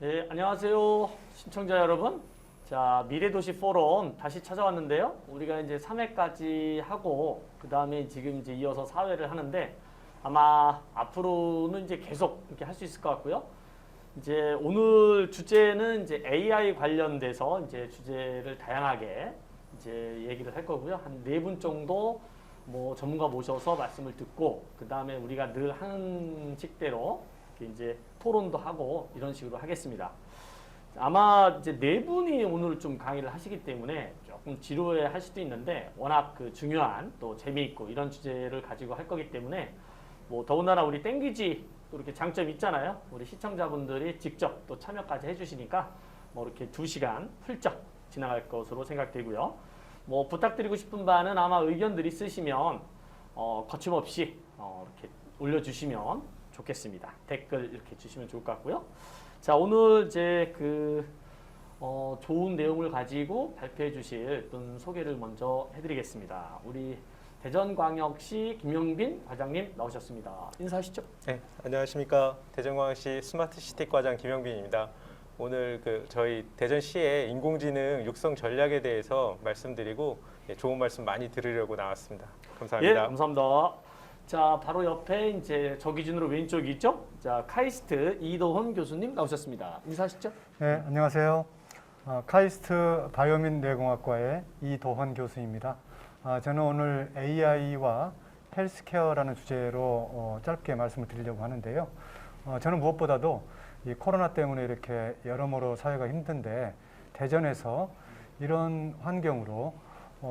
네, 안녕하세요. 시청자 여러분. 자, 미래도시 포럼 다시 찾아왔는데요. 우리가 이제 3회까지 하고, 그 다음에 지금 이제 이어서 4회를 하는데, 아마 앞으로는 이제 계속 이렇게 할 수 있을 것 같고요. 이제 오늘 주제는 이제 AI 관련돼서 이제 주제를 다양하게 이제 얘기를 할 거고요. 한 4분 정도 뭐 전문가 모셔서 말씀을 듣고, 그 다음에 우리가 늘 하는 식대로 이제 토론도 하고 이런 식으로 하겠습니다. 아마 이제 4분이 오늘 좀 강의를 하시기 때문에 조금 지루해 할 수도 있는데 워낙 그 중요한 또 재미있고 이런 주제를 가지고 할 거기 때문에 뭐 더군다나 우리 땡귀지 또 이렇게 장점이 있잖아요. 우리 시청자분들이 직접 또 참여까지 해주시니까 뭐 이렇게 2시간 훌쩍 지나갈 것으로 생각되고요. 뭐 부탁드리고 싶은 바는 아마 의견들 있으시면 거침없이 이렇게 올려주시면 좋겠습니다. 댓글 이렇게 주시면 좋을 것 같고요. 자, 오늘 이제 좋은 내용을 가지고 발표해 주실 분 소개를 먼저 해드리겠습니다. 우리 대전광역시 김영빈 과장님 나오셨습니다. 인사하시죠. 네, 안녕하십니까. 대전광역시 스마트시티 과장 김영빈입니다. 오늘 저희 대전시의 인공지능 육성 전략에 대해서 말씀드리고 좋은 말씀 많이 들으려고 나왔습니다. 감사합니다. 예, 감사합니다. 자, 바로 옆에 이제 저 기준으로 왼쪽이 있죠? 자, 카이스트 이도헌 교수님 나오셨습니다. 인사하시죠? 네, 안녕하세요. 카이스트 바이오민 뇌공학과의 이도헌 교수입니다. 저는 오늘 AI와 헬스케어라는 주제로 짧게 말씀을 드리려고 하는데요. 저는 무엇보다도 이 코로나 때문에 이렇게 여러모로 사회가 힘든데 대전에서 이런 환경으로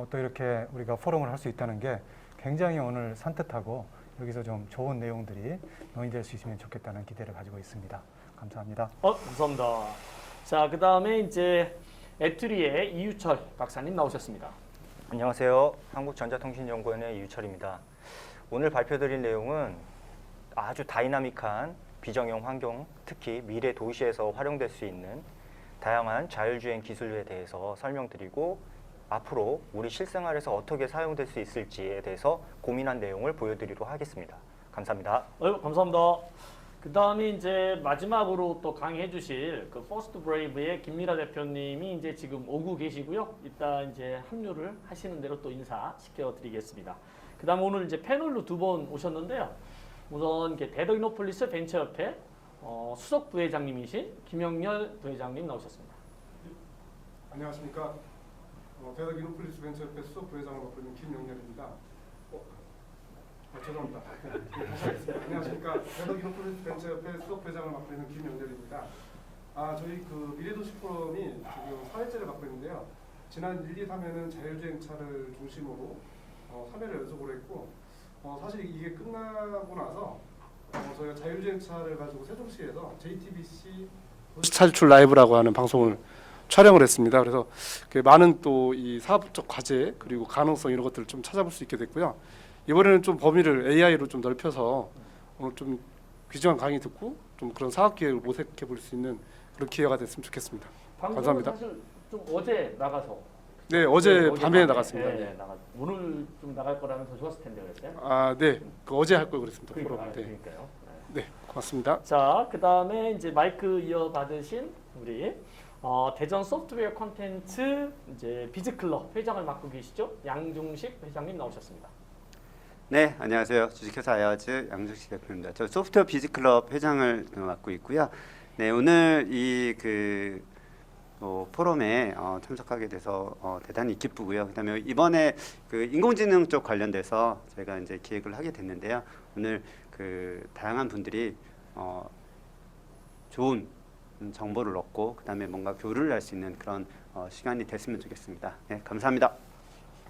또 이렇게 우리가 포럼을 할 수 있다는 게 굉장히 오늘 산뜻하고 여기서 좀 좋은 내용들이 논의될 수 있으면 좋겠다는 기대를 가지고 있습니다. 감사합니다. 감사합니다. 자, 그 다음에 이제 에투리의 이유철 박사님 나오셨습니다. 안녕하세요. 한국전자통신연구원의 이유철입니다. 오늘 발표드릴 내용은 아주 다이나믹한 비정형 환경, 특히 미래 도시에서 활용될 수 있는 다양한 자율주행 기술에 대해서 설명드리고 앞으로 우리 실생활에서 어떻게 사용될 수 있을지에 대해서 고민한 내용을 보여드리도록 하겠습니다. 감사합니다. 감사합니다. 그 다음에 이제 마지막으로 또 강의해 주실 그 퍼스트 브레이브의 김미라 대표님이 이제 지금 오고 계시고요. 이따 이제 합류를 하시는 대로 또 인사시켜 드리겠습니다. 그 다음 오늘 이제 패널로 2번 오셨는데요. 우선 대덕이노폴리스 벤처협회 수석 부회장님이신 김영렬 부회장님 나오셨습니다. 안녕하십니까. 대덕이노폴리스 벤처협회 수석 부회장을 맡고 있는 김영렬입니다. 죄송합니다. 다시 하겠습니다. 안녕하십니까. 대덕이노폴리스 벤처협회 수석 부회장을 맡고 있는 김영렬입니다. 저희 미래도시 포럼이 지금 4회째를 맡고 있는데요. 지난 1, 2, 3회는 자율주행차를 중심으로 3회를 연속으로 했고 사실 이게 끝나고 나서 저희가 자율주행차를 가지고 세종시에서 JTBC 탈출 라이브라고 하는 방송을 촬영을 했습니다. 그래서 많은 또 이 사업적 과제 그리고 가능성 이런 것들을 좀 찾아볼 수 있게 됐고요. 이번에는 좀 범위를 AI로 좀 넓혀서 오늘 좀 귀중한 강의 듣고 좀 그런 사업 기획을 모색해 볼 수 있는 그런 기회가 됐으면 좋겠습니다. 감사합니다. 사실 좀 어제 나가서. 네, 어제 밤에 나갔습니다. 네, 오늘 좀 나갈 거라면 더 좋았을 텐데 그랬어요? 네, 어제 할 걸 그랬습니다. 그러니까요. 네, 고맙습니다. 자, 그 다음에 이제 마이크 이어받으신 우리 대전 소프트웨어 콘텐츠 이제 비즈클럽 회장을 맡고 계시죠? 양중식 회장님 나오셨습니다. 네, 안녕하세요. 주식회사 아야즈 양중식 대표입니다. 저 소프트웨어 비즈클럽 회장을 맡고 있고요. 네, 오늘 이 포럼에 참석하게 돼서 대단히 기쁘고요. 그다음에 이번에 인공지능 쪽 관련돼서 저희가 이제 기획을 하게 됐는데요. 오늘 다양한 분들이 좋은 정보를 얻고 그다음에 뭔가 교류를 할 수 있는 그런 시간이 됐으면 좋겠습니다. 네, 감사합니다.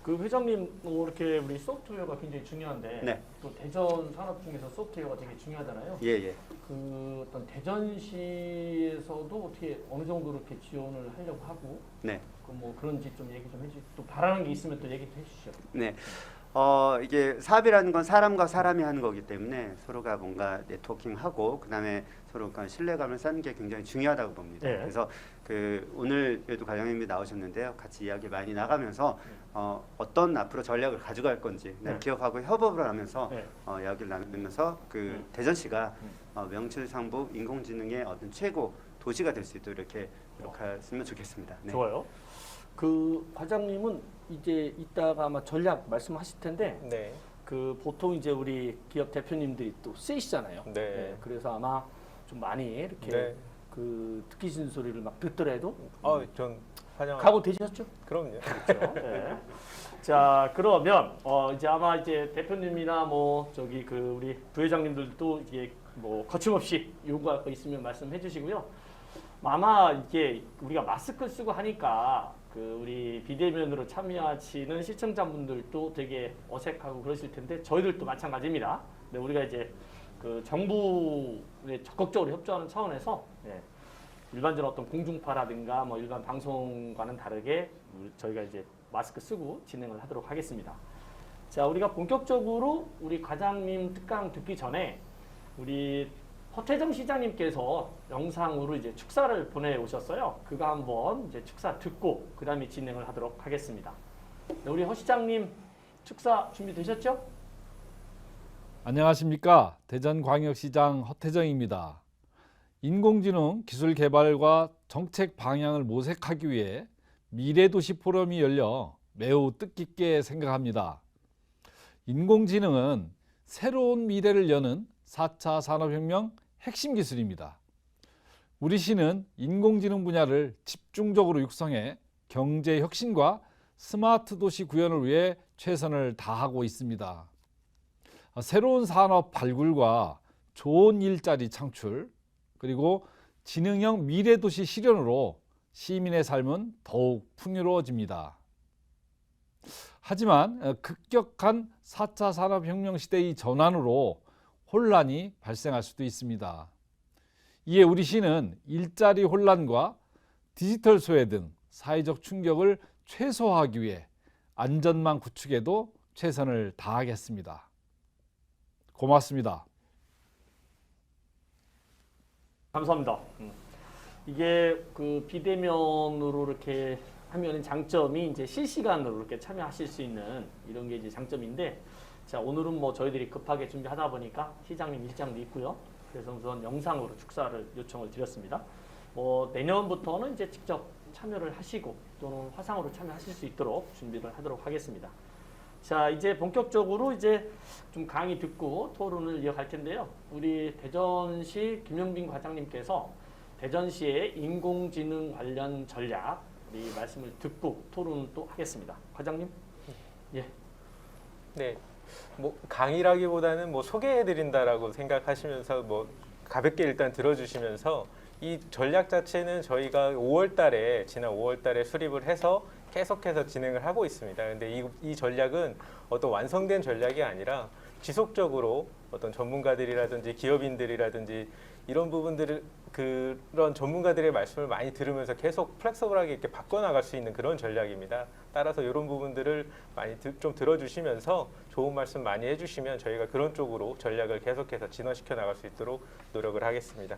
그 회장님 이렇게 우리 소프트웨어가 굉장히 중요한데 네. 또 대전 산업 중에서 소프트웨어가 되게 중요하잖아요. 예. 어떤 대전시에서도 어떻게 어느 정도 이렇게 지원을 하려고 하고 네. 뭐 그런지 좀 얘기 좀 해주시고 또 바라는 게 있으면 또 얘기 좀 해주시죠. 네. 이게 사업이라는 건 사람과 사람이 하는 거기 때문에 서로가 뭔가 네트워킹하고 그다음에 서로가 신뢰감을 쌓는 게 굉장히 중요하다고 봅니다. 네. 그래서 오늘에도 과장님이 나오셨는데요. 같이 이야기 많이 나가면서 어떤 앞으로 전략을 가져갈 건지 기업하고 협업을 하면서 이야기를 나누면서 대전시가 명실상부 인공지능의 어떤 최고 도시가 될 수 있도록 이렇게 노력했으면 좋겠습니다. 네. 좋아요. 그 과장님은 이제 이따가 아마 전략 말씀하실 텐데 네. 그 보통 이제 우리 기업 대표님들이 또 세시잖아요. 네. 그래서 아마 좀 많이 이렇게 네. 그 듣기신 소리를 막 듣더라도 전 환영. 각오 되셨죠? 그럼요. 그렇죠. 네. 자, 그러면 이제 아마 이제 대표님이나 뭐 저기 그 우리 부회장님들도 이게 뭐 거침없이 요구할 거 있으면 말씀해 주시고요. 아마 이게 우리가 마스크 쓰고 하니까 그 우리 비대면으로 참여하시는 시청자분들도 되게 어색하고 그러실 텐데 저희들도 마찬가지입니다. 네, 우리가 이제 그 정부에 적극적으로 협조하는 차원에서 일반적인 어떤 공중파라든가 뭐 일반 방송과는 다르게 저희가 이제 마스크 쓰고 진행을 하도록 하겠습니다. 자, 우리가 본격적으로 우리 과장님 특강 듣기 전에 우리 허태정 시장님께서 영상으로 이제 축사를 보내오셨어요. 그거 한번 이제 축사 듣고 그 다음에 진행을 하도록 하겠습니다. 네, 우리 허 시장님 축사 준비되셨죠? 안녕하십니까. 대전광역시장 허태정입니다. 인공지능 기술 개발과 정책 방향을 모색하기 위해 미래도시 포럼이 열려 매우 뜻깊게 생각합니다. 인공지능은 새로운 미래를 여는 4차 산업혁명 핵심 기술입니다. 우리 시는 인공지능 분야를 집중적으로 육성해 경제 혁신과 스마트 도시 구현을 위해 최선을 다하고 있습니다. 새로운 산업 발굴과 좋은 일자리 창출, 그리고 지능형 미래도시 실현으로 시민의 삶은 더욱 풍요로워집니다. 하지만 급격한 4차 산업혁명 시대의 전환으로 혼란이 발생할 수도 있습니다. 이에 우리 시는 일자리 혼란과 디지털 소외 등 사회적 충격을 최소화하기 위해 안전망 구축에도 최선을 다하겠습니다. 고맙습니다. 감사합니다. 이게 그 비대면으로 이렇게 하면은 장점이 이제 실시간으로 이렇게 참여하실 수 있는 이런 게 이제 장점인데, 자, 오늘은 뭐 저희들이 급하게 준비하다 보니까 시장님 일정도 있고요. 그래서 우선 영상으로 축사를 요청을 드렸습니다. 뭐 내년부터는 이제 직접 참여를 하시고 또는 화상으로 참여하실 수 있도록 준비를 하도록 하겠습니다. 자, 이제 본격적으로 이제 좀 강의 듣고 토론을 이어갈 텐데요. 우리 대전시 김영빈 과장님께서 대전시의 인공지능 관련 전략 우리 말씀을 듣고 토론을 또 하겠습니다. 과장님. 예. 네. 뭐 강의라기보다는 뭐 소개해드린다라고 생각하시면서 뭐 가볍게 일단 들어주시면서 이 전략 자체는 저희가 지난 5월달에 수립을 해서 계속해서 진행을 하고 있습니다. 근데 이 전략은 어떤 완성된 전략이 아니라 지속적으로 어떤 전문가들이라든지 기업인들이라든지 이런 부분들을 그런 전문가들의 말씀을 많이 들으면서 계속 플렉서블하게 이렇게 바꿔나갈 수 있는 그런 전략입니다. 따라서 이런 부분들을 많이 좀 들어주시면서 좋은 말씀 많이 해주시면 저희가 그런 쪽으로 전략을 계속해서 진화시켜 나갈 수 있도록 노력을 하겠습니다.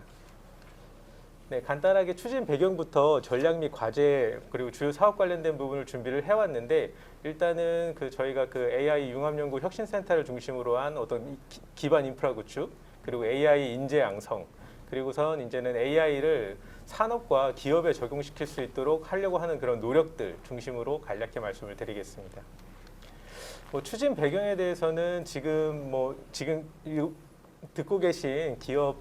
네, 간단하게 추진 배경부터 전략 및 과제 그리고 주요 사업 관련된 부분을 준비를 해왔는데, 일단은 저희가 AI 융합연구 혁신센터를 중심으로 한 어떤 기반 인프라 구축, 그리고 AI 인재 양성, 그리고선 이제는 AI를 산업과 기업에 적용시킬 수 있도록 하려고 하는 그런 노력들 중심으로 간략히 말씀을 드리겠습니다. 추진 배경에 대해서는 지금 듣고 계신 기업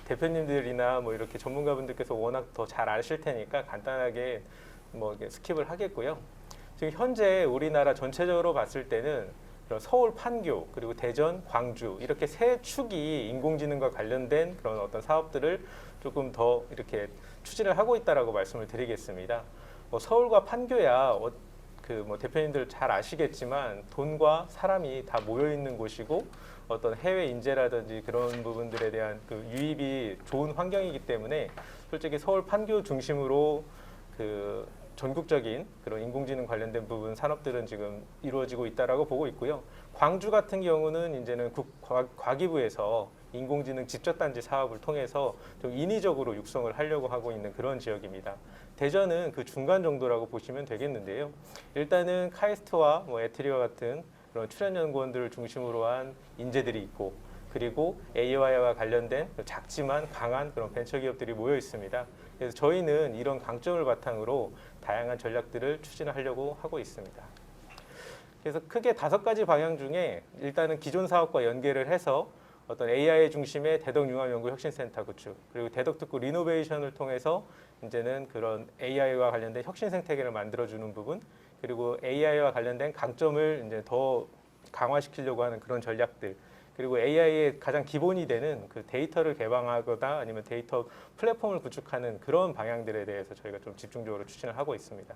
대표님들이나 뭐 이렇게 전문가분들께서 워낙 더 잘 아실 테니까 간단하게 뭐 스킵을 하겠고요. 지금 현재 우리나라 전체적으로 봤을 때는 서울 판교 그리고 대전, 광주 이렇게 세 축이 인공지능과 관련된 그런 어떤 사업들을 조금 더 이렇게 추진을 하고 있다라고 말씀을 드리겠습니다. 서울과 판교야 대표님들 잘 아시겠지만 돈과 사람이 다 모여 있는 곳이고 어떤 해외 인재라든지 그런 부분들에 대한 유입이 좋은 환경이기 때문에 솔직히 서울 판교 중심으로 전국적인 그런 인공지능 관련된 부분 산업들은 지금 이루어지고 있다라고 보고 있고요. 광주 같은 경우는 이제는 과기부에서 인공지능 집적단지 사업을 통해서 좀 인위적으로 육성을 하려고 하고 있는 그런 지역입니다. 대전은 그 중간 정도라고 보시면 되겠는데요. 일단은 카이스트와 에트리와 같은 그런 출연연구원들을 중심으로 한 인재들이 있고, 그리고 AI와 관련된 작지만 강한 그런 벤처 기업들이 모여 있습니다. 그래서 저희는 이런 강점을 바탕으로 다양한 전략들을 추진하려고 하고 있습니다. 그래서 크게 5가지 방향 중에 일단은 기존 사업과 연계를 해서 어떤 AI 중심의 대덕융합연구혁신센터 구축, 그리고 대덕특구 리노베이션을 통해서 이제는 그런 AI와 관련된 혁신 생태계를 만들어주는 부분, 그리고 AI와 관련된 강점을 이제 더 강화시키려고 하는 그런 전략들, 그리고 AI의 가장 기본이 되는 그 데이터를 개방하거나 아니면 데이터 플랫폼을 구축하는 그런 방향들에 대해서 저희가 좀 집중적으로 추진을 하고 있습니다.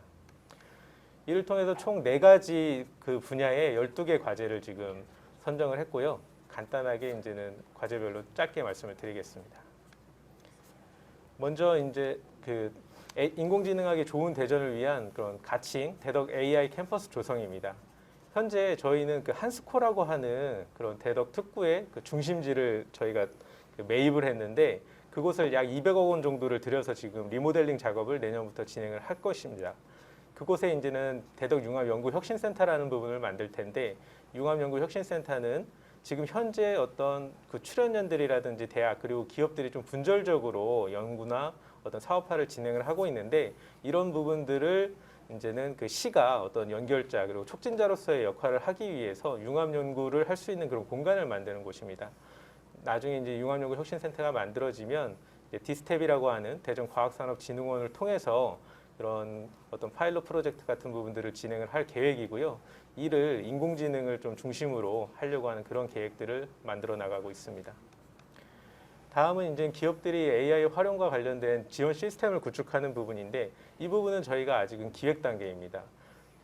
이를 통해서 총 4가지 그 분야의 12개 과제를 지금 선정을 했고요. 간단하게 이제는 과제별로 짧게 말씀을 드리겠습니다. 먼저 이제 그 인공지능학이 좋은 대전을 위한 그런 가칭 대덕 AI 캠퍼스 조성입니다. 현재 저희는 그 한스코라고 하는 그런 대덕 특구의 그 중심지를 저희가 그 매입을 했는데 그곳을 약 200억 원 정도를 들여서 지금 리모델링 작업을 내년부터 진행을 할 것입니다. 그곳에 이제는 대덕 융합연구혁신센터라는 부분을 만들 텐데 융합연구혁신센터는 지금 현재 어떤 그 출연연들이라든지 대학 그리고 기업들이 좀 분절적으로 연구나 어떤 사업화를 진행을 하고 있는데 이런 부분들을 이제는 그 시가 어떤 연결자 그리고 촉진자로서의 역할을 하기 위해서 융합 연구를 할 수 있는 그런 공간을 만드는 곳입니다. 나중에 이제 융합연구혁신센터가 만들어지면 이제 디스텝이라고 하는 대전과학산업진흥원을 통해서 그런 어떤 파일럿 프로젝트 같은 부분들을 진행을 할 계획이고요. 이를 인공지능을 좀 중심으로 하려고 하는 그런 계획들을 만들어 나가고 있습니다. 다음은 이제 기업들이 AI 활용과 관련된 지원 시스템을 구축하는 부분인데 이 부분은 저희가 아직은 기획 단계입니다.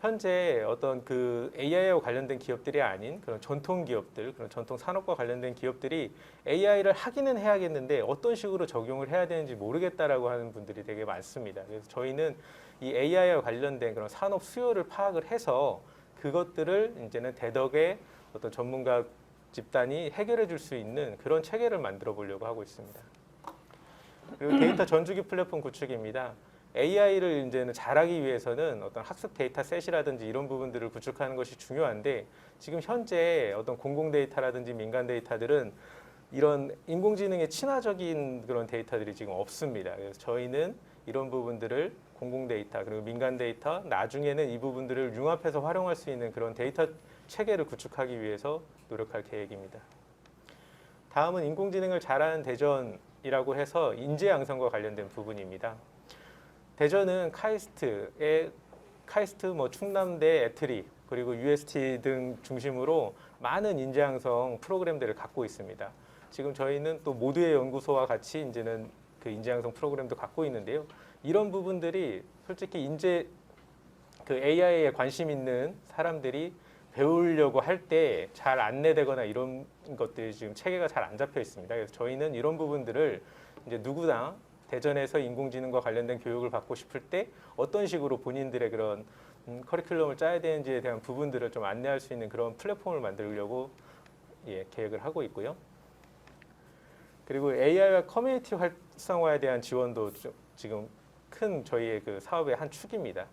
현재 어떤 그 AI와 관련된 기업들이 아닌 그런 전통 기업들, 그런 전통 산업과 관련된 기업들이 AI를 하기는 해야겠는데 어떤 식으로 적용을 해야 되는지 모르겠다라고 하는 분들이 되게 많습니다. 그래서 저희는 이 AI와 관련된 그런 산업 수요를 파악을 해서 그것들을 이제는 대덕의 어떤 전문가 집단이 해결해 줄 수 있는 그런 체계를 만들어 보려고 하고 있습니다. 그리고 데이터 전주기 플랫폼 구축입니다. AI를 이제는 잘하기 위해서는 어떤 학습 데이터 셋이라든지 이런 부분들을 구축하는 것이 중요한데 지금 현재 어떤 공공 데이터라든지 민간 데이터들은 이런 인공지능에 친화적인 그런 데이터들이 지금 없습니다. 그래서 저희는 이런 부분들을 공공 데이터 그리고 민간 데이터 나중에는 이 부분들을 융합해서 활용할 수 있는 그런 데이터 체계를 구축하기 위해서 노력할 계획입니다. 다음은 인공지능을 잘하는 대전이라고 해서 인재 양성과 관련된 부분입니다. 대전은 카이스트, 충남대, 애트리 그리고 UST 등 중심으로 많은 인재 양성 프로그램들을 갖고 있습니다. 지금 저희는 또 모두의 연구소와 같이 이제는 그 인재 양성 프로그램도 갖고 있는데요. 이런 부분들이 솔직히 그 AI에 관심 있는 사람들이 배우려고 할 때 잘 안내되거나 이런 것들이 지금 체계가 잘 안 잡혀 있습니다. 그래서 저희는 이런 부분들을 이제 누구나 대전에서 인공지능과 관련된 교육을 받고 싶을 때 어떤 식으로 본인들의 그런 커리큘럼을 짜야 되는지에 대한 부분들을 좀 안내할 수 있는 그런 플랫폼을 만들려고 계획을 하고 있고요. 그리고 AI와 커뮤니티 활성화에 대한 지원도 지금 큰 저희의 그 사업의 한 축입니다.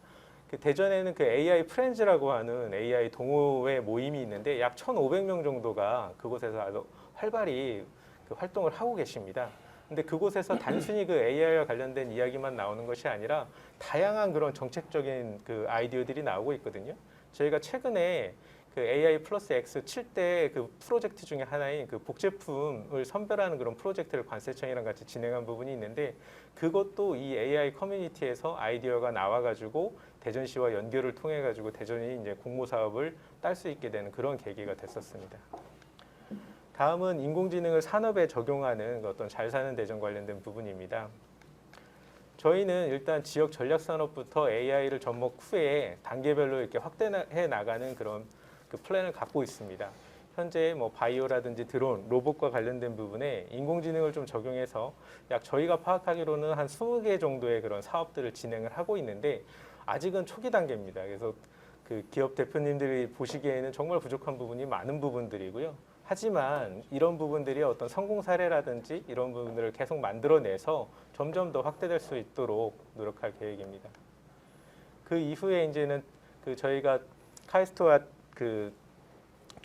그 대전에는 그 AI 프렌즈라고 하는 AI 동호회 모임이 있는데 약 1,500명 정도가 그곳에서 아주 활발히 그 활동을 하고 계십니다. 근데 그곳에서 단순히 그 AI와 관련된 이야기만 나오는 것이 아니라 다양한 그런 정책적인 그 아이디어들이 나오고 있거든요. 저희가 최근에 그 AI 플러스 X 7대 그 프로젝트 중에 하나인 그 복제품을 선별하는 그런 프로젝트를 관세청이랑 같이 진행한 부분이 있는데 그것도 이 AI 커뮤니티에서 아이디어가 나와가지고 대전시와 연결을 통해 가지고 대전이 이제 공모 사업을 딸 수 있게 되는 그런 계기가 됐었습니다. 다음은 인공지능을 산업에 적용하는 어떤 잘 사는 대전 관련된 부분입니다. 저희는 일단 지역 전략 산업부터 AI를 접목 후에 단계별로 이렇게 확대해 나가는 그런 그 플랜을 갖고 있습니다. 현재 뭐 바이오라든지 드론, 로봇과 관련된 부분에 인공지능을 좀 적용해서 약 저희가 파악하기로는 한 20개 정도의 그런 사업들을 진행을 하고 있는데 아직은 초기 단계입니다. 그래서 그 기업 대표님들이 보시기에는 정말 부족한 부분이 많은 부분들이고요. 하지만 이런 부분들이 어떤 성공 사례라든지 이런 부분들을 계속 만들어내서 점점 더 확대될 수 있도록 노력할 계획입니다. 그 이후에 이제는 그 저희가 카이스트와 그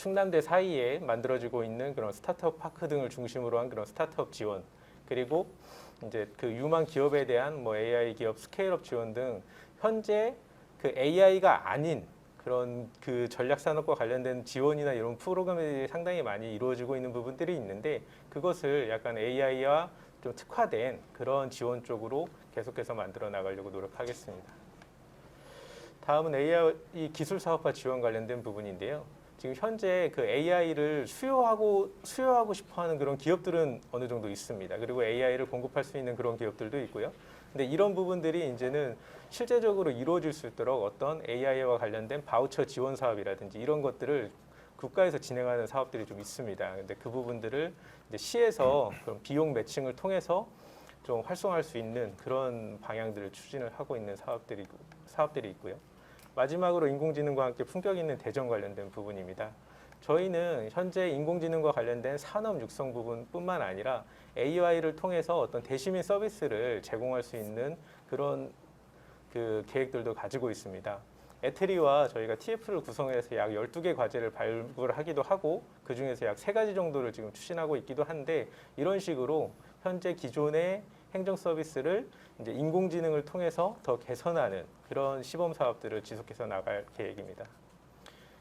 충남대 사이에 만들어지고 있는 그런 스타트업 파크 등을 중심으로 한 그런 스타트업 지원, 그리고 이제 그 유망 기업에 대한 뭐 AI 기업 스케일업 지원 등 현재 그 AI가 아닌 그런 그 전략 산업과 관련된 지원이나 이런 프로그램들이 상당히 많이 이루어지고 있는 부분들이 있는데, 그것을 약간 AI와 좀 특화된 그런 지원 쪽으로 계속해서 만들어 나가려고 노력하겠습니다. 다음은 AI 기술 사업화 지원 관련된 부분인데요. 지금 현재 그 AI를 수요하고 싶어하는 그런 기업들은 어느 정도 있습니다. 그리고 AI를 공급할 수 있는 그런 기업들도 있고요. 근데 이런 부분들이 이제는 실제적으로 이루어질 수 있도록 어떤 AI와 관련된 바우처 지원 사업이라든지 이런 것들을 국가에서 진행하는 사업들이 좀 있습니다. 근데 그 부분들을 이제 시에서 그런 비용 매칭을 통해서 좀 활성화할 수 있는 그런 방향들을 추진을 하고 있는 사업들이 있고요. 마지막으로 인공지능과 함께 품격 있는 대전 관련된 부분입니다. 저희는 현재 인공지능과 관련된 산업 육성 부분뿐만 아니라 AI를 통해서 어떤 대시민 서비스를 제공할 수 있는 그런 그 계획들도 가지고 있습니다. 에트리와 저희가 TF를 구성해서 약 12개 과제를 발굴하기도 하고, 그 중에서 약 3가지 정도를 지금 추진하고 있기도 한데, 이런 식으로 현재 기존의 행정 서비스를 이제 인공지능을 통해서 더 개선하는 그런 시범 사업들을 지속해서 나갈 계획입니다.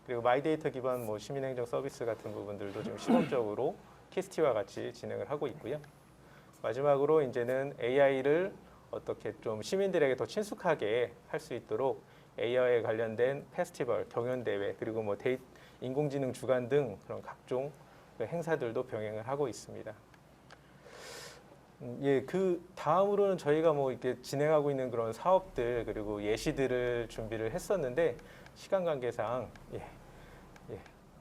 그리고 마이데이터 기반 뭐 시민행정 서비스 같은 부분들도 지금 시범적으로 키스티와 같이 진행을 하고 있고요. 마지막으로 이제는 AI를 어떻게 좀 시민들에게 더 친숙하게 할 수 있도록 AI에 관련된 페스티벌, 경연대회, 그리고 뭐 인공지능 주간 등 그런 각종 행사들도 병행을 하고 있습니다. 예, 그 다음으로는 저희가 뭐 이렇게 진행하고 있는 그런 사업들 그리고 예시들을 준비를 했었는데, 시간 관계상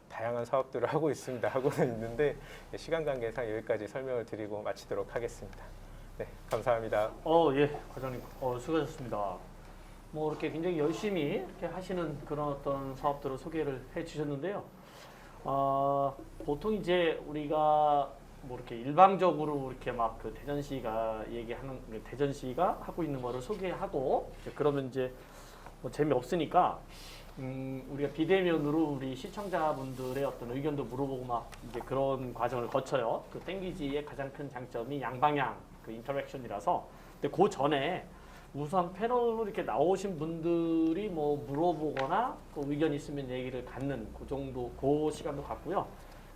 다양한 사업들을 하고는 있는데 시간 관계상 여기까지 설명을 드리고 마치도록 하겠습니다. 네, 감사합니다. 예, 과장님, 수고하셨습니다. 뭐 이렇게 굉장히 열심히 이렇게 하시는 그런 어떤 사업들을 소개를 해주셨는데요. 보통 이제 우리가 뭐 이렇게 일방적으로 이렇게 막 그 대전시가 얘기하는 대전시가 하고 있는 거를 소개하고 이제 그러면 이제 뭐 재미없으니까 우리가 비대면으로 우리 시청자분들의 어떤 의견도 물어보고 막 이제 그런 과정을 거쳐요. 그 땡기지의 가장 큰 장점이 양방향 그 인터랙션이라서. 근데 그 전에 우선 패널로 이렇게 나오신 분들이 뭐 물어보거나 그 의견 있으면 얘기를 갖는 그 정도 그 시간도 갖고요.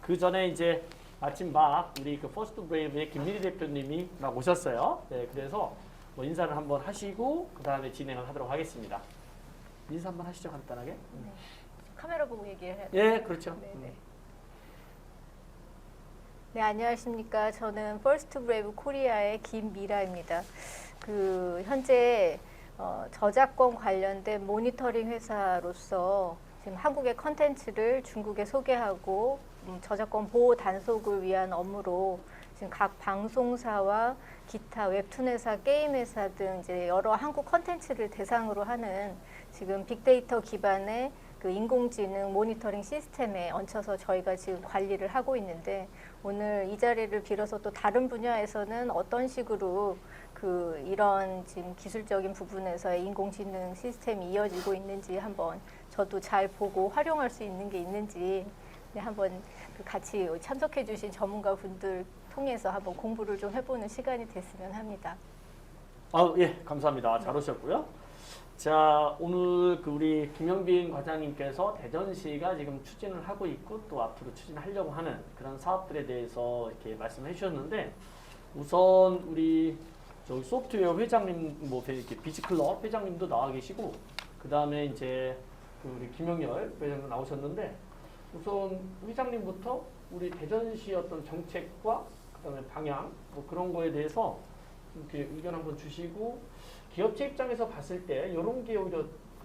그 전에 이제 마침 막 우리 그 퍼스트 브레이브의 김민희 대표님이 막 오셨어요. 네, 그래서 뭐 인사를 한번 하시고 그 다음에 진행을 하도록 하겠습니다. 인사 한번 하시죠, 간단하게. 네. 카메라 보고 얘기를 해야 돼요. 예, 그렇죠. 네네. 네, 안녕하십니까. 저는 퍼스트 브레이브 코리아의 김미라입니다. 그 현재 저작권 관련된 모니터링 회사로서 지금 한국의 컨텐츠를 중국에 소개하고 저작권 보호 단속을 위한 업무로 지금 각 방송사와 기타 웹툰 회사, 게임 회사 등 이제 여러 한국 컨텐츠를 대상으로 하는 지금 빅데이터 기반의 그 인공지능 모니터링 시스템에 얹혀서 저희가 지금 관리를 하고 있는데, 오늘 이 자리를 빌어서 또 다른 분야에서는 어떤 식으로 그 이런 지금 기술적인 부분에서의 인공지능 시스템이 이어지고 있는지 한번 저도 잘 보고 활용할 수 있는 게 있는지 한번 같이 참석해 주신 전문가 분들 통해서 한번 공부를 좀 해보는 시간이 됐으면 합니다. 예, 감사합니다. 잘 오셨고요. 자, 오늘 그 우리 김영빈 과장님께서 대전시가 지금 추진을 하고 있고 또 앞으로 추진하려고 하는 그런 사업들에 대해서 이렇게 말씀해 주셨는데, 우선 우리 저기 소프트웨어 회장님, 뭐 이렇게 비즈클럽 회장님도 나와 계시고, 그 다음에 이제 그 우리 김영열 회장도 나오셨는데, 우선 회장님부터 우리 대전시 어떤 정책과 그다음에 방향 뭐 그런 거에 대해서 이렇게 의견 한번 주시고, 기업체 입장에서 봤을 때 이런 게 오히려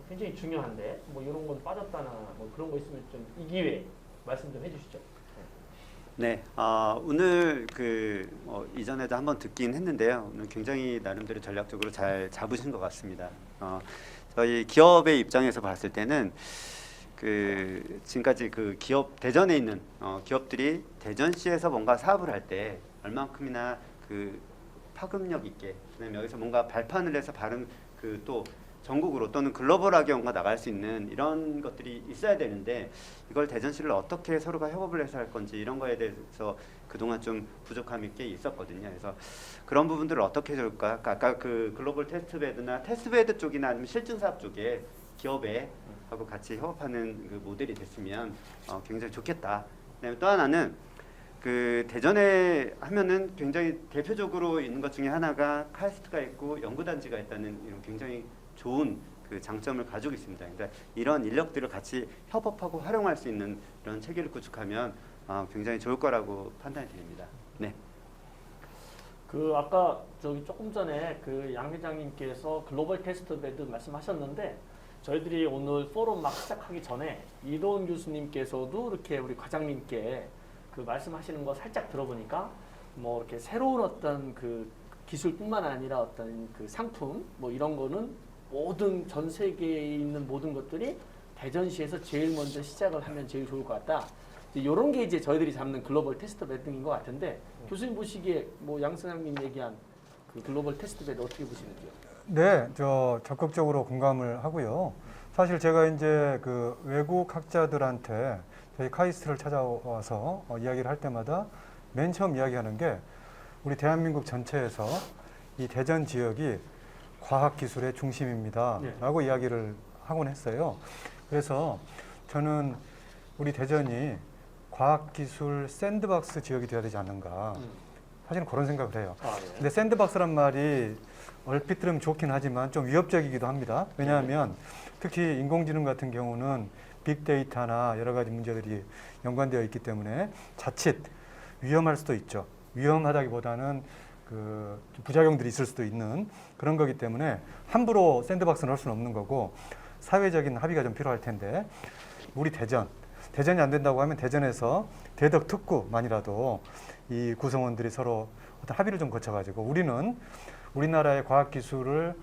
굉장히 중요한데 뭐 이런 건 빠졌다나 뭐 그런 거 있으면 좀 이 기회에 말씀 좀 해주시죠. 네, 오늘 이전에도 한번 듣긴 했는데요. 오늘 굉장히 나름대로 전략적으로 잘 잡으신 것 같습니다. 저희 기업의 입장에서 봤을 때는 지금까지 그 기업 대전에 있는 기업들이 대전시에서 뭔가 사업을 할 때 얼만큼이나 그 파급력 있게, 그다음에 여기서 뭔가 발판을 해서 또 전국으로 또는 글로벌하게 뭔가 나갈 수 있는 이런 것들이 있어야 되는데 이걸 대전시를 어떻게 서로가 협업을 해서 할 건지 이런 거에 대해서 그동안 좀 부족함이 꽤 있었거든요. 그래서 그런 부분들을 어떻게 해줄까? 아까 그 글로벌 테스트베드나 테스트베드 쪽이나 아니면 실증 사업 쪽에 기업에 하고 같이 협업하는 그 모델이 됐으면 굉장히 좋겠다. 그다음에 또 하나는 그 대전에 하면은 굉장히 대표적으로 있는 것 중에 하나가 카이스트가 있고 연구단지가 있다는 이런 굉장히 좋은 그 장점을 가지고 있습니다. 그러니까 이런 인력들을 같이 협업하고 활용할 수 있는 이런 체계를 구축하면 굉장히 좋을 거라고 판단이 됩니다. 네. 그 아까 저기 조금 전에 그 양 회장님께서 글로벌 테스트베드 말씀하셨는데 저희들이 오늘 포럼 막 시작하기 전에 이도훈 교수님께서도 이렇게 우리 과장님께 그 말씀하시는 거 살짝 들어보니까 뭐 이렇게 새로운 어떤 그 기술뿐만 아니라 어떤 그 상품 뭐 이런 거는 모든 전 세계에 있는 모든 것들이 대전시에서 제일 먼저 시작을 하면 제일 좋을 것 같다. 이런 게 이제 저희들이 잡는 글로벌 테스트 베드인 것 같은데 교수님 보시기에 뭐 양 사장님 얘기한 그 글로벌 테스트 베드 어떻게 보시는지요? 네, 저 적극적으로 공감을 하고요. 사실 제가 이제 그 외국 학자들한테 저희 카이스트를 찾아와서 이야기를 할 때마다 맨 처음 이야기하는 게 우리 대한민국 전체에서 이 대전 지역이 과학기술의 중심입니다. 네. 라고 이야기를 하곤 했어요. 그래서 저는 우리 대전이 과학기술 샌드박스 지역이 되어야 되지 않는가. 사실은 그런 생각을 해요. 예. 근데 샌드박스란 말이 얼핏 들으면 좋긴 하지만 좀 위협적이기도 합니다. 왜냐하면 특히 인공지능 같은 경우는 빅데이터나 여러 가지 문제들이 연관되어 있기 때문에 자칫 위험할 수도 있죠. 위험하다기보다는 그 부작용들이 있을 수도 있는 그런 거기 때문에 함부로 샌드박스는 할 수는 없는 거고 사회적인 합의가 좀 필요할 텐데 우리 대전이 안 된다고 하면 대전에서 대덕 특구만이라도 이 구성원들이 서로 어떤 합의를 좀 거쳐가지고 우리는 우리나라의 과학기술을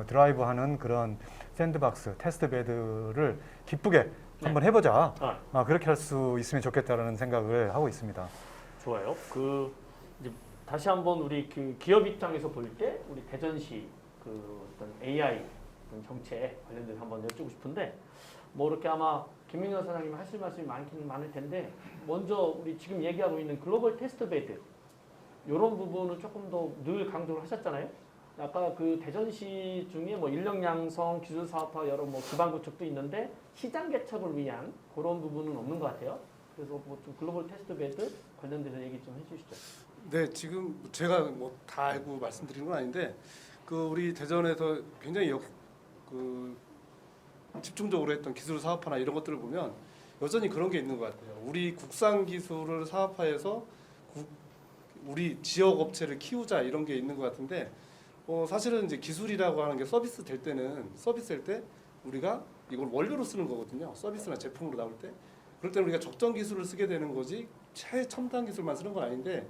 드라이브하는 그런 샌드박스, 테스트베드를 기쁘게 한번 해보자. 그렇게 할 수 있으면 좋겠다라는 생각을 하고 있습니다. 좋아요. 그 이제 다시 한번 우리 그 기업 입장에서 볼 때 우리 대전시 그 어떤 AI 정책 관련돼서 한번 여쭙고 싶은데 뭐 이렇게 아마 김민현 사장님 하실 말씀이 많긴 많을 텐데 먼저 우리 지금 얘기하고 있는 글로벌 테스트베드 이런 부분은 조금 더 늘 강조를 하셨잖아요. 아까 그 대전시 중에 뭐 인력 양성, 기술 사업화 여러 뭐 기반 구축도 있는데 시장 개척을 위한 그런 부분은 없는 것 같아요. 그래서 뭐 좀 글로벌 테스트베드 관련돼서 얘기 좀 해주시죠. 네, 지금 제가 뭐 다 알고 말씀드리는 건 아닌데 그 우리 대전에서 굉장히 그 집중적으로 했던 기술 사업화나 이런 것들을 보면 여전히 그런 게 있는 것 같아요. 우리 국산 기술을 사업화해서 우리 지역 업체를 키우자 이런 게 있는 것 같은데 사실은 이제 기술이라고 하는 게 서비스일 때 우리가 이걸 원료로 쓰는 거거든요. 서비스나 제품으로 나올 때. 그럴 때 우리가 적정 기술을 쓰게 되는 거지 최첨단 기술만 쓰는 건 아닌데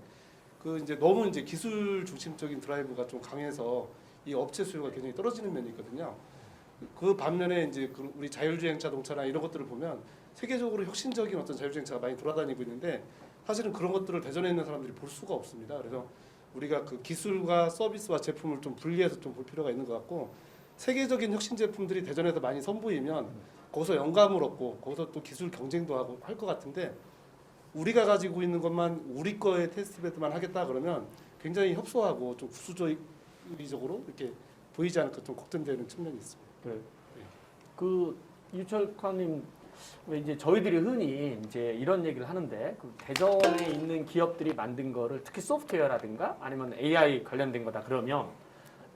그 이제 너무 이제 기술 중심적인 드라이브가 좀 강해서 이 업체 수요가 굉장히 떨어지는 면이 있거든요. 그 반면에 이제 우리 자율주행 자동차나 이런 것들을 보면 세계적으로 혁신적인 어떤 자율주행차가 많이 돌아다니고 있는데 사실은 그런 것들을 대전에 있는 사람들이 볼 수가 없습니다. 그래서 우리가 그 기술과 서비스와 제품을 좀 분리해서 좀 볼 필요가 있는 것 같고 세계적인 혁신 제품들이 대전에서 많이 선보이면 거기서 영감을 얻고 거기서 또 기술 경쟁도 하고 할 것 같은데 우리가 가지고 있는 것만 우리 거에 테스트베드만 하겠다 그러면 굉장히 협소하고 좀 구수주의적으로 이렇게 보이지 않을까 좀 걱정되는 측면이 있습니다. 네. 그 유철관님 왜 이제 저희들이 흔히 이제 이런 얘기를 하는데 그 대전에 있는 기업들이 만든 거를 특히 소프트웨어라든가 아니면 AI 관련된 거다 그러면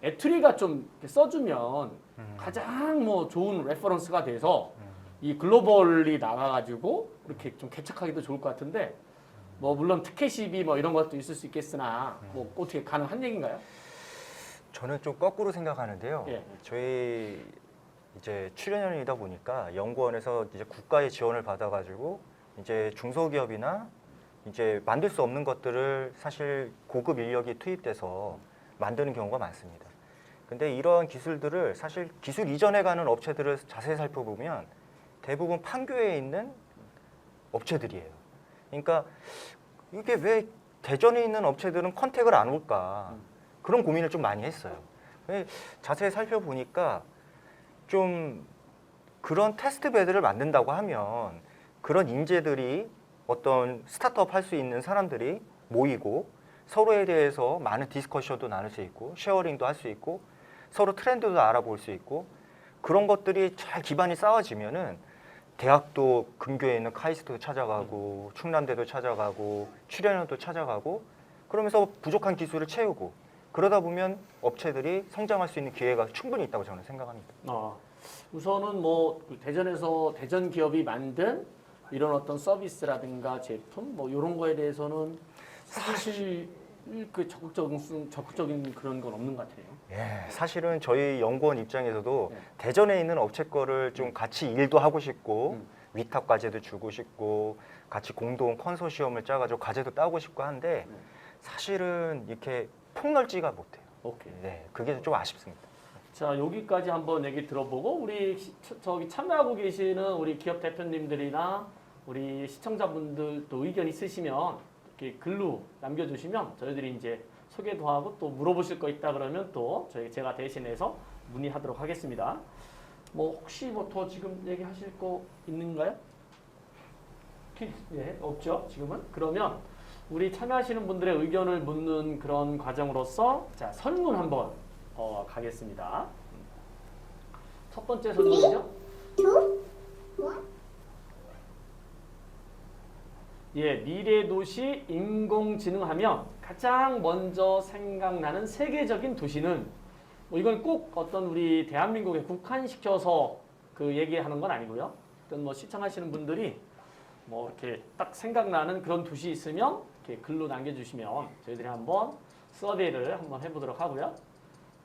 애투리가 좀 써주면 가장 뭐 좋은 레퍼런스가 돼서 이 글로벌이 나가가지고 이렇게 좀 개척하기도 좋을 것 같은데 뭐 물론 특혜시비 뭐 이런 것도 있을 수 있겠으나 뭐 어떻게 가능한 얘기인가요? 저는 좀 거꾸로 생각하는데요. 예. 저희 이제 출연연이다 보니까 연구원에서 이제 국가의 지원을 받아가지고 이제 중소기업이나 이제 만들 수 없는 것들을 사실 고급 인력이 투입돼서 만드는 경우가 많습니다. 근데 이런 기술들을 사실 기술 이전에 가는 업체들을 자세히 살펴보면 대부분 판교에 있는 업체들이에요. 그러니까 이게 왜 대전에 있는 업체들은 컨택을 안 올까 그런 고민을 좀 많이 했어요. 자세히 살펴보니까 좀 그런 테스트 베드를 만든다고 하면 그런 인재들이 어떤 스타트업 할 수 있는 사람들이 모이고 서로에 대해서 많은 디스커션도 나눌 수 있고 쉐어링도 할 수 있고 서로 트렌드도 알아볼 수 있고 그런 것들이 잘 기반이 쌓아지면은 대학도 근교에 있는 카이스트도 찾아가고 충남대도 찾아가고 출연연도 찾아가고 그러면서 부족한 기술을 채우고 그러다 보면 업체들이 성장할 수 있는 기회가 충분히 있다고 저는 생각합니다. 우선은 뭐 대전에서 대전 기업이 만든 이런 어떤 서비스라든가 제품 뭐 이런 거에 대해서는 사실 그 적극적인 그런 건 없는 것 같아요. 예, 사실은 저희 연구원 입장에서도 네. 대전에 있는 업체 거를 좀 같이 일도 하고 싶고 위탁 과제도 주고 싶고 같이 공동 컨소시엄을 짜가지고 과제도 따고 싶고 한데 네. 사실은 이렇게 폭넓지가 못해요. 오케이. 네, 그게 좀 아쉽습니다. 자, 여기까지 한번 얘기 들어보고 우리 저기 참여하고 계시는 우리 기업 대표님들이나 우리 시청자분들 또 의견 있으시면 이렇게 글로 남겨주시면 저희들이 이제 소개도 하고 또 물어보실 거 있다 그러면 또 제가 대신해서 문의하도록 하겠습니다. 뭐 혹시 뭐 더 지금 얘기하실 거 있는가요? 예, 없죠 지금은. 그러면 우리 참여하시는 분들의 의견을 묻는 그런 과정으로서 자 설문 한번 가겠습니다. 첫 번째 설문은요. 예, 미래도시 인공지능하면 가장 먼저 생각나는 세계적인 도시는 뭐 이건 꼭 어떤 우리 대한민국에 국한시켜서 그 얘기하는 건 아니고요. 어떤 뭐 시청하시는 분들이 뭐 이렇게 딱 생각나는 그런 도시 있으면 이렇게 글로 남겨주시면 저희들이 한번 서베이를 한번 해보도록 하고요.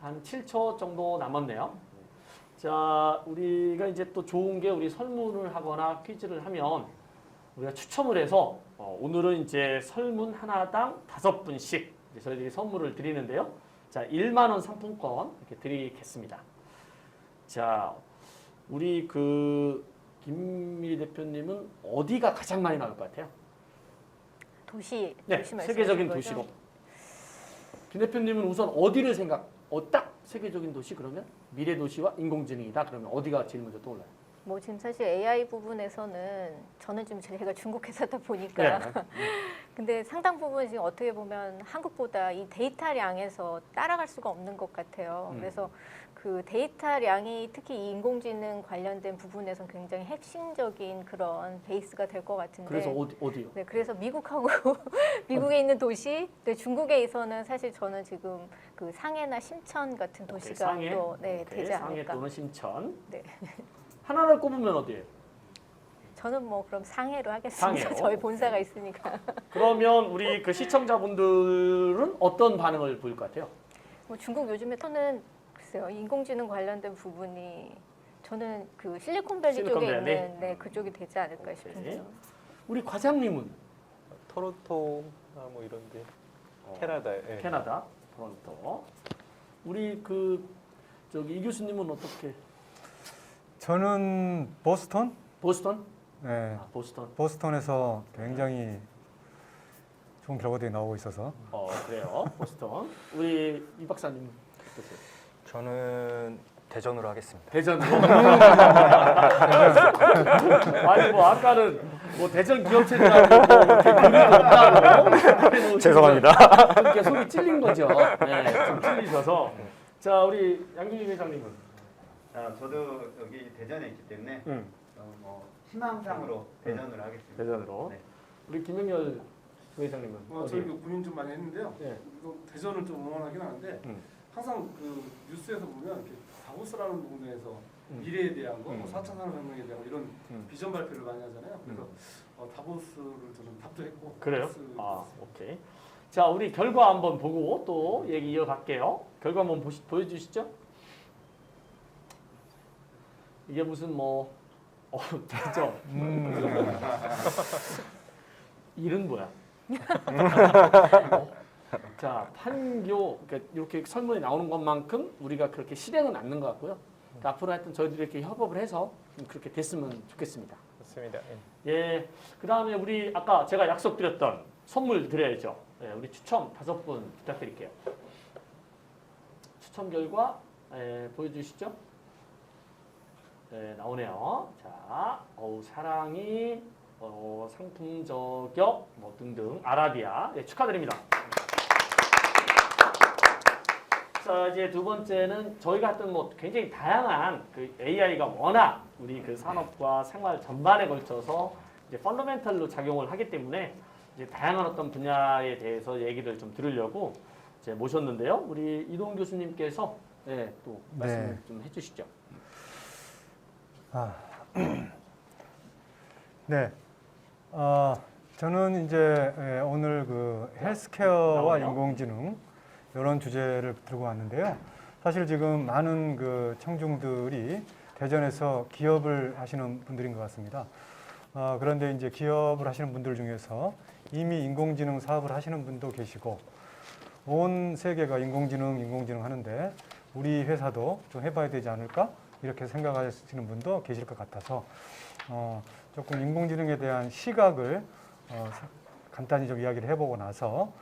한 7초 정도 남았네요. 자, 우리가 이제 또 좋은 게 우리 설문을 하거나 퀴즈를 하면 우리가 추첨을 해서 오늘은 이제 설문 하나당 5분씩 저희들이 선물을 드리는데요. 자, 1만 원 상품권 이렇게 드리겠습니다. 자, 우리 그 김미리 대표님은 어디가 가장 많이 나올 것 같아요? 도시 네, 말씀하시는 세계적인 거죠? 도시로. 김 대표님은 우선 어디를 딱 세계적인 도시 그러면 미래 도시와 인공지능이다 그러면 어디가 제일 먼저 떠올라요? 뭐 지금 사실 AI 부분에서는 저는 지금 제가 중국 회사다 보니까 네. 근데 상당 부분 지금 어떻게 보면 한국보다 이 데이터량에서 따라갈 수가 없는 것 같아요. 그래서 그 데이터량이 특히 이 인공지능 관련된 부분에서는 굉장히 핵심적인 그런 베이스가 될 것 같은데. 그래서 어디요? 네, 그래서 미국하고 미국에 있는 도시, 네, 중국에서는 사실 저는 지금 그 상해나 심천 같은 도시가 상해? 또 네, 오케이, 되지 상해 않을까. 또는 심천. 네. 하나를 꼽으면 어디예요? 저는 뭐 그럼 상해로 하겠습니다. 상해요? 저희 본사가 있으니까. 그러면 우리 그 시청자분들은 어떤 반응을 보일 것 같아요? 뭐 중국 요즘에 저는 글쎄요 인공지능 관련된 부분이 저는 그 실리콘밸리 쪽에 실리콘밸리? 있는 네 그쪽이 되지 않을까 싶은데요. 우리 과장님은 토론토나 뭐 이런데 캐나다에. 예. 캐나다, 토론토. 우리 그 저기 이 교수님은 어떻게? 저는 보스턴? 보스턴? 네, 아, 보스턴. 보스턴에서 굉장히 좋은 결과들이 나오고 있어서 그래요. 보스턴. 우리 이 박사님 어떠세요? 저는 대전으로 하겠습니다. 대전으로. 아니 뭐 아까는 뭐 대전 기업체들하고 뭐 이렇게 의미가 없다고. 죄송합니다. 이렇게 소리 찔린 거죠. 네, 좀 찔리셔서. 자, 우리 양준희 회장님은. 자, 저도 여기 대전에 있기 때문에 뭐 희망상으로 대전으로 하겠습니다. 대전으로. 네. 우리 김영열 회장님은 저희 어디? 그 고민 좀 많이 했는데요. 네. 이거 대전을 좀 응원하긴 하는데 항상 그 뉴스에서 보면 이렇게 다보스라는 동네에서 미래에 대한 거, 4차 산업혁명에 대한 이런 비전 발표를 많이 하잖아요. 그래서 다보스를 저는 답도했고. 그래요? 다보스 아, 오케이. 자, 우리 결과 한번 보고 또 얘기 이어갈게요. 결과 한번 보여주시죠. 이게 무슨 뭐 대전. 일은 뭐야? 자, 판교 그러니까 이렇게 설문이 나오는 것만큼 우리가 그렇게 실행은 않는 것 같고요. 그러니까 앞으로 하여튼 저희들이 이렇게 협업을 해서 좀 그렇게 됐으면 좋겠습니다. 좋습니다. 예, 그 다음에 우리 아까 제가 약속드렸던 선물 드려야죠. 예, 우리 추첨 5분 부탁드릴게요. 추첨 결과 보여주시죠. 네, 나오네요. 자, 사랑이, 상품 저격, 뭐 등등, 아라비아. 네, 축하드립니다. 자, 이제 두 번째는 저희가 했던 뭐 굉장히 다양한 그 AI가 워낙 우리 그 산업과 생활 전반에 걸쳐서 이제 펀더멘털로 작용을 하기 때문에 이제 다양한 어떤 분야에 대해서 얘기를 좀 들으려고 이제 모셨는데요. 우리 이동 교수님께서 네, 또 말씀을 네. 좀 해주시죠. 네. 저는 이제 오늘 그 헬스케어와 나오네요. 인공지능 이런 주제를 들고 왔는데요. 사실 지금 많은 그 청중들이 대전에서 기업을 하시는 분들인 것 같습니다. 그런데 이제 기업을 하시는 분들 중에서 이미 인공지능 사업을 하시는 분도 계시고 온 세계가 인공지능 하는데 우리 회사도 좀 해봐야 되지 않을까? 이렇게 생각하시는 분도 계실 것 같아서 조금 인공지능에 대한 시각을 간단히 좀 이야기를 해보고 나서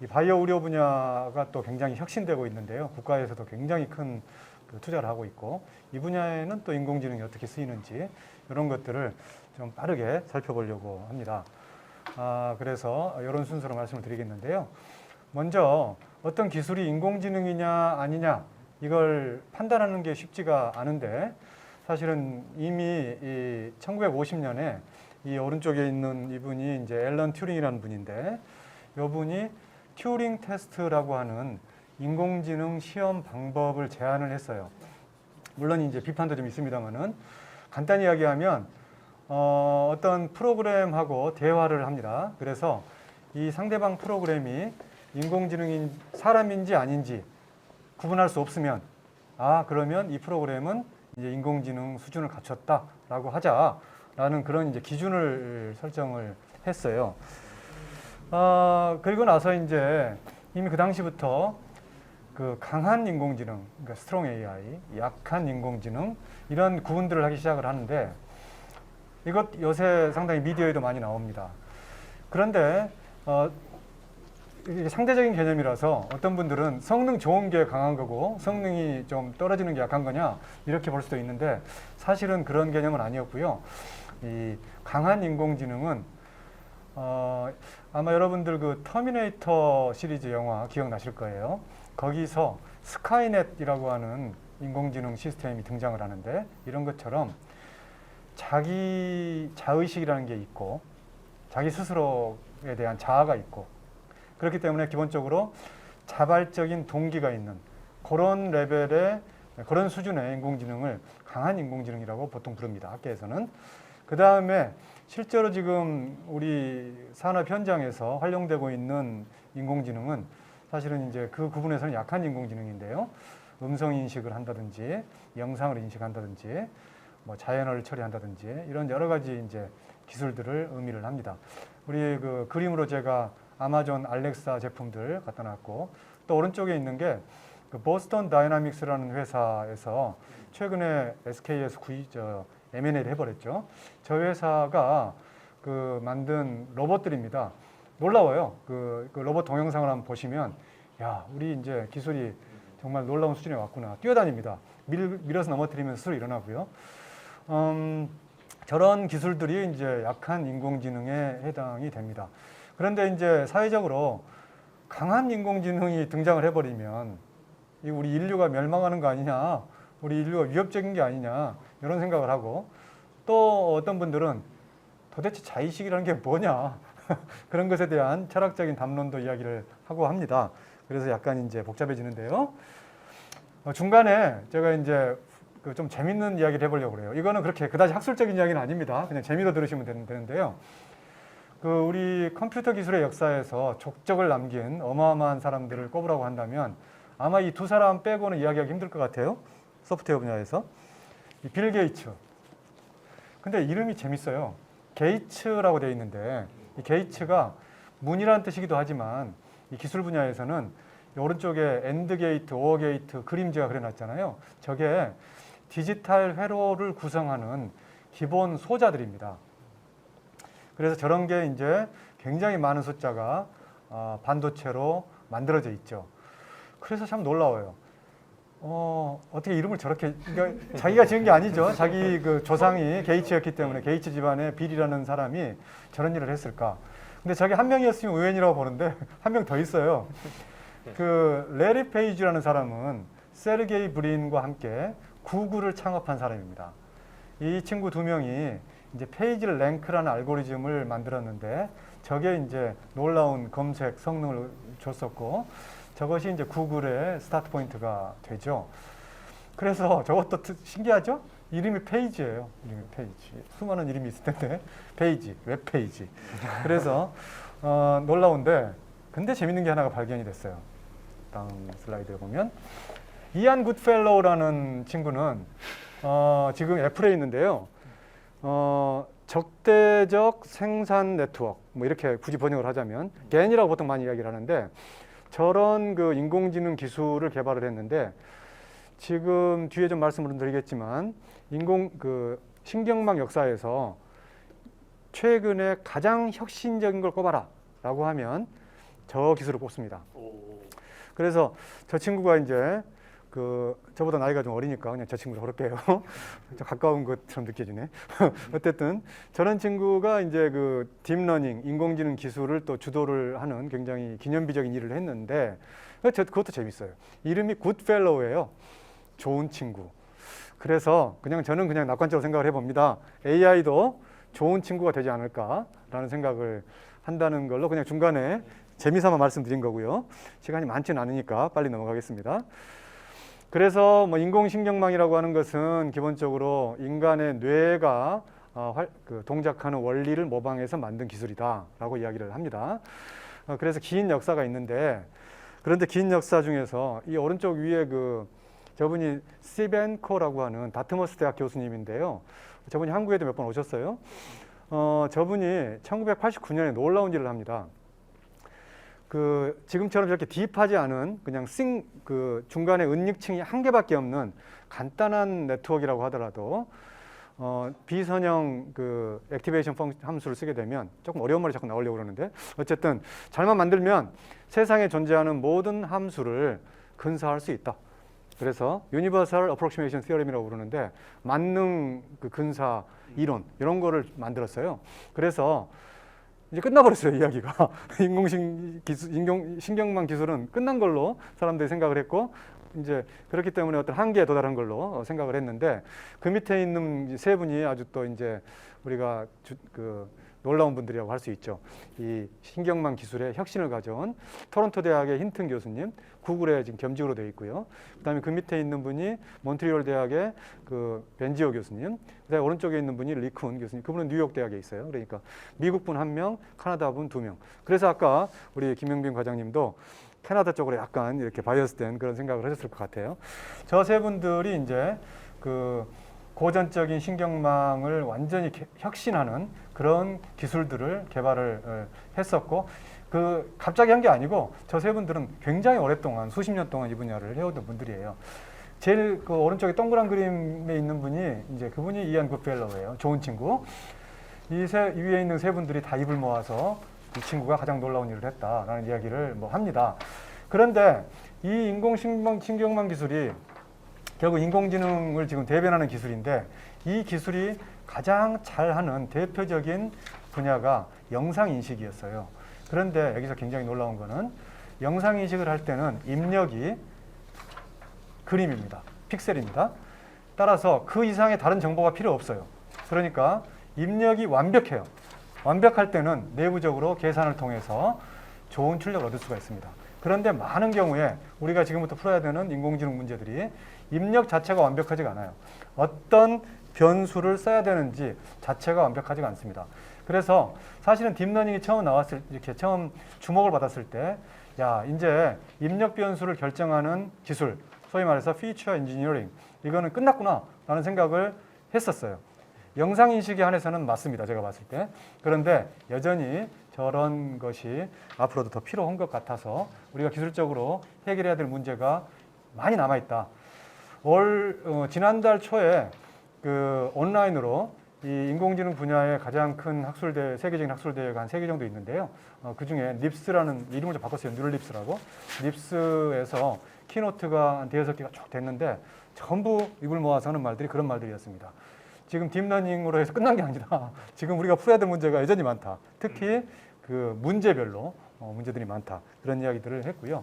이 바이오 의료 분야가 또 굉장히 혁신되고 있는데요. 국가에서도 굉장히 큰 투자를 하고 있고 이 분야에는 또 인공지능이 어떻게 쓰이는지 이런 것들을 좀 빠르게 살펴보려고 합니다. 그래서 이런 순서로 말씀을 드리겠는데요. 먼저 어떤 기술이 인공지능이냐 아니냐 이걸 판단하는 게 쉽지가 않은데 사실은 이미 이 1950년에 이 오른쪽에 있는 이분이 이제 앨런 튜링이라는 분인데 이분이 튜링 테스트라고 하는 인공지능 시험 방법을 제안을 했어요. 물론 이제 비판도 좀 있습니다만은 간단히 이야기하면 어떤 프로그램하고 대화를 합니다. 그래서 이 상대방 프로그램이 인공지능인 사람인지 아닌지 구분할 수 없으면 그러면 이 프로그램은 이제 인공지능 수준을 갖췄다라고 하자라는 그런 이제 기준을 설정을 했어요. 그리고 나서 이제 이미 그 당시부터 그 강한 인공지능, 그러니까 스트롱 AI, 약한 인공지능 이런 구분들을 하기 시작을 하는데 이것 요새 상당히 미디어에도 많이 나옵니다. 그런데 이게 상대적인 개념이라서 어떤 분들은 성능 좋은 게 강한 거고 성능이 좀 떨어지는 게 약한 거냐 이렇게 볼 수도 있는데 사실은 그런 개념은 아니었고요. 이 강한 인공지능은 아마 여러분들 그 터미네이터 시리즈 영화 기억나실 거예요. 거기서 스카이넷이라고 하는 인공지능 시스템이 등장을 하는데 이런 것처럼 자기 자의식이라는 게 있고 자기 스스로에 대한 자아가 있고 그렇기 때문에 기본적으로 자발적인 동기가 있는 그런 레벨의 그런 수준의 인공지능을 강한 인공지능이라고 보통 부릅니다. 학계에서는. 그 다음에 실제로 지금 우리 산업 현장에서 활용되고 있는 인공지능은 사실은 이제 그 구분에서는 약한 인공지능인데요. 음성 인식을 한다든지 영상을 인식한다든지 뭐 자연어를 처리한다든지 이런 여러 가지 이제 기술들을 의미를 합니다. 우리 그 그림으로 제가 아마존 알렉사 제품들 갖다 놨고 또 오른쪽에 있는 게 그 보스턴 다이나믹스라는 회사에서 최근에 SK에서 M&A를 해버렸죠. 저 회사가 그 만든 로봇들입니다. 놀라워요. 그 로봇 동영상을 한번 보시면 야, 우리 이제 기술이 정말 놀라운 수준에 왔구나. 뛰어다닙니다. 밀어서 넘어뜨리면 스스로 일어나고요. 저런 기술들이 이제 약한 인공지능에 해당이 됩니다. 그런데 이제 사회적으로 강한 인공지능이 등장을 해버리면 우리 인류가 멸망하는 거 아니냐, 우리 인류가 위협적인 게 아니냐 이런 생각을 하고 또 어떤 분들은 도대체 자의식이라는 게 뭐냐 그런 것에 대한 철학적인 담론도 이야기를 하고 합니다. 그래서 약간 이제 복잡해지는데요. 중간에 제가 이제 그 좀 재밌는 이야기를 해보려고 그래요. 이거는 그렇게 그다지 학술적인 이야기는 아닙니다. 그냥 재미로 들으시면 되는데요. 그 우리 컴퓨터 기술의 역사에서 족적을 남긴 어마어마한 사람들을 꼽으라고 한다면 아마 이 두 사람 빼고는 이야기하기 힘들 것 같아요. 소프트웨어 분야에서. 이 빌 게이츠. 근데 이름이 재밌어요. 게이츠라고 되어 있는데 이 게이츠가 문이라는 뜻이기도 하지만 이 기술 분야에서는 이 오른쪽에 엔드 게이트, 오어 게이트 그림자가 그려놨잖아요. 저게 디지털 회로를 구성하는 기본 소자들입니다. 그래서 저런 게 이제 굉장히 많은 숫자가 반도체로 만들어져 있죠. 그래서 참 놀라워요. 어떻게 이름을 저렇게, 그러니까 자기가 지은 게 아니죠. 자기 그 조상이 게이츠였기 때문에 게이츠 집안의 빌이라는 사람이 저런 일을 했을까. 근데 자기 한 명이었으면 우연이라고 보는데 한 명 더 있어요. 그 레리 페이지라는 사람은 세르게이 브린과 함께 구글을 창업한 사람입니다. 이 친구 두 명이 이제 페이지 랭크라는 알고리즘을 만들었는데 저게 이제 놀라운 검색 성능을 줬었고 저것이 이제 구글의 스타트 포인트가 되죠. 그래서 저것도 신기하죠? 이름이 페이지예요. 이름이 페이지. 수많은 이름이 있을 텐데 페이지, 웹페이지. 그래서 놀라운데 근데 재밌는 게 하나가 발견이 됐어요. 다음 슬라이드에 보면 이안 굿펠로우라는 친구는 지금 애플에 있는데요. 적대적 생산 네트워크 뭐 이렇게 굳이 번역을 하자면 겐이라고 보통 많이 이야기를 하는데 저런 그 인공지능 기술을 개발을 했는데 지금 뒤에 좀 말씀을 드리겠지만 신경망 역사에서 최근에 가장 혁신적인 걸 꼽아라라고 하면 저 기술을 꼽습니다. 그래서 저 친구가 이제 저보다 나이가 좀 어리니까 그냥 저 친구로 그럴게요. 좀 가까운 것처럼 느껴지네. 어쨌든 저런 친구가 이제 그 딥러닝, 인공지능 기술을 또 주도를 하는 굉장히 기념비적인 일을 했는데 그것도 재밌어요. 이름이 굿펠로우예요. 좋은 친구. 그래서 저는 그냥 낙관적으로 생각을 해봅니다. AI도 좋은 친구가 되지 않을까라는 생각을 한다는 걸로 그냥 중간에 재미삼아 말씀드린 거고요. 시간이 많지는 않으니까 빨리 넘어가겠습니다. 그래서 뭐 인공신경망이라고 하는 것은 기본적으로 인간의 뇌가 동작하는 원리를 모방해서 만든 기술이다라고 이야기를 합니다. 그래서 긴 역사가 있는데 그런데 긴 역사 중에서 이 오른쪽 위에 저분이 스티븐 코라고 하는 다트머스 대학 교수님인데요. 저분이 한국에도 몇 번 오셨어요. 저분이 1989년에 놀라운 일을 합니다. 지금처럼 저렇게 딥하지 않은 그냥 중간에 은닉층이 한 개밖에 없는 간단한 네트워크라고 하더라도 비선형 액티베이션 함수를 쓰게 되면 조금 어려운 말이 자꾸 나오려고 그러는데 어쨌든 잘만 만들면 세상에 존재하는 모든 함수를 근사할 수 있다. 그래서 Universal Approximation Theorem이라고 부르는데 만능 근사 이론 이런 거를 만들었어요. 그래서 이제 끝나버렸어요, 이야기가. 신경망 기술은 끝난 걸로 사람들이 생각을 했고, 이제 그렇기 때문에 어떤 한계에 도달한 걸로 생각을 했는데, 그 밑에 있는 세 분이 아주 또 이제 우리가 놀라운 분들이라고 할 수 있죠. 이 신경망 기술의 혁신을 가져온 토론토 대학의 힌튼 교수님, 구글에 지금 겸직으로 되어 있고요. 그다음에 그 밑에 있는 분이 몬트리올 대학의 벤지오 교수님, 그다음에 오른쪽에 있는 분이 리쿤 교수님. 그분은 뉴욕 대학에 있어요. 그러니까 미국 분 1명, 카나다 분 2명. 그래서 아까 우리 김영빈 과장님도 캐나다 쪽으로 약간 이렇게 바이어스된 그런 생각을 하셨을 것 같아요. 저 세 분들이 이제 고전적인 신경망을 완전히 혁신하는 그런 기술들을 개발을 했었고 갑자기 한 게 아니고 저 세 분들은 굉장히 오랫동안 수십 년 동안 이 분야를 해오던 분들이에요. 제일 오른쪽에 동그란 그림에 있는 분이 이제 그분이 이안 굿펠로우예요. 좋은 친구. 이 위에 있는 세 분들이 다 입을 모아서 이 친구가 가장 놀라운 일을 했다라는 이야기를 합니다. 그런데 이 인공신경망 기술이 결국 인공지능을 지금 대변하는 기술인데 이 기술이 가장 잘하는 대표적인 분야가 영상인식이었어요. 그런데 여기서 굉장히 놀라운 거는 영상인식을 할 때는 입력이 그림입니다. 픽셀입니다. 따라서 그 이상의 다른 정보가 필요 없어요. 그러니까 입력이 완벽해요. 완벽할 때는 내부적으로 계산을 통해서 좋은 출력을 얻을 수가 있습니다. 그런데 많은 경우에 우리가 지금부터 풀어야 되는 인공지능 문제들이 입력 자체가 완벽하지가 않아요. 어떤 변수를 써야 되는지 자체가 완벽하지가 않습니다. 그래서 사실은 딥러닝이 처음 주목을 받았을 때, 이제 입력 변수를 결정하는 기술, 소위 말해서 피처 엔지니어링, 이거는 끝났구나라는 생각을 했었어요. 영상인식에 한해서는 맞습니다. 제가 봤을 때. 그런데 여전히 저런 것이 앞으로도 더 필요한 것 같아서 우리가 기술적으로 해결해야 될 문제가 많이 남아있다. 지난달 초에 온라인으로 이 인공지능 분야의 가장 큰 세계적인 학술대회가 한 3개 정도 있는데요. 그 중에 닙스라는 이름을 좀 바꿨어요. 뉴럴립스라고. 닙스에서 키노트가 한 5개가 쭉 됐는데 전부 입을 모아서 하는 말들이 그런 말들이었습니다. 지금 딥러닝으로 해서 끝난 게 아니라 지금 우리가 풀어야 될 문제가 여전히 많다. 특히 그 문제별로 문제들이 많다. 그런 이야기들을 했고요.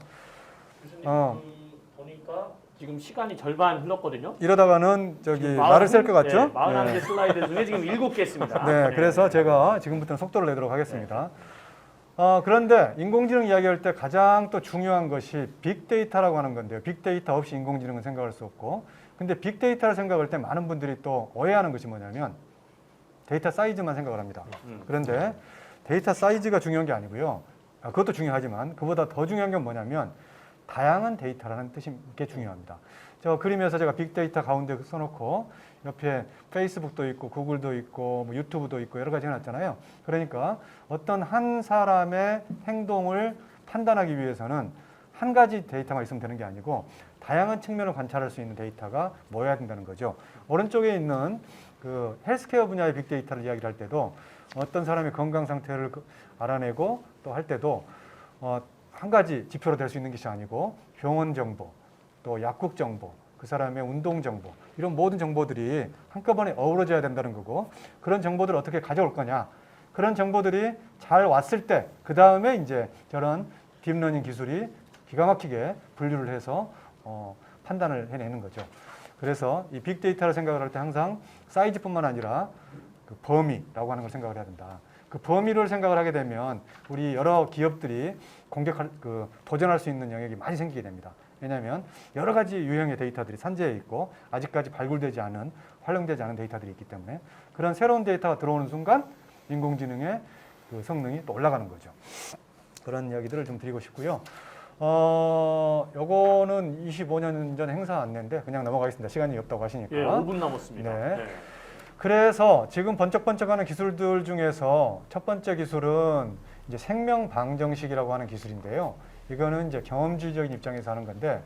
보니까 지금 시간이 절반 흘렀거든요. 이러다가는 저기 지금 말을 셀 것 같죠? 41개 슬라이드 중에 지금 7개 있습니다. 네, 그래서 제가 지금부터는 속도를 내도록 하겠습니다. 그런데 인공지능 이야기할 때 가장 또 중요한 것이 빅데이터라고 하는 건데요. 빅데이터 없이 인공지능은 생각할 수 없고, 근데 빅데이터를 생각할 때 많은 분들이 또 오해하는 것이 뭐냐면 데이터 사이즈만 생각을 합니다. 그런데 데이터 사이즈가 중요한 게 아니고요. 그것도 중요하지만 그보다 더 중요한 게 뭐냐면 다양한 데이터라는 뜻이 게 중요합니다. 저 그림에서 제가 빅데이터 가운데 써놓고 옆에 페이스북도 있고 구글도 있고 뭐 유튜브도 있고 여러 가지 해놨잖아요. 그러니까 어떤 한 사람의 행동을 판단하기 위해서는 한 가지 데이터만 있으면 되는 게 아니고 다양한 측면을 관찰할 수 있는 데이터가 모여야 된다는 거죠. 오른쪽에 있는 그 헬스케어 분야의 빅데이터를 이야기를 할 때도 어떤 사람의 건강 상태를 알아내고 또 할 때도 한 가지 지표로 될 수 있는 것이 아니고 병원 정보, 또 약국 정보, 그 사람의 운동 정보 이런 모든 정보들이 한꺼번에 어우러져야 된다는 거고 그런 정보들을 어떻게 가져올 거냐 그런 정보들이 잘 왔을 때 그 다음에 이제 저런 딥러닝 기술이 기가 막히게 분류를 해서 판단을 해내는 거죠. 그래서 이 빅데이터를 생각을 할 때 항상 사이즈뿐만 아니라 그 범위라고 하는 걸 생각을 해야 된다. 그 범위를 생각을 하게 되면 우리 여러 기업들이 도전할 수 있는 영역이 많이 생기게 됩니다. 왜냐하면 여러 가지 유형의 데이터들이 산재해 있고 아직까지 발굴되지 않은 활용되지 않은 데이터들이 있기 때문에 그런 새로운 데이터가 들어오는 순간 인공지능의 그 성능이 또 올라가는 거죠. 그런 이야기들을 좀 드리고 싶고요. 요거는 25년 전 행사 안내인데 그냥 넘어가겠습니다. 시간이 없다고 하시니까. 예, 5분 남았습니다. 네. 네. 그래서 지금 번쩍번쩍하는 기술들 중에서 첫 번째 기술은 이제 생명 방정식이라고 하는 기술인데요. 이거는 이제 경험주의적인 입장에서 하는 건데,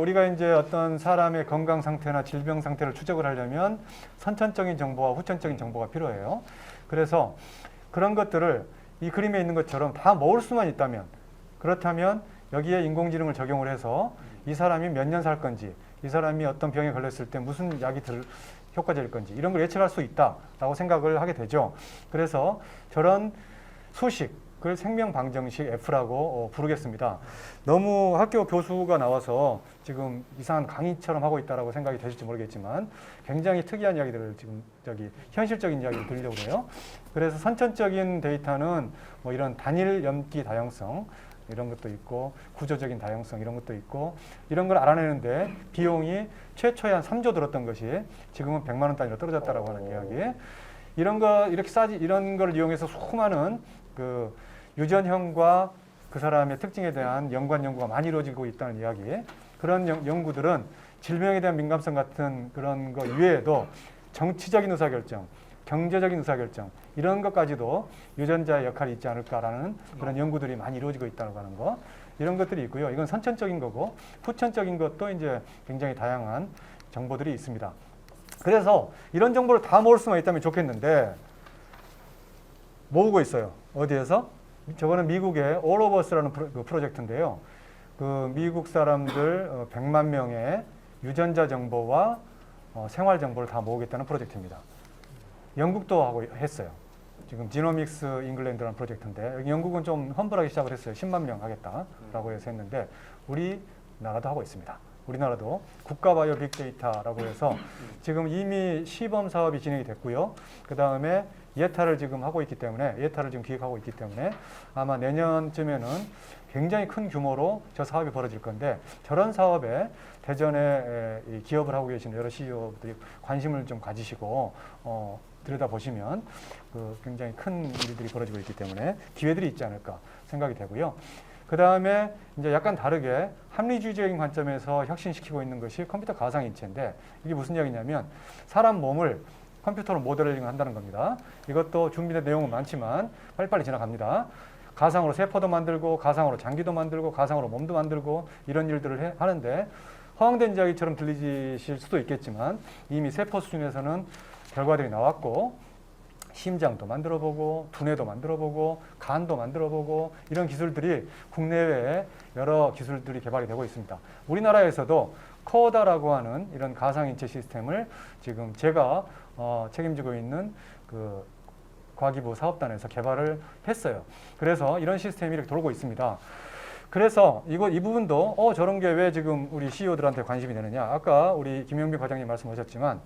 우리가 이제 어떤 사람의 건강 상태나 질병 상태를 추적을 하려면 선천적인 정보와 후천적인 정보가 필요해요. 그래서 그런 것들을 이 그림에 있는 것처럼 다 모을 수만 있다면, 그렇다면 여기에 인공지능을 적용을 해서 이 사람이 몇 년 살 건지, 이 사람이 어떤 병에 걸렸을 때 무슨 약이 효과적일 건지 이런 걸 예측할 수 있다라고 생각을 하게 되죠. 그래서 저런 수식을 생명방정식 F라고 부르겠습니다. 너무 학교 교수가 나와서 지금 이상한 강의처럼 하고 있다라고 생각이 되실지 모르겠지만 굉장히 특이한 이야기들을 지금 현실적인 이야기를 드리려고 해요. 그래서 선천적인 데이터는 뭐 이런 단일 염기 다양성 이런 것도 있고 구조적인 다양성 이런 것도 있고 이런 걸 알아내는데 비용이 최초에 한 3조 들었던 것이 지금은 100만 원 단위로 떨어졌다라고 하는 이야기. 이런 거 이렇게 이런 걸 이용해서 수많은 그 유전형과 그 사람의 특징에 대한 연관 연구가 많이 이루어지고 있다는 이야기. 그런 연구들은 질병에 대한 민감성 같은 그런 거 이외에도 정치적인 의사결정, 경제적인 의사결정 이런 것까지도 유전자의 역할이 있지 않을까라는 그런 연구들이 많이 이루어지고 있다고 하는 거 이런 것들이 있고요. 이건 선천적인 거고 후천적인 것도 이제 굉장히 다양한 정보들이 있습니다. 그래서 이런 정보를 다 모을 수만 있다면 좋겠는데 모으고 있어요. 어디에서? 저거는 미국의 All of Us라는 프로젝트인데요. 그 미국 사람들 100만 명의 유전자 정보와 생활 정보를 다 모으겠다는 프로젝트입니다. 영국도 하고 했어요. 지금 지노믹스 잉글랜드라는 프로젝트인데 여기 영국은 좀 험불하게 시작을 했어요. 10만 명 하겠다라고 해서 했는데 우리나라도 하고 있습니다. 우리나라도 국가바이오 빅데이터라고 해서 지금 이미 시범 사업이 진행이 됐고요. 그 다음에 예타를 지금 하고 있기 때문에 예타를 지금 기획하고 있기 때문에 아마 내년쯤에는 굉장히 큰 규모로 저 사업이 벌어질 건데 저런 사업에 대전에 기업을 하고 계시는 여러 CEO들이 관심을 좀 가지시고 들여다보시면 굉장히 큰 일들이 벌어지고 있기 때문에 기회들이 있지 않을까 생각이 되고요. 그 다음에 이제 약간 다르게 합리주의적인 관점에서 혁신시키고 있는 것이 컴퓨터 가상인체인데 이게 무슨 이야기냐면 사람 몸을 컴퓨터로 모델링을 한다는 겁니다. 이것도 준비된 내용은 많지만 빨리빨리 지나갑니다. 가상으로 세포도 만들고 가상으로 장기도 만들고 가상으로 몸도 만들고 이런 일들을 하는데 허황된 이야기처럼 들리실 수도 있겠지만 이미 세포 수준에서는 결과들이 나왔고 심장도 만들어보고 두뇌도 만들어보고 간도 만들어보고 이런 기술들이 국내외에 여러 기술들이 개발이 되고 있습니다. 우리나라에서도 코다라고 하는 이런 가상인체 시스템을 지금 제가 책임지고 있는 그 과기부 사업단에서 개발을 했어요. 그래서 이런 시스템이 이렇게 돌고 있습니다. 그래서 이 부분도 저런 게 왜 지금 우리 CEO들한테 관심이 되느냐. 아까 우리 김영빈 과장님 말씀하셨지만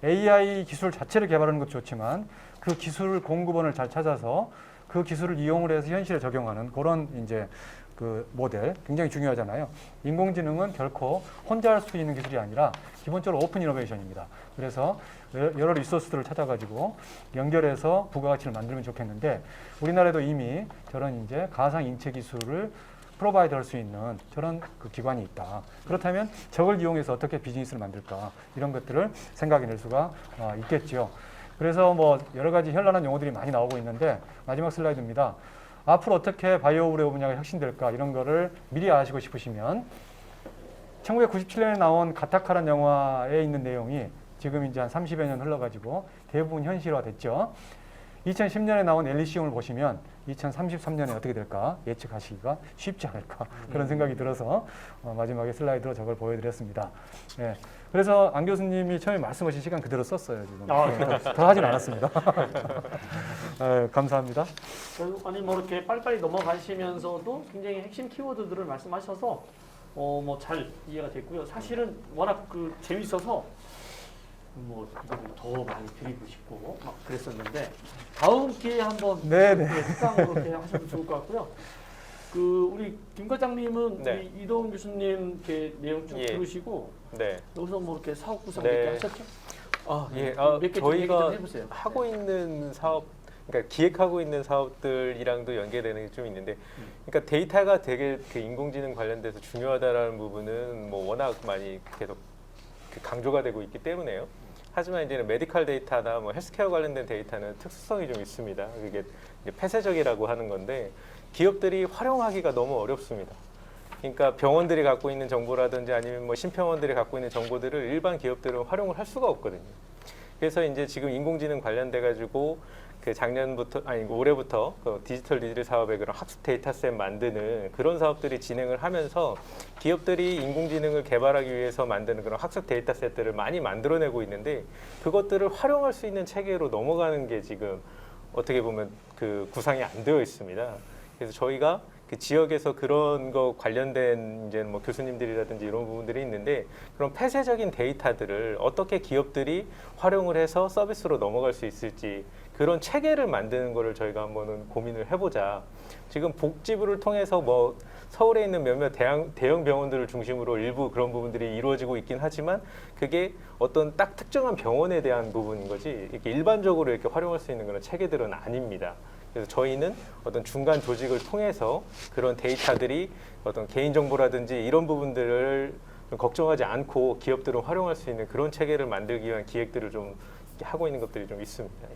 AI 기술 자체를 개발하는 것도 좋지만 그 기술 공급원을 잘 찾아서 그 기술을 이용을 해서 현실에 적용하는 그런 이제 그 모델 굉장히 중요하잖아요. 인공지능은 결코 혼자 할 수 있는 기술이 아니라 기본적으로 오픈 이노베이션입니다. 그래서 여러 리소스들을 찾아가지고 연결해서 부가가치를 만들면 좋겠는데 우리나라에도 이미 저런 이제 가상 인체 기술을 프로바이드 할 수 있는 저런 그 기관이 있다. 그렇다면 저걸 이용해서 어떻게 비즈니스를 만들까 이런 것들을 생각해낼 수가 있겠죠. 그래서 뭐 여러 가지 현란한 용어들이 많이 나오고 있는데 마지막 슬라이드입니다. 앞으로 어떻게 바이오브레오 분야가 혁신될까 이런 거를 미리 아시고 싶으시면 1997년에 나온 가타카라는 영화에 있는 내용이 지금 이제 한 30여 년 흘러가지고 대부분 현실화됐죠. 2010년에 나온 엘리시움을 보시면 2033년에 어떻게 될까 예측하시기가 쉽지 않을까 그런 생각이 들어서 마지막에 슬라이드로 저걸 보여드렸습니다. 네. 그래서 안 교수님이 처음에 말씀하신 시간 그대로 썼어요. 지금. 더 하진 않았습니다. 감사합니다. 아니 뭐 이렇게 빨리빨리 넘어가시면서도 굉장히 핵심 키워드들을 말씀하셔서 뭐 잘 이해가 됐고요. 사실은 워낙 그 재밌어서 뭐 더 많이 드리고 싶고 막 그랬었는데 다음 기회에 한번 특강으로 이렇게 하셔도 좋을 것 같고요. 그 우리 김 과장님은 네. 우리 이동훈 교수님 이렇게 내용 쭉 예. 들으시고 네. 여기서 뭐 이렇게 사업 구성 네. 몇 개 하셨죠? 몇 개 좀 얘기 좀 저희가 해보세요. 하고 있는 사업, 그러니까 기획하고 있는 사업들이랑도 연계되는 게 좀 있는데, 그러니까 데이터가 되게 그 인공지능 관련돼서 중요하다라는 부분은 뭐 워낙 많이 계속 강조가 되고 있기 때문에요. 하지만 이제는 메디컬 데이터나 뭐 헬스케어 관련된 데이터는 특수성이 좀 있습니다. 그게 이제 폐쇄적이라고 하는 건데 기업들이 활용하기가 너무 어렵습니다. 그러니까 병원들이 갖고 있는 정보라든지 아니면 뭐 심평원들이 갖고 있는 정보들을 일반 기업들은 활용을 할 수가 없거든요. 그래서 이제 지금 인공지능 관련돼 가지고 그 작년부터 아니 올해부터 그 디지털 리드리 사업의 그런 학습 데이터셋 만드는 그런 사업들이 진행을 하면서 기업들이 인공지능을 개발하기 위해서 만드는 그런 학습 데이터셋들을 많이 만들어내고 있는데 그것들을 활용할 수 있는 체계로 넘어가는 게 지금 어떻게 보면 그 구상이 안 되어 있습니다. 그래서 저희가 그 지역에서 그런 거 관련된 이제 뭐 교수님들이라든지 이런 부분들이 있는데 그런 폐쇄적인 데이터들을 어떻게 기업들이 활용을 해서 서비스로 넘어갈 수 있을지 그런 체계를 만드는 거를 저희가 한번은 고민을 해보자. 지금 복지부를 통해서 뭐 서울에 있는 몇몇 대형 병원들을 중심으로 일부 그런 부분들이 이루어지고 있긴 하지만 그게 어떤 딱 특정한 병원에 대한 부분인 거지 이렇게 일반적으로 이렇게 활용할 수 있는 그런 체계들은 아닙니다. 그래서 저희는 어떤 중간 조직을 통해서 그런 데이터들이 어떤 개인정보라든지 이런 부분들을 좀 걱정하지 않고 기업들은 활용할 수 있는 그런 체계를 만들기 위한 기획들을 좀 하고 있는 것들이 좀 있습니다.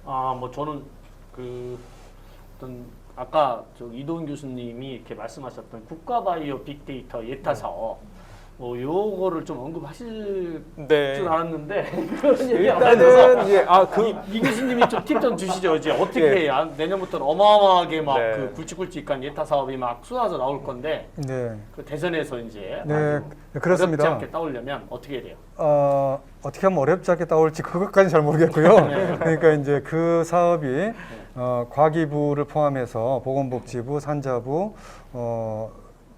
뭐 저는 그 어떤 아까 저 이도훈 교수님이 이렇게 말씀하셨던 국가바이오 빅데이터 예타 사업 요거를 좀 언급하실 줄 알았는데 그런 얘기 안 하셔서 이 교수님이 좀 팁 좀 주시죠. 이제 어떻게 내년부터는 어마어마하게 막 그 굵직굵직한 예타 사업이 막 쏟아져 나올 건데 그 대전에서 이제 그렇습니다. 어렵지 않게 따오려면 어떻게 해야 돼요? 어떻게 하면 어렵지 않게 따올지 그것까지 잘 모르겠고요. 그러니까 이제 그 사업이 과기부를 포함해서 보건복지부, 산자부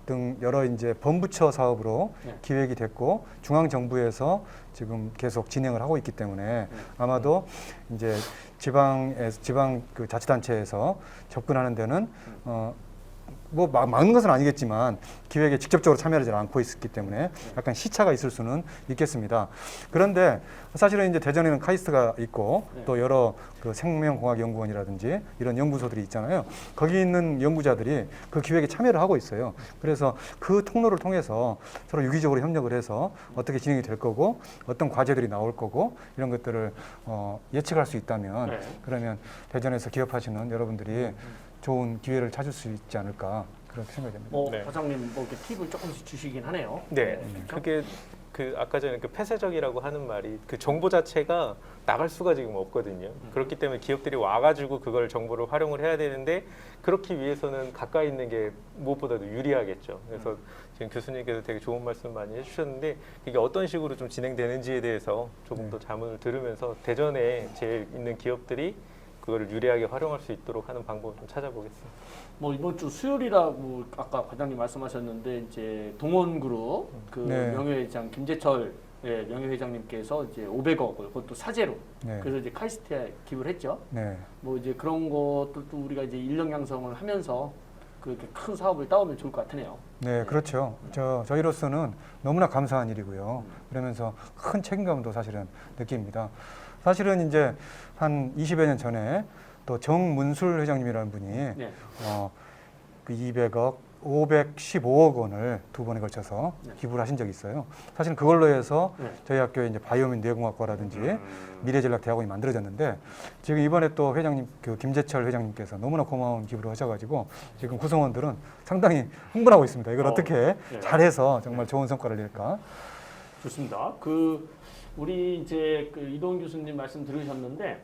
등 여러 이제 범부처 사업으로 기획이 됐고 중앙 정부에서 지금 계속 진행을 하고 있기 때문에 아마도 이제 지방 그 자치단체에서 접근하는 데는 뭐 막는 것은 아니겠지만 기획에 직접적으로 참여하지 않고 있기 때문에 약간 시차가 있을 수는 있겠습니다. 그런데 사실은 이제 대전에는 카이스트가 있고 또 여러 그 생명공학연구원이라든지 이런 연구소들이 있잖아요. 거기 있는 연구자들이 그 기획에 참여를 하고 있어요. 그래서 그 통로를 통해서 서로 유기적으로 협력을 해서 어떻게 진행이 될 거고 어떤 과제들이 나올 거고 이런 것들을 예측할 수 있다면 그러면 대전에서 기업하시는 여러분들이 좋은 기회를 찾을 수 있지 않을까 그렇게 생각이 됩니다. 과장님 뭐 이렇게 팁을 조금씩 주시긴 하네요. 그게 그 아까 전에 그 폐쇄적이라고 하는 말이 그 정보 자체가 나갈 수가 지금 없거든요. 그렇기 때문에 기업들이 와가지고 그걸 정보를 활용을 해야 되는데 그렇기 위해서는 가까이 있는 게 무엇보다도 유리하겠죠. 그래서 지금 교수님께서 되게 좋은 말씀 많이 해주셨는데 이게 어떤 식으로 좀 진행되는지에 대해서 조금 더 자문을 들으면서 대전에 제일 있는 기업들이 그거를 유리하게 활용할 수 있도록 하는 방법을 좀 찾아보겠습니다. 뭐 이번 주 수요일이라고 아까 과장님 말씀하셨는데 이제 동원그룹 그 네. 명예회장 김재철 명예회장님께서 이제 500억을 그것도 사재로 네. 그래서 이제 카이스트에 기부를 했죠. 네. 뭐 이제 그런 것들도 우리가 이제 인력 양성을 하면서 그렇게 큰 사업을 따오면 좋을 것 같으네요. 네, 그렇죠. 저희로서는 너무나 감사한 일이고요. 그러면서 큰 책임감도 사실은 느낍니다. 사실은 이제 한 20여 년 전에 또 정문술 회장님이라는 분이 네. 그 200억, 515억 원을 두 번에 걸쳐서 네. 기부를 하신 적이 있어요. 사실 그걸로 해서 네. 저희 학교에 이제 바이오민 뇌공학과라든지 미래전략대학원이 만들어졌는데 지금 이번에 또 회장님, 그 김재철 회장님께서 너무나 고마운 기부를 하셔가지고 지금 구성원들은 상당히 흥분하고 있습니다. 이걸 어떻게 네. 잘해서 정말 좋은 성과를 낼까? 좋습니다. 그 우리 이제 그 이동 교수님 말씀 들으셨는데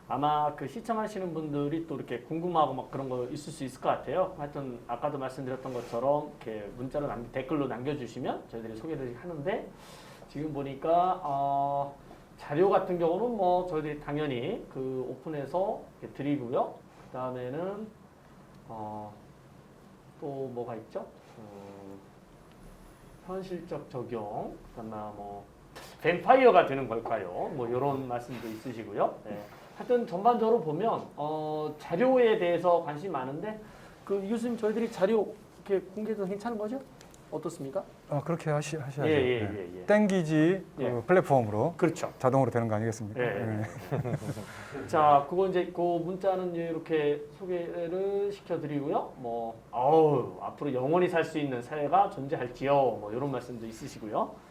아마 그 시청하시는 분들이 또 이렇게 궁금하고 막 그런 거 있을 수 있을 것 같아요. 하여튼 아까도 말씀드렸던 것처럼 이렇게 문자로 댓글로 남겨주시면 저희들이 소개를 하는데 지금 보니까 자료 같은 경우는 뭐 저희들이 당연히 그 오픈해서 이렇게 드리고요. 그 다음에는 또 뭐가 있죠? 현실적 적용, 그다음에 뭐 뱀파이어가 되는 걸까요? 뭐 이런 말씀도 있으시고요. 네. 하여튼 전반적으로 보면 자료에 대해서 관심이 많은데 그 교수님 저희들이 자료 이렇게 공개도 괜찮은 거죠? 어떻습니까? 그렇게 하셔야죠. 예. 땡기지 예. 그 플랫폼으로 그렇죠. 자동으로 되는 거 아니겠습니까? 예. 네. 자, 그거 이제 그 문자는 이렇게 소개를 시켜드리고요. 뭐, 앞으로 영원히 살 수 있는 사회가 존재할지요. 뭐 이런 말씀도 있으시고요.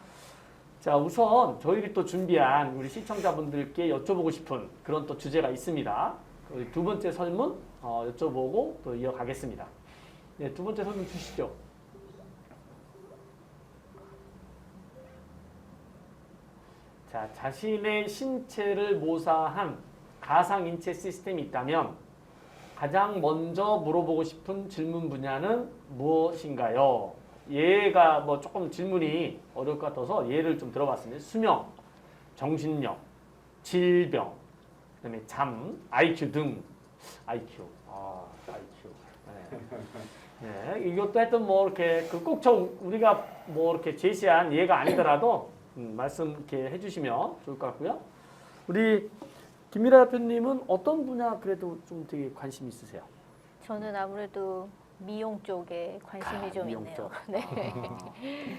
자, 우선 저희들이 또 준비한 우리 시청자분들께 여쭤보고 싶은 그런 또 주제가 있습니다. 우리 두 번째 설문 여쭤보고 또 이어가겠습니다. 네, 두 번째 설문 주시죠. 자, 자신의 신체를 모사한 가상인체 시스템이 있다면 가장 먼저 물어보고 싶은 질문 분야는 무엇인가요? 얘가 뭐 조금 질문이 어려울 것 같아서 예를 좀 들어봤습니다. 수명, 정신력, 질병, 그다음에 잠, IQ 등. IQ. 네, 이것도 하여튼 뭐 이렇게 꼭 우리가 뭐 이렇게 제시한 예가 아니더라도 말씀 이렇게 해주시면 좋을 것 같고요. 우리 김미라 대표님은 어떤 분야 그래도 좀 되게 관심 있으세요? 저는 아무래도 미용 쪽에 관심이 좀 미용 있네요. 쪽. 네.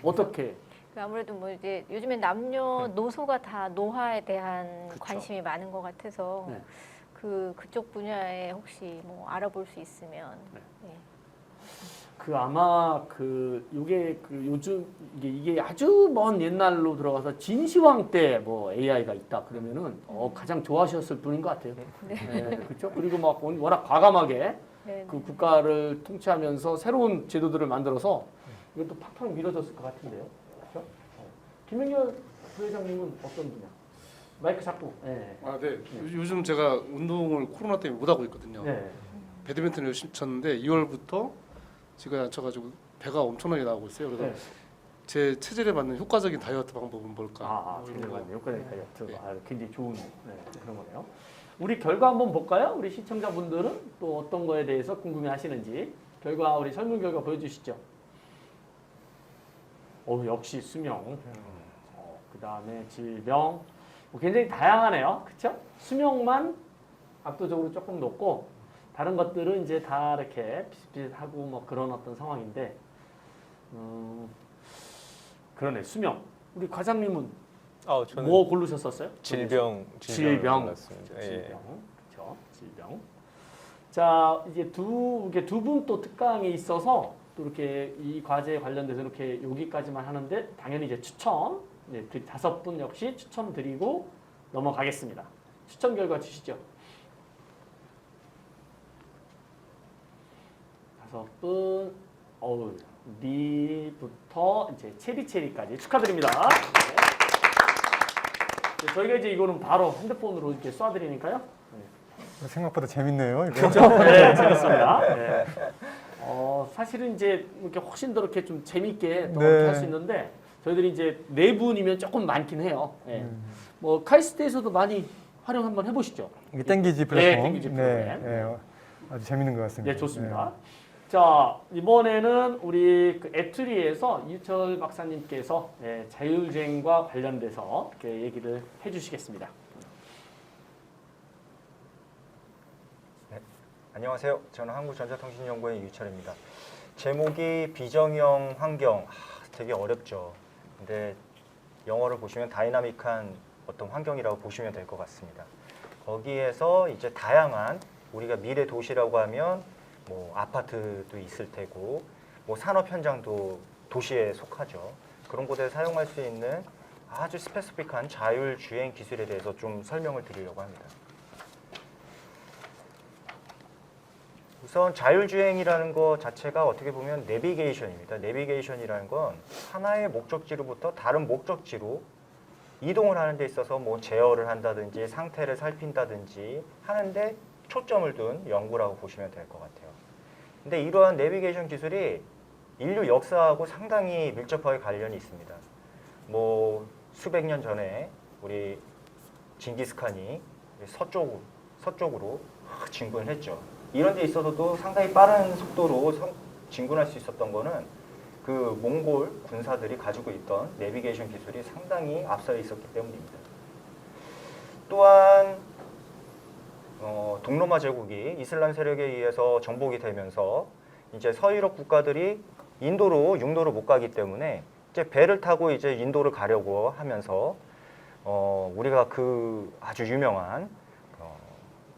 어떻게? 아무래도 뭐 이제 요즘에 남녀노소가 다 노화에 대한 그쵸. 관심이 많은 것 같아서 네. 그쪽 분야에 혹시 뭐 알아볼 수 있으면 네. 네. 그 아마 요게 요즘 이게 아주 먼 옛날로 들어가서 진시황 때 뭐 AI가 있다 그러면은 가장 좋아하셨을 분인 것 같아요. 네. 그렇죠. 그리고 막 워낙 과감하게 네. 그 국가를 통치하면서 새로운 제도들을 만들어서 이것도 팍팍 밀어졌을 것 같은데요. 그렇죠? 김영렬 부회장님은 어떤 분야? 마이크 잡고. 네. 네. 요즘 제가 운동을 코로나 때문에 못 하고 있거든요. 네. 배드민턴을 열심히 쳤는데 2월부터 지금 안 쳐가지고 배가 엄청나게 나오고 있어요. 그래서 네. 제 체질에 맞는 효과적인 다이어트 방법은 뭘까? 제대로 맞네. 효과적인 다이어트. 네. 굉장히 좋은 그런 거네요. 우리 결과 한번 볼까요? 우리 시청자분들은 또 어떤 거에 대해서 궁금해 하시는지 결과 우리 설문 결과 보여주시죠. 역시 수명. 그 다음에 질병. 굉장히 다양하네요. 그렇죠? 수명만 압도적으로 조금 높고 다른 것들은 이제 다 이렇게 비슷비슷하고 뭐 그런 어떤 상황인데 그러네. 수명. 우리 과장님은 저는 뭐 고르셨었어요? 질병. 질병. 예. 질병. 그렇죠. 질병. 자, 이제 두 분 또 특강이 있어서 또 이렇게 이 과제에 관련돼서 이렇게 여기까지만 하는데 당연히 이제 추천. 5분 역시 추천 드리고 넘어가겠습니다. 추천 결과 주시죠. 5분. 리부터 이제 체리체리까지 축하드립니다. 네. 저희가 이제 이거는 바로 핸드폰으로 이렇게 쏴드리니까요. 생각보다 재밌네요. 이거. 그렇죠? 네, 재밌습니다. 네. 사실은 이제 이렇게 훨씬 더 이렇게 좀 재밌게 또 네. 할 수 있는데 저희들이 이제 4분이면 조금 많긴 해요. 네. 뭐 카이스트에서도 많이 활용 한번 해보시죠. 이게 땡기지 네, 플랫폼. 땡기지 프로그램. 아주 재밌는 것 같습니다. 네, 좋습니다. 자, 이번에는 우리 그 애투리에서 이유철 박사님께서 자율주행과 관련돼서 이렇게 얘기를 해주시겠습니다. 안녕하세요. 저는 한국전자통신연구원의 유철입니다. 제목이 비정형 환경, 되게 어렵죠. 근데 영어를 보시면 다이나믹한 어떤 환경이라고 보시면 될 것 같습니다. 거기에서 이제 다양한 우리가 미래 도시라고 하면 뭐 아파트도 있을 테고 뭐 산업 현장도 도시에 속하죠. 그런 곳에 사용할 수 있는 아주 스페시픽한 자율주행 기술에 대해서 좀 설명을 드리려고 합니다. 우선 자율주행이라는 것 자체가 어떻게 보면 내비게이션입니다. 내비게이션이라는 건 하나의 목적지로부터 다른 목적지로 이동을 하는 데 있어서 뭐 제어를 한다든지 상태를 살핀다든지 하는데 초점을 둔 연구라고 보시면 될 것 같아요. 근데 이러한 내비게이션 기술이 인류 역사하고 상당히 밀접하게 관련이 있습니다. 뭐 수백 년 전에 우리 징기스칸이 서쪽으로 진군을 했죠. 이런 데 있어서도 상당히 빠른 속도로 진군할 수 있었던 거는 그 몽골 군사들이 가지고 있던 내비게이션 기술이 상당히 앞서 있었기 때문입니다. 또한 동로마 제국이 이슬람 세력에 의해서 정복이 되면서 이제 서유럽 국가들이 인도로 육로로 못 가기 때문에 이제 배를 타고 이제 인도를 가려고 하면서 우리가 그 아주 유명한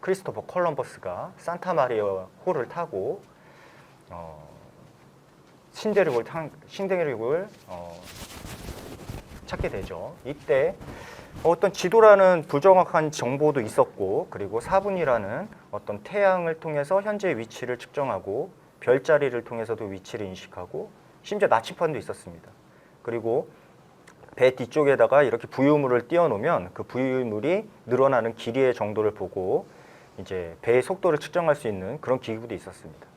크리스토퍼 콜럼버스가 산타마리아 호를 타고 신대륙을 찾게 되죠. 이때 어떤 지도라는 불정확한 정보도 있었고, 그리고 사분이라는 어떤 태양을 통해서 현재 위치를 측정하고 별자리를 통해서도 위치를 인식하고 심지어 나침반도 있었습니다. 그리고 배 뒤쪽에다가 이렇게 부유물을 띄워놓으면 그 부유물이 늘어나는 길이의 정도를 보고 이제 배의 속도를 측정할 수 있는 그런 기구도 있었습니다.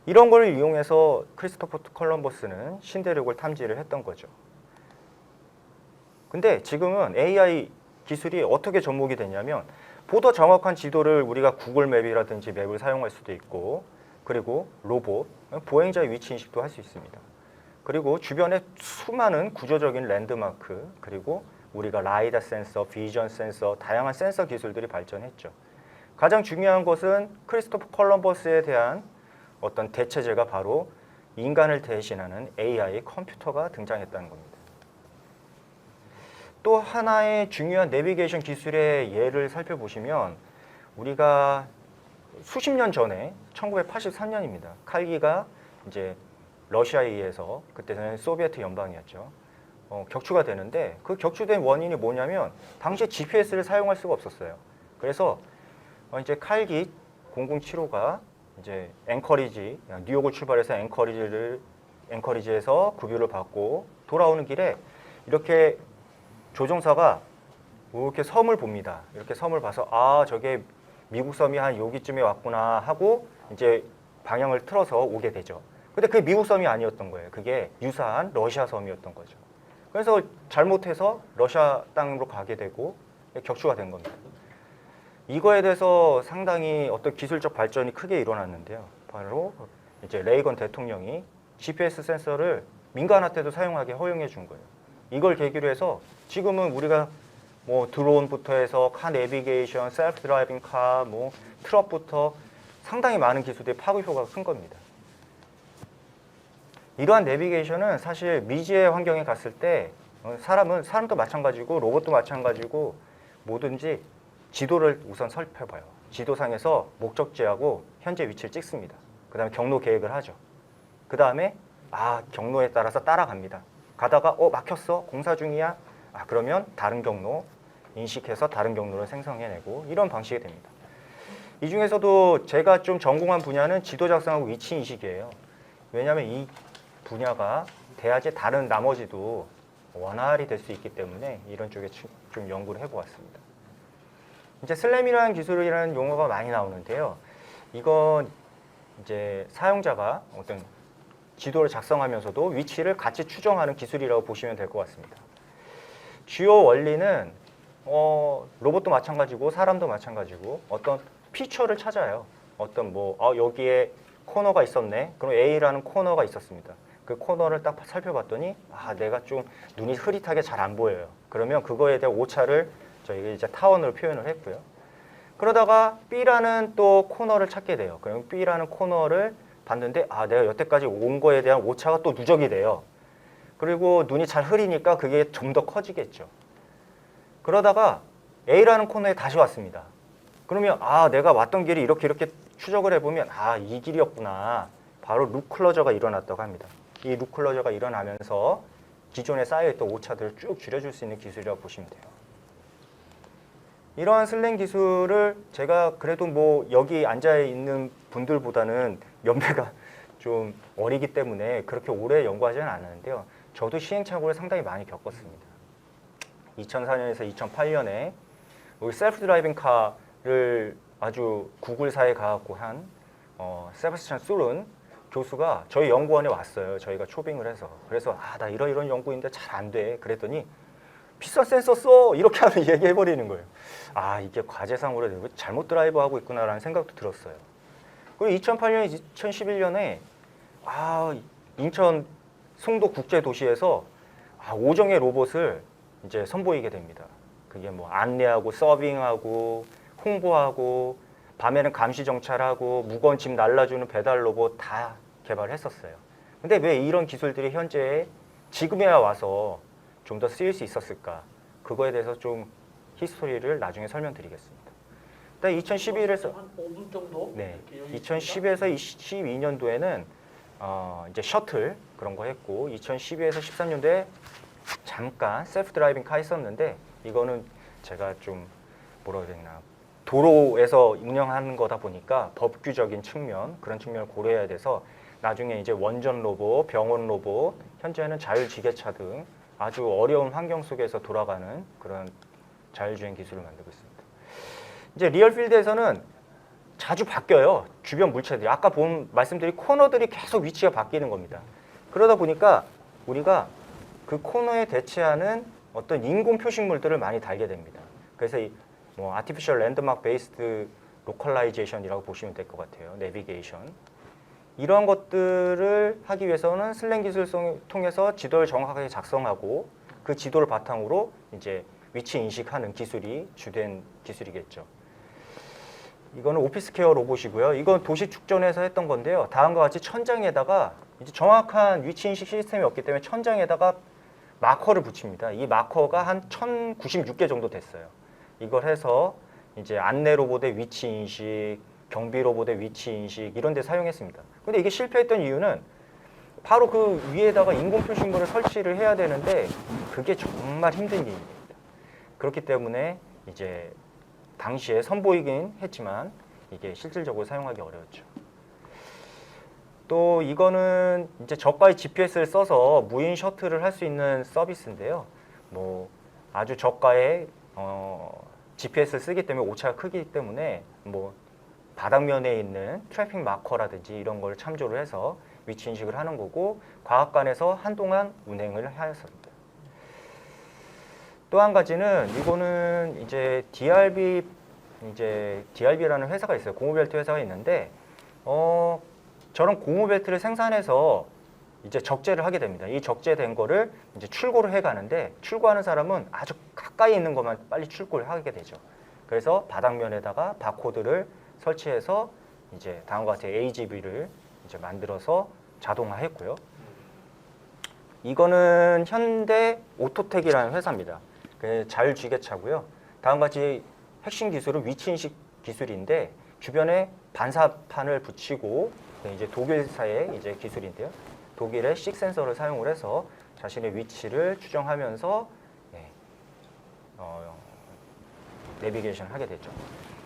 이런 걸 이용해서 크리스토퍼 콜럼버스는 신대륙을 탐지를 했던 거죠. 근데 지금은 AI 기술이 어떻게 접목이 되냐면 보다 정확한 지도를 우리가 구글 맵이라든지 맵을 사용할 수도 있고, 그리고 로봇, 보행자의 위치 인식도 할 수 있습니다. 그리고 주변에 수많은 구조적인 랜드마크, 그리고 우리가 라이다 센서, 비전 센서, 다양한 센서 기술들이 발전했죠. 가장 중요한 것은 크리스토퍼 콜럼버스에 대한 어떤 대체제가 바로 인간을 대신하는 AI 컴퓨터가 등장했다는 겁니다. 또 하나의 중요한 내비게이션 기술의 예를 살펴보시면 우리가 수십 년 전에 1983년입니다. 칼기가 이제 러시아에 의해서, 그때는 소비에트 연방이었죠. 격추가 되는데 그 격추된 원인이 뭐냐면 당시에 GPS를 사용할 수가 없었어요. 그래서 이제 칼기 0075가 이제 앵커리지, 뉴욕을 출발해서 앵커리지에서 급유를 받고 돌아오는 길에 이렇게 조종사가 이렇게 섬을 봅니다. 이렇게 섬을 봐서 저게 미국 섬이 한 여기쯤에 왔구나 하고 이제 방향을 틀어서 오게 되죠. 근데 그게 미국 섬이 아니었던 거예요. 그게 유사한 러시아 섬이었던 거죠. 그래서 잘못해서 러시아 땅으로 가게 되고 격추가 된 겁니다. 이거에 대해서 상당히 어떤 기술적 발전이 크게 일어났는데요. 바로 이제 레이건 대통령이 GPS 센서를 민간한테도 사용하게 허용해 준 거예요. 이걸 계기로 해서 지금은 우리가 뭐 드론부터 해서 카 내비게이션, 셀프 드라이빙 카, 뭐 트럭부터 상당히 많은 기술들이 파급 효과가 큰 겁니다. 이러한 내비게이션은 사실 미지의 환경에 갔을 때 사람도 마찬가지고 로봇도 마찬가지고 뭐든지 지도를 우선 살펴봐요. 지도상에서 목적지하고 현재 위치를 찍습니다. 그 다음에 경로 계획을 하죠. 그 다음에 경로에 따라서 따라갑니다. 가다가 막혔어? 공사 중이야? 그러면 다른 경로 인식해서 다른 경로를 생성해내고 이런 방식이 됩니다. 이 중에서도 제가 좀 전공한 분야는 지도 작성하고 위치 인식이에요. 왜냐하면 이 분야가 돼야지 다른 나머지도 원활히 될 수 있기 때문에 이런 쪽에 좀 연구를 해보았습니다. 이제 슬램이라는 기술이라는 용어가 많이 나오는데요. 이건 이제 사용자가 어떤 지도를 작성하면서도 위치를 같이 추정하는 기술이라고 보시면 될 것 같습니다. 주요 원리는 로봇도 마찬가지고 사람도 마찬가지고 어떤 피처를 찾아요. 어떤 여기에 코너가 있었네. 그럼 A라는 코너가 있었습니다. 그 코너를 딱 살펴봤더니 내가 좀 눈이 흐릿하게 잘 안 보여요. 그러면 그거에 대한 오차를 저희가 이제 타원으로 표현을 했고요. 그러다가 B라는 또 코너를 찾게 돼요. 그럼 B라는 코너를 봤는데 내가 여태까지 온 거에 대한 오차가 또 누적이 돼요. 그리고 눈이 잘 흐리니까 그게 좀 더 커지겠죠. 그러다가 A라는 코너에 다시 왔습니다. 그러면 내가 왔던 길이 이렇게 추적을 해보면 이 길이었구나. 바로 룩 클러저가 일어났다고 합니다. 이 룩 클러저가 일어나면서 기존에 쌓여있던 오차들을 쭉 줄여줄 수 있는 기술이라고 보시면 돼요. 이러한 슬램 기술을 제가 그래도 여기 앉아있는 분들보다는 연배가 좀 어리기 때문에 그렇게 오래 연구하지는 않았는데요. 저도 시행착오를 상당히 많이 겪었습니다. 2004년에서 2008년에 우리 셀프 드라이빙 카를 아주 구글사에 가갖고 한 세바스찬 수른 교수가 저희 연구원에 왔어요. 저희가 초빙을 해서. 그래서 나 이런 연구인데 잘 안 돼. 그랬더니 비싼 센서 써! 이렇게 하면 얘기해버리는 거예요. 이게 과제상으로 잘못 드라이브하고 있구나라는 생각도 들었어요. 그리고 2008년, 2011년에 인천 송도 국제도시에서 5종의 로봇을 이제 선보이게 됩니다. 그게 안내하고 서빙하고 홍보하고 밤에는 감시 정찰하고 무거운 짐 날라주는 배달 로봇 다 개발했었어요. 근데 왜 이런 기술들이 현재 지금에야 와서 좀 더 쓰일 수 있었을까? 그거에 대해서 좀 히스토리를 나중에 설명드리겠습니다. 일단 2011에서 한 5분 정도? 네, 이렇게 2010에서 12년도에는 이제 셔틀 그런 거 했고 2012에서 13년도에 잠깐 셀프 드라이빙 카 했었는데 이거는 제가 좀 뭐라 해야 되나 도로에서 운영하는 거다 보니까 법규적인 측면 그런 측면을 고려해야 돼서 나중에 이제 원전 로봇, 병원 로봇, 현재는 자율지게차 등 아주 어려운 환경 속에서 돌아가는 그런 자율주행 기술을 만들고 있습니다. 이제 리얼필드에서는 자주 바뀌어요. 주변 물체들이. 아까 말씀드린 코너들이 계속 위치가 바뀌는 겁니다. 그러다 보니까 우리가 그 코너에 대체하는 어떤 인공 표식물들을 많이 달게 됩니다. 그래서 아티피셜 랜드마크 베이스드 로컬라이제이션이라고 보시면 될 것 같아요. 내비게이션. 이런 것들을 하기 위해서는 슬램 기술을 통해서 지도를 정확하게 작성하고 그 지도를 바탕으로 이제 위치 인식하는 기술이 주된 기술이겠죠. 이거는 오피스케어 로봇이고요. 이건 도시 축전에서 했던 건데요. 다음과 같이 천장에다가 이제 정확한 위치 인식 시스템이 없기 때문에 천장에다가 마커를 붙입니다. 이 마커가 한 1096개 정도 됐어요. 이걸 해서 이제 안내 로봇의 위치 인식, 경비 로봇의 위치 인식 이런 데 사용했습니다. 근데 이게 실패했던 이유는 바로 그 위에다가 인공 표식물을 설치를 해야 되는데 그게 정말 힘든 일입니다. 그렇기 때문에 이제 당시에 선보이긴 했지만 이게 실질적으로 사용하기 어려웠죠. 또 이거는 이제 저가의 GPS를 써서 무인 셔틀을 할 수 있는 서비스인데요. 아주 저가의 GPS를 쓰기 때문에 오차가 크기 때문에 바닥면에 있는 트래픽 마커라든지 이런 걸 참조를 해서 위치 인식을 하는 거고 과학관에서 한동안 운행을 하였습니다. 또 한 가지는 이거는 이제 DRB라는 회사가 있어요. 고무벨트 회사가 있는데 저런 고무벨트를 생산해서 이제 적재를 하게 됩니다. 이 적재된 거를 이제 출고를 해 가는데 출고하는 사람은 아주 가까이 있는 것만 빨리 출고를 하게 되죠. 그래서 바닥면에다가 바코드를 설치해서 이제 다음과 같이 AGV를 이제 만들어서 자동화했고요. 이거는 현대 오토텍이라는 회사입니다. 자율지게차고요. 다음과 같이 핵심 기술은 위치인식 기술인데 주변에 반사판을 붙이고 이제 독일사의 이제 기술인데요. 독일의 식 센서를 사용을 해서 자신의 위치를 추정하면서 내비게이션을 하게 되죠.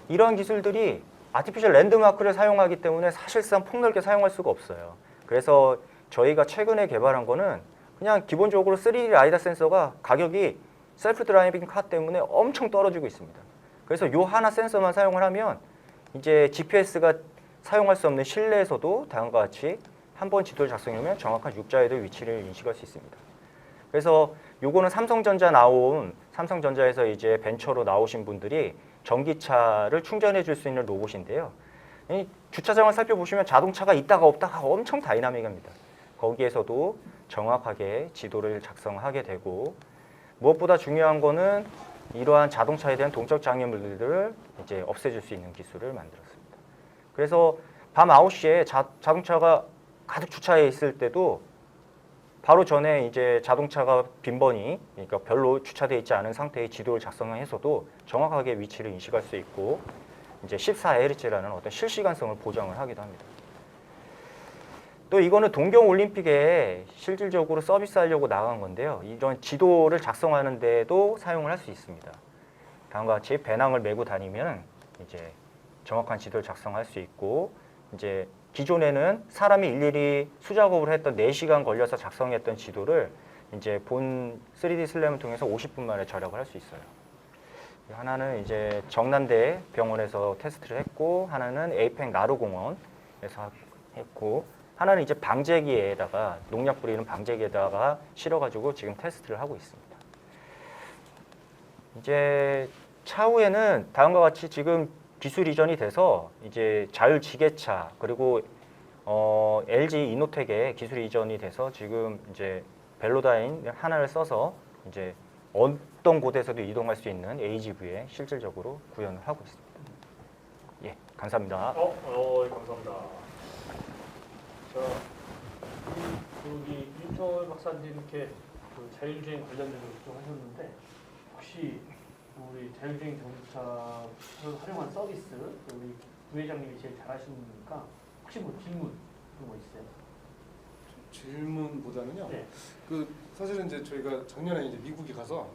이러한 기술들이 아티피셜 랜드마크를 사용하기 때문에 사실상 폭넓게 사용할 수가 없어요. 그래서 저희가 최근에 개발한 거는 그냥 기본적으로 3D 라이다 센서가 가격이 셀프 드라이빙 카 때문에 엄청 떨어지고 있습니다. 그래서 요 하나 센서만 사용을 하면 이제 GPS가 사용할 수 없는 실내에서도 다음과 같이 한 번 지도를 작성하면 정확한 육자에도 위치를 인식할 수 있습니다. 그래서 요거는 삼성전자에서 이제 벤처로 나오신 분들이 전기차를 충전해 줄 수 있는 로봇인데요. 이 주차장을 살펴보시면 자동차가 있다가 없다가 엄청 다이나믹합니다. 거기에서도 정확하게 지도를 작성하게 되고, 무엇보다 중요한 거는 이러한 자동차에 대한 동적 장애물들을 이제 없애줄 수 있는 기술을 만들었습니다. 그래서 밤 9시에 자동차가 가득 주차해 있을 때도 바로 전에 이제 자동차가 빈번히, 그러니까 별로 주차되어 있지 않은 상태의 지도를 작성해서도 정확하게 위치를 인식할 수 있고, 이제 14Hz라는 어떤 실시간성을 보장을 하기도 합니다. 또 이거는 동경올림픽에 실질적으로 서비스하려고 나간 건데요. 이런 지도를 작성하는 데도 사용을 할 수 있습니다. 다음과 같이 배낭을 메고 다니면 이제 정확한 지도를 작성할 수 있고, 이제 기존에는 사람이 일일이 수작업을 했던 4시간 걸려서 작성했던 지도를 이제 본 3D 슬램을 통해서 50분 만에 절약을 할 수 있어요. 하나는 이제 정난대 병원에서 테스트를 했고, 하나는 에이펙 나루공원에서 했고, 하나는 이제 방제기에다가 농약 뿌리는 방제기에다가 실어가지고 지금 테스트를 하고 있습니다. 이제 차후에는 다음과 같이 지금 기술 이전이 돼서 이제 자율지게차 그리고 LG 이노텍의 기술 이전이 돼서 지금 이제 벨로다인 하나를 써서 이제 어떤 곳에서도 이동할 수 있는 AGV에 실질적으로 구현을 하고 있습니다. 예, 감사합니다. 감사합니다. 자, 여기 윤철 박사님 이렇게 그 자율주행 관련돼서 좀 하셨는데, 혹시 우리 자율주행 자동차를 활용한 서비스, 우리 부회장님이 제일 잘하시니까 혹시 뭐 질문 그런 거 있어요? 질문보다는요. 네. 그 사실은 이제 저희가 작년에 이제 미국에 가서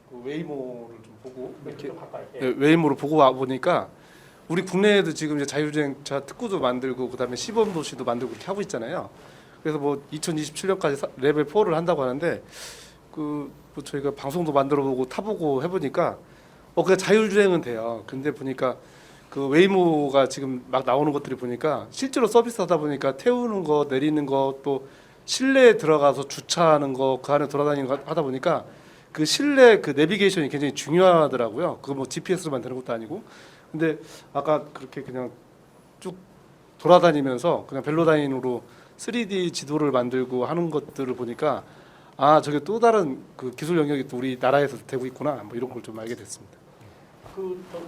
그 웨이모를 좀 보고 이렇게 좀 가까이. 네, 웨이모로 보고 와 보니까 우리 국내에도 지금 이제 자율주행차 특구도 만들고 그다음에 시범 도시도 만들고 이렇게 하고 있잖아요. 그래서 뭐 2027년까지 레벨 4를 한다고 하는데 뭐 저희가 방송도 만들어보고 타보고 해보니까 그냥 자율주행은 돼요. 근데 보니까 그 웨이모가 지금 막 나오는 것들이 보니까 실제로 서비스하다 보니까 태우는 거, 내리는 거, 또 실내에 들어가서 주차하는 거, 그 안에 돌아다니는 거 하다 보니까 그 실내 그 내비게이션이 굉장히 중요하더라고요. 그거 뭐 GPS로만 되는 것도 아니고. 근데 아까 그렇게 그냥 쭉 돌아다니면서 그냥 벨로다인으로 3D 지도를 만들고 하는 것들을 보니까 저게 또 다른 그 기술 영역이 또 우리 나라에서 되고 있구나, 뭐 이런 걸 좀 알게 됐습니다. 저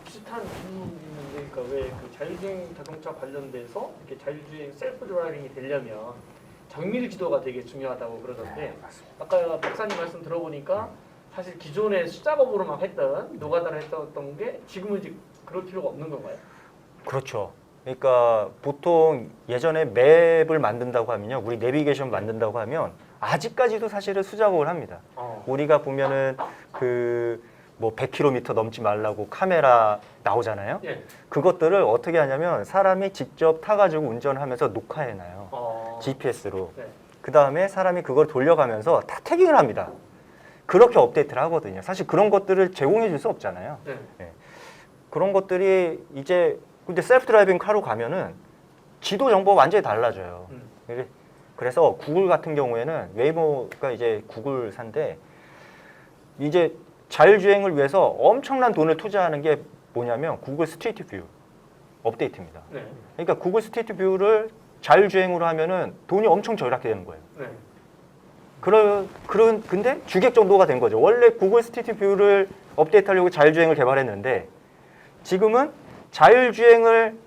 비슷한 질문이 있는데, 그러니까 왜 그 자율주행 자동차 관련돼서 이렇게 자율주행 셀프 드라이빙이 되려면 정밀 지도가 되게 중요하다고 그러던데, 아까 박사님 말씀 들어보니까 사실 기존에 수작업으로만 했던 노가다를 했던 게 지금은 이제 그럴 필요가 없는 건가요? 그렇죠. 그러니까 보통 예전에 맵을 만든다고 하면요, 우리 내비게이션 만든다고 하면 아직까지도 사실은 수작업을 합니다. 우리가 보면은 그 뭐 100km 넘지 말라고 카메라 나오잖아요. 예. 그것들을 어떻게 하냐면 사람이 직접 타가지고 운전을 하면서 녹화해놔요. GPS로. 네. 그 다음에 사람이 그걸 돌려가면서 다 태깅을 합니다. 그렇게 업데이트를 하거든요. 사실 그런 것들을 제공해 줄 수 없잖아요. 네. 네. 그런 것들이 이제 근데 셀프 드라이빙 카로 가면은 지도 정보가 완전히 달라져요. 그래서 구글 같은 경우에는 웨이모가 이제 구글사인데 이제 자율주행을 위해서 엄청난 돈을 투자하는 게 뭐냐면 구글 스트리트 뷰 업데이트입니다. 네. 그러니까 구글 스트리트 뷰를 자율주행으로 하면은 돈이 엄청 절약이 되는 거예요. 네. 근데 주객 정도가 된 거죠. 원래 구글 스트리트 뷰를 업데이트하려고 자율주행을 개발했는데 지금은 자율주행을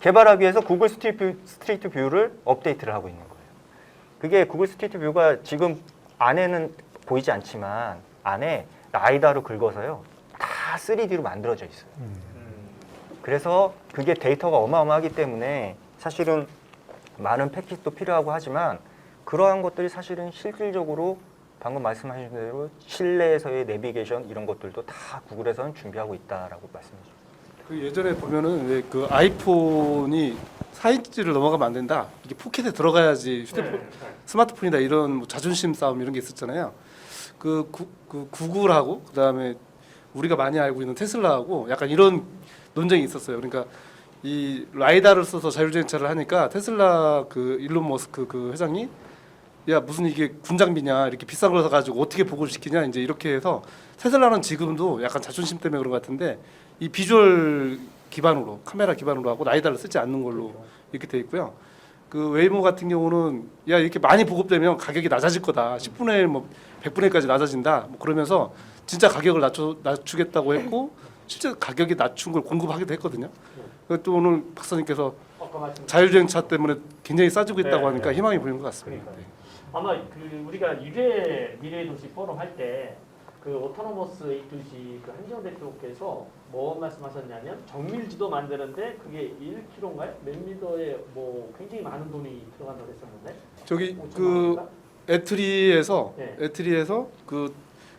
개발하기 위해서 구글 스트리트 뷰를 업데이트를 하고 있는 거예요. 그게 구글 스트리트 뷰가 지금 안에는 보이지 않지만 안에 라이다로 긁어서요. 다 3D로 만들어져 있어요. 그래서 그게 데이터가 어마어마하기 때문에 사실은 많은 패킷도 필요하고 하지만 그러한 것들이 사실은 실질적으로 방금 말씀하신 대로 실내에서의 내비게이션 이런 것들도 다 구글에서는 준비하고 있다라고 말씀해 주셨습니다. 그 예전에 보면은 왜 그 아이폰이 4인치를 넘어가면 안 된다. 이게 포켓에 들어가야지 휴대폰, 스마트폰이다 이런 뭐 자존심 싸움 이런 게 있었잖아요. 그 구글하고 그다음에 우리가 많이 알고 있는 테슬라하고 약간 이런 논쟁이 있었어요. 그러니까 이 라이다를 써서 자율주행차를 하니까 테슬라 그 일론 머스크 그 회장이 야 무슨 이게 군장비냐 이렇게 비싼 걸 사가지고 어떻게 보고를 시키냐 이제 이렇게 해서 테슬라는 지금도 약간 자존심 때문에 그런 것 같은데 이 비주얼 기반으로 카메라 기반으로 하고 라이다를 쓰지 않는 걸로 이렇게 돼 있고요. 그 웨이모 같은 경우는 야 이렇게 많이 보급되면 가격이 낮아질 거다. 10분의 1, 뭐 100분의 1까지 낮아진다. 뭐 그러면서 진짜 가격을 낮추겠다고 했고 실제 가격이 낮춘 걸 공급하기도 했거든요. 또 오늘 박사님께서 자율주행차 때문에 굉장히 싸지고 있다고 하니까 희망이 보이는 것 같습니다. 그러니까요. 아마 그 우리가 유래 미래의 도시 포럼 할 때 그 오토노머스 A2C 그 한지영 대표께서 뭐 말씀하셨냐면 정밀지도 만드는데 그게 1km인가요? 몇 미터에 뭐 굉장히 많은 돈이 들어간다고 했었는데 저기 5천만 그 원인가? 애트리에서 네. 그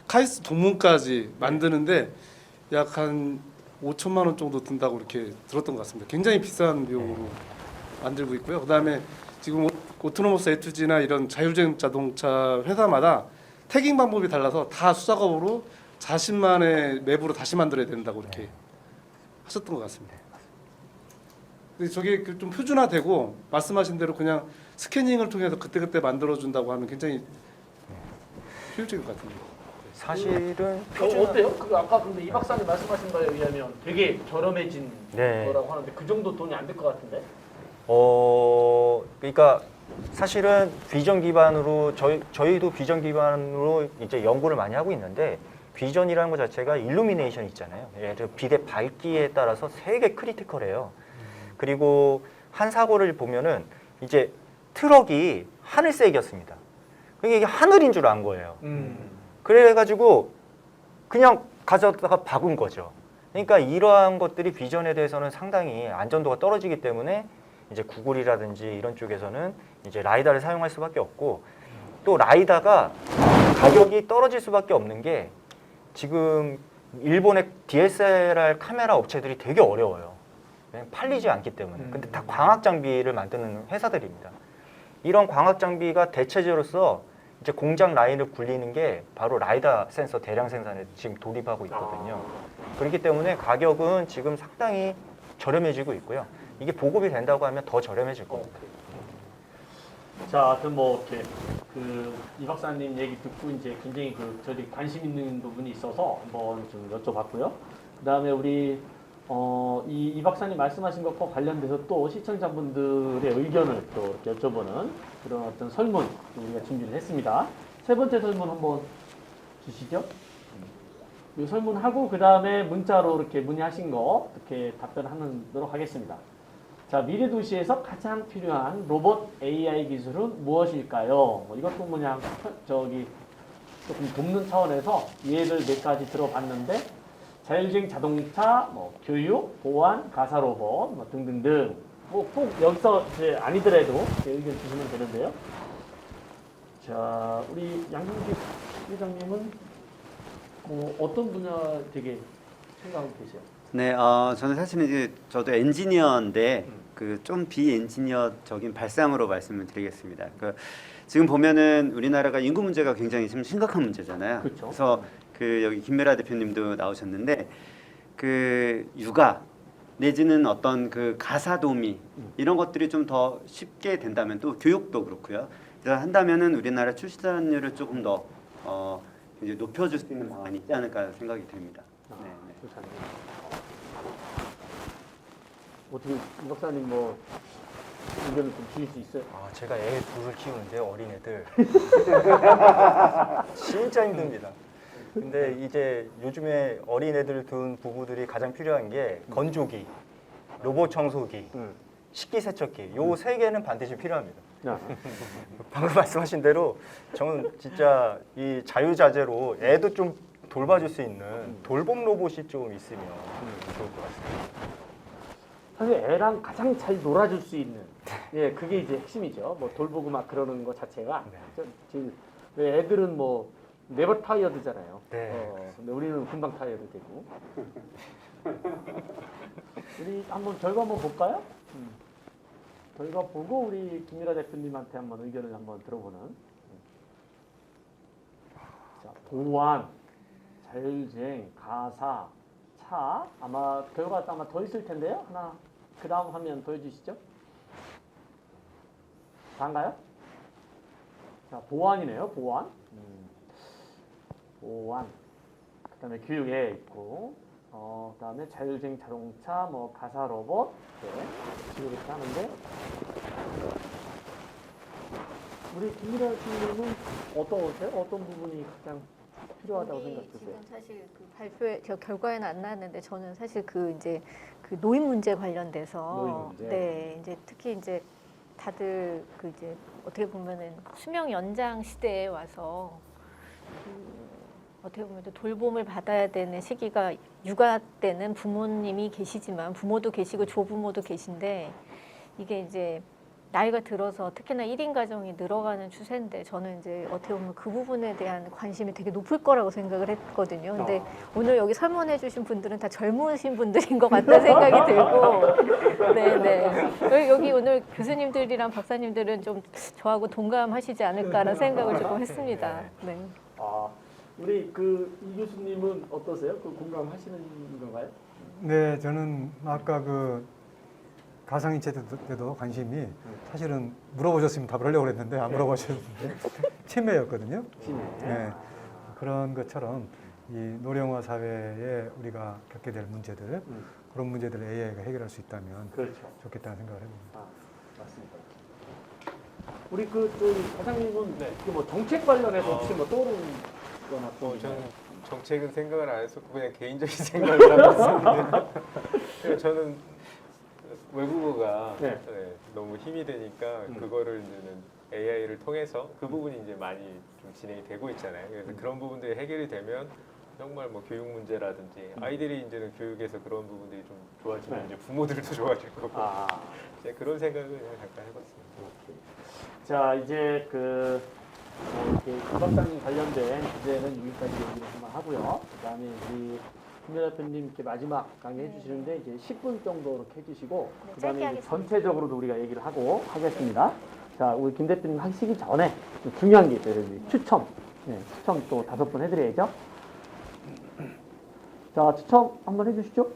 카이스트 동문까지 만드는데 약 한 5천만 원 정도 든다고 이렇게 들었던 것 같습니다. 굉장히 비싼 비용으로 만들고 있고요. 그다음에 지금 오토노머스 A2G나 이런 자율주행 자동차 회사마다 태깅 방법이 달라서 다 수작업으로 자신만의 맵으로 다시 만들어야 된다고 이렇게 하셨던 것 같습니다. 근데 저게 좀 표준화되고 말씀하신 대로 그냥 스캐닝을 통해서 그때그때 만들어준다고 하면 굉장히 효율적일 것 같은데. 사실은 어때요? 그 아까 근데 이 박사님 말씀하신 거에 의하면 되게 저렴해진 네. 거라고 하는데 그 정도 돈이 안 될 것 같은데? 그러니까 사실은 비전 기반으로 저희도 비전 기반으로 이제 연구를 많이 하고 있는데 비전이라는 것 자체가 일루미네이션 있잖아요. 예를 들어 빛의 밝기에 따라서 되게 크리티컬해요. 그리고 한 사고를 보면은 이제 트럭이 하늘색이었습니다. 그게 이게 하늘인 줄 안 거예요. 그래가지고 그냥 가져다가 박은 거죠. 그러니까 이러한 것들이 비전에 대해서는 상당히 안전도가 떨어지기 때문에 이제 구글이라든지 이런 쪽에서는 이제 라이다를 사용할 수밖에 없고 또 라이다가 가격이 떨어질 수밖에 없는 게 지금 일본의 DSLR 카메라 업체들이 되게 어려워요. 왜냐면 팔리지 않기 때문에. 근데 다 광학 장비를 만드는 회사들입니다. 이런 광학 장비가 대체제로서 이제 공장 라인을 굴리는 게 바로 라이다 센서 대량 생산에 지금 돌입하고 있거든요. 그렇기 때문에 가격은 지금 상당히 저렴해지고 있고요. 이게 보급이 된다고 하면 더 저렴해질 겁니다. 자, 그럼 뭐 이렇게 그 이 박사님 얘기 듣고 이제 굉장히 그 저희 관심 있는 부분이 있어서 한번 좀 여쭤봤고요. 그다음에 우리 이 박사님 말씀하신 것과 관련돼서 또 시청자분들의 의견을 또 이렇게 여쭤보는 그런 어떤 설문 우리가 준비를 했습니다. 세 번째 설문 한번 주시죠. 이 설문하고 그 다음에 문자로 이렇게 문의하신 거 이렇게 답변하도록 하겠습니다. 자, 미래 도시에서 가장 필요한 로봇 AI 기술은 무엇일까요? 이것도 뭐냐 조금 돕는 차원에서 예를 몇 가지 들어봤는데 자율주행 자동차, 뭐 교육, 보안, 가사 로봇, 뭐 등등등. 뭐 꼭 여기서 이제 아니더라도 의견 주시면 되는데요. 자, 우리 양경식 회장님은 어떤 분야 되게 생각하고 계세요? 네, 저는 사실은 이제 저도 엔지니어인데 그 좀 비엔지니어적인 발상으로 말씀을 드리겠습니다. 지금 보면은 우리나라가 인구 문제가 굉장히 지금 심각한 문제잖아요. 그렇죠. 그래서 그 여기 김메라 대표님도 나오셨는데 그 육아 내지는 어떤 그 가사 도우미 이런 것들이 좀 더 쉽게 된다면 또 교육도 그렇고요. 그래서 한다면은 우리나라 출산율을 조금 더 이제 높여줄 수 있는 방안이 있지 않을까 생각이 됩니다. 네, 네. 어떻게 이 박사님 뭐 의견을 좀 주실 수 있어요? 제가 애 둘을 키우는데요, 어린애들. 진짜 힘듭니다. 근데 이제 요즘에 어린애들 둔 부부들이 가장 필요한 게 건조기, 로봇 청소기, 식기세척기. 요 세 개는 반드시 필요합니다. 방금 말씀하신 대로 저는 진짜 이 자유자재로 애도 좀 돌봐줄 수 있는 돌봄 로봇이 좀 있으면 좋을 것 같습니다. 사실 애랑 가장 잘 놀아줄 수 있는 예 그게 이제 핵심이죠. 뭐 돌보고 막 그러는 것 자체가 지금 애들은 뭐 네버 타이어드잖아요. 네. 근데 우리는 금방 타이어드 되고. 우리 한번 결과 한번 볼까요? 결과 보고 우리 김미라 대표님한테 한번 의견을 한번 들어보는. 자, 보안, 자율주행, 가사, 차. 아마 결과가 아마 더 있을 텐데요. 하나 그 다음 화면 보여주시죠. 다인가요? 자, 보안이네요. 보안. 보안. 그다음에 교육에 있고, 그다음에 자율주행 자동차, 뭐 가사 로봇, 지금 이렇게 하는데, 우리 김미라 씨는 어떠세요? 어떤 부분이 가장 필요하다고 생각하세요? 지금 사실 그 발표에 저 결과에는 안 나왔는데 저는 사실 그 이제 그 노인 문제 관련돼서 노인 문제. 네 이제 특히 이제 다들 그 이제 어떻게 보면은 수명 연장 시대에 와서 어떻게 보면 또 돌봄을 받아야 되는 시기가 육아 때는 부모님이 계시지만 부모도 계시고 조부모도 계신데 이게 이제 나이가 들어서 특히나 1인 가정이 늘어가는 추세인데 저는 이제 어떻게 보면 그 부분에 대한 관심이 되게 높을 거라고 생각을 했거든요. 근데 오늘 여기 설문해 주신 분들은 다 젊으신 분들인 것 같다는 생각이 들고 네네. 여기 오늘 교수님들이랑 박사님들은 좀 저하고 동감하시지 않을까라는 생각을 조금 했습니다. 네. 우리 그 이 교수님은 어떠세요? 그 공감하시는 건가요? 네, 저는 아까 그 가상인체 때도 관심이 사실은 물어보셨으면 답을 하려고 했는데 안 물어보셨는데 치매였거든요. 치매. 네, 그런 것처럼 이 노령화 사회에 우리가 겪게 될 문제들 그런 문제들을 AI가 해결할 수 있다면 그렇죠. 좋겠다는 생각을 해봅니다. 맞습니다. 우리 그 저희 과장님은 뭐 정책 관련해서 혹시 뭐 떠오르는 거나 또 저는 정책은 생각을 안 했었고 그냥 개인적인 생각을 하고 있었는데 저는 외국어가 네. 너무 힘이 되니까 그거를 이제는 AI를 통해서 그 부분이 이제 많이 좀 진행이 되고 있잖아요. 그래서 그런 부분들이 해결이 되면 정말 뭐 교육 문제라든지 아이들이 이제는 교육에서 그런 부분들이 좀 좋아지면 이제 부모들도 좋아질 거고 이제 그런 생각을 그냥 잠깐 해봤습니다. 자 이제 그 이렇게 박사님 관련된 주제는 여기까지 얘기를 한번 하고요. 그다음에 우리 김 대표님 이렇게 마지막 강의 해주시는데 이제 10분 정도 이렇게 해주시고 네, 그다음에 짧게 이제 하겠습니다. 전체적으로도 우리가 얘기를 하고 하겠습니다. 자 우리 김 대표님 하시기 전에 좀 중요한 게 있어요. 추첨. 추첨 또 5분 해드려야죠. 자 추첨 한번 해주시죠.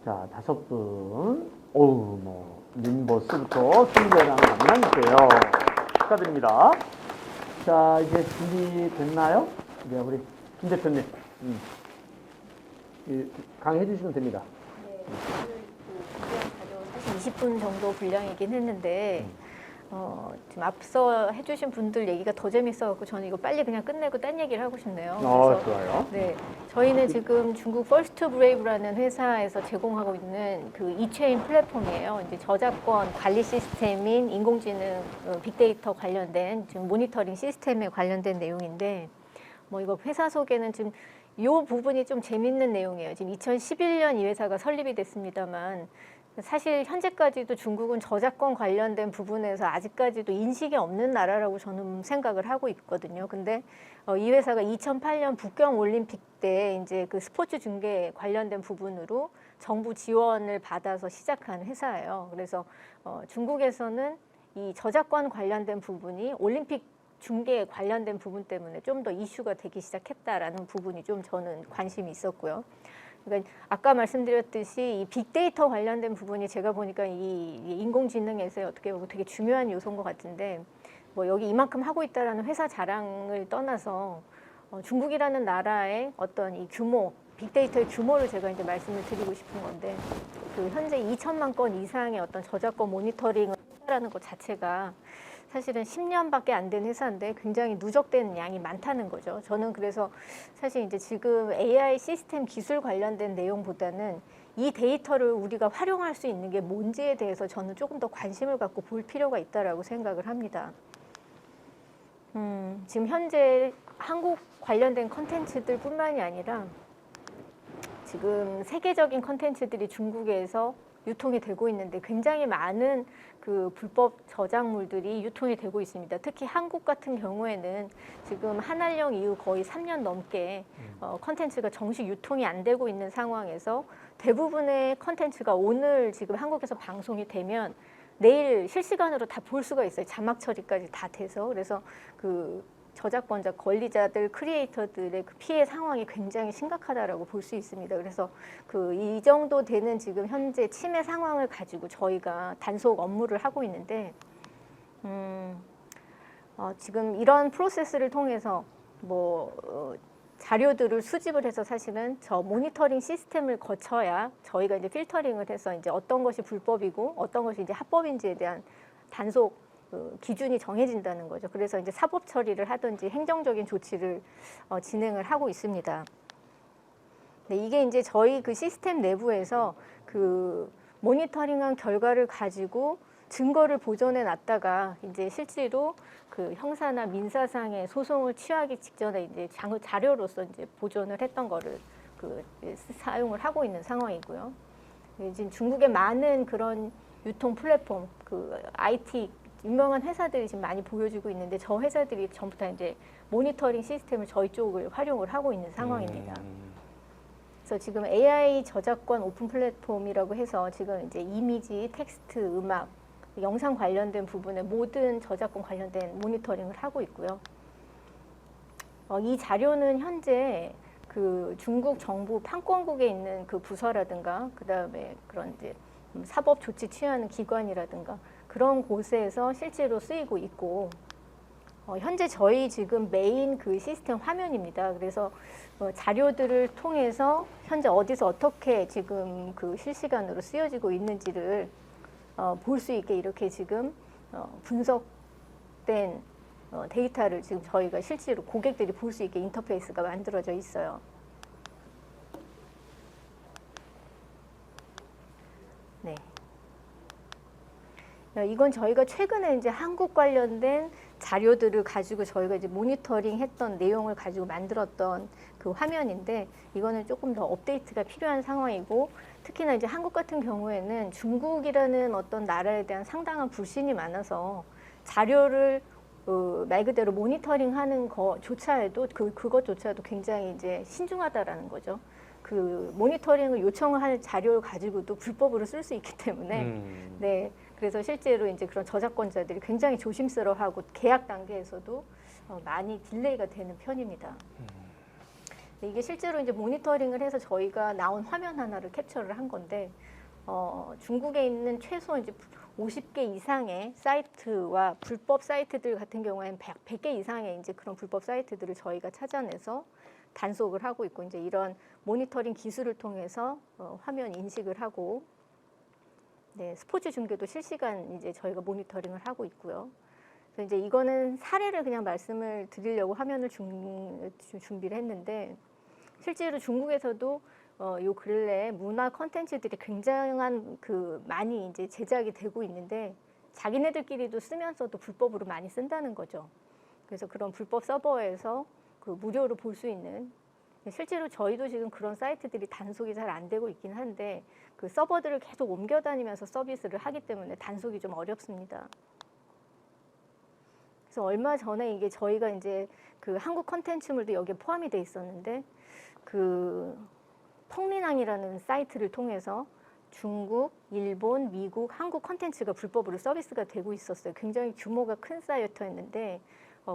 자 5분. 어우 뭐 민버스부터 순대랑 만나주세요. 축하드립니다. 자 이제 준비됐나요? 네, 우리 김 대표님 강의해 주시면 됩니다. 네, 오늘 그 사실 20분 정도 분량이긴 했는데 지금 앞서 해주신 분들 얘기가 더 재밌어갖고 저는 이거 빨리 그냥 끝내고 딴 얘기를 하고 싶네요. 좋아요. 네, 저희는 지금 중국 퍼스트 브레이브라는 회사에서 제공하고 있는 그 이체인 플랫폼이에요. 이제 저작권 관리 시스템인 인공지능, 빅데이터 관련된 지금 모니터링 시스템에 관련된 내용인데, 뭐 이거 회사 소개는 지금 이 부분이 좀 재밌는 내용이에요. 지금 2011년 이 회사가 설립이 됐습니다만. 사실 현재까지도 중국은 저작권 관련된 부분에서 아직까지도 인식이 없는 나라라고 저는 생각을 하고 있거든요. 근데 이 회사가 2008년 북경 올림픽 때 이제 그 스포츠 중계 관련된 부분으로 정부 지원을 받아서 시작한 회사예요. 그래서 중국에서는 이 저작권 관련된 부분이 올림픽 중계 관련된 부분 때문에 좀 더 이슈가 되기 시작했다라는 부분이 좀 저는 관심이 있었고요. 그러니까 아까 말씀드렸듯이 이 빅데이터 관련된 부분이 제가 보니까 이 인공지능에서의 어떻게 보면 되게 중요한 요소인 것 같은데 뭐 여기 이만큼 하고 있다라는 회사 자랑을 떠나서 중국이라는 나라의 어떤 이 규모, 빅데이터의 규모를 제가 이제 말씀을 드리고 싶은 건데 그 현재 2천만 건 이상의 어떤 저작권 모니터링을 한다라는 것 자체가 사실은 10년밖에 안 된 회사인데 굉장히 누적된 양이 많다는 거죠. 저는 그래서 사실 이제 지금 AI 시스템 기술 관련된 내용보다는 이 데이터를 우리가 활용할 수 있는 게 뭔지에 대해서 저는 조금 더 관심을 갖고 볼 필요가 있다라고 생각을 합니다. 지금 현재 한국 관련된 컨텐츠들뿐만이 아니라 지금 세계적인 컨텐츠들이 중국에서 유통이 되고 있는데 굉장히 많은 그 불법 저작물들이 유통이 되고 있습니다. 특히 한국 같은 경우에는 지금 한한령 이후 거의 3년 넘게 컨텐츠가 정식 유통이 안 되고 있는 상황에서 대부분의 컨텐츠가 오늘 지금 한국에서 방송이 되면 내일 실시간으로 다 볼 수가 있어요. 자막 처리까지 다 돼서. 그래서 그 저작권자, 권리자들, 크리에이터들의 그 피해 상황이 굉장히 심각하다라고 볼 수 있습니다. 그래서 그 이 정도 되는 지금 현재 침해 상황을 가지고 저희가 단속 업무를 하고 있는데, 지금 이런 프로세스를 통해서 자료들을 수집을 해서 사실은 저 모니터링 시스템을 거쳐야 저희가 이제 필터링을 해서 이제 어떤 것이 불법이고 어떤 것이 이제 합법인지에 대한 단속 기준이 정해진다는 거죠. 그래서 이제 사법 처리를 하든지 행정적인 조치를 진행을 하고 있습니다. 네, 이게 이제 저희 그 시스템 내부에서 그 모니터링한 결과를 가지고 증거를 보존해 놨다가 이제 실제로 그 형사나 민사상의 소송을 취하기 직전에 이제 자료로서 이제 보존을 했던 거를 사용을 하고 있는 상황이고요. 지금 중국의 많은 그런 유통 플랫폼, 그 IT 유명한 회사들이 지금 많이 보여주고 있는데 저 회사들이 전부 다 이제 모니터링 시스템을 저희 쪽을 활용을 하고 있는 상황입니다. 그래서 지금 AI 저작권 오픈 플랫폼이라고 해서 지금 이제 이미지, 텍스트, 음악, 영상 관련된 부분에 모든 저작권 관련된 모니터링을 하고 있고요. 이 자료는 현재 그 중국 정부 판권국에 있는 그 부서라든가 그다음에 그런 이제 사법 조치 취하는 기관이라든가 그런 곳에서 실제로 쓰이고 있고 현재 저희 지금 메인 그 시스템 화면입니다. 그래서 자료들을 통해서 현재 어디서 어떻게 지금 그 실시간으로 쓰여지고 있는지를 볼 수 있게 이렇게 지금 분석된 데이터를 지금 저희가 실제로 고객들이 볼 수 있게 인터페이스가 만들어져 있어요. 네. 이건 저희가 최근에 이제 한국 관련된 자료들을 가지고 저희가 이제 모니터링 했던 내용을 가지고 만들었던 그 화면인데 이거는 조금 더 업데이트가 필요한 상황이고 특히나 이제 한국 같은 경우에는 중국이라는 어떤 나라에 대한 상당한 불신이 많아서 자료를 말 그대로 모니터링하는 것조차에도 그것조차도 굉장히 이제 신중하다라는 거죠. 그 모니터링을 요청할 자료를 가지고도 불법으로 쓸 수 있기 때문에 네. 그래서 실제로 이제 그런 저작권자들이 굉장히 조심스러워하고 계약 단계에서도 많이 딜레이가 되는 편입니다. 이게 실제로 이제 모니터링을 해서 저희가 나온 화면 하나를 캡처를 한 건데 중국에 있는 최소 이제 50개 이상의 사이트와 불법 사이트들 같은 경우에는 100개 이상의 이제 그런 불법 사이트들을 저희가 찾아내서 단속을 하고 있고 이제 이런 모니터링 기술을 통해서 화면 인식을 하고 네, 스포츠 중계도 실시간 이제 저희가 모니터링을 하고 있고요. 그래서 이제 이거는 사례를 그냥 말씀을 드리려고 화면을 준비를 했는데 실제로 중국에서도 요 근래 문화 콘텐츠들이 굉장한 많이 이제 제작이 되고 있는데 자기네들끼리도 쓰면서도 불법으로 많이 쓴다는 거죠. 그래서 그런 불법 서버에서 무료로 볼 수 있는 실제로 저희도 지금 그런 사이트들이 단속이 잘 안 되고 있긴 한데 그 서버들을 계속 옮겨 다니면서 서비스를 하기 때문에 단속이 좀 어렵습니다. 그래서 얼마 전에 이게 저희가 이제 그 한국 컨텐츠물도 여기에 포함이 돼 있었는데 그 펑리낭이라는 사이트를 통해서 중국, 일본, 미국, 한국 컨텐츠가 불법으로 서비스가 되고 있었어요. 굉장히 규모가 큰 사이트였는데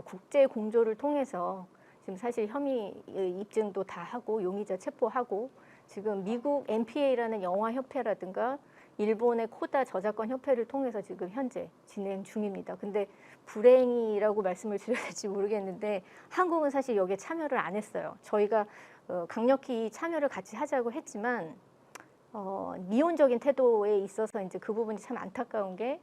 국제 공조를 통해서 지금 사실 혐의 입증도 다 하고 용의자 체포하고 지금 미국 NPA라는 영화협회라든가 일본의 코다 저작권 협회를 통해서 지금 현재 진행 중입니다. 근데 불행이라고 말씀을 드려야 될지 모르겠는데 한국은 사실 여기에 참여를 안 했어요. 저희가 강력히 참여를 같이 하자고 했지만 미온적인 태도에 있어서 이제 그 부분이 참 안타까운 게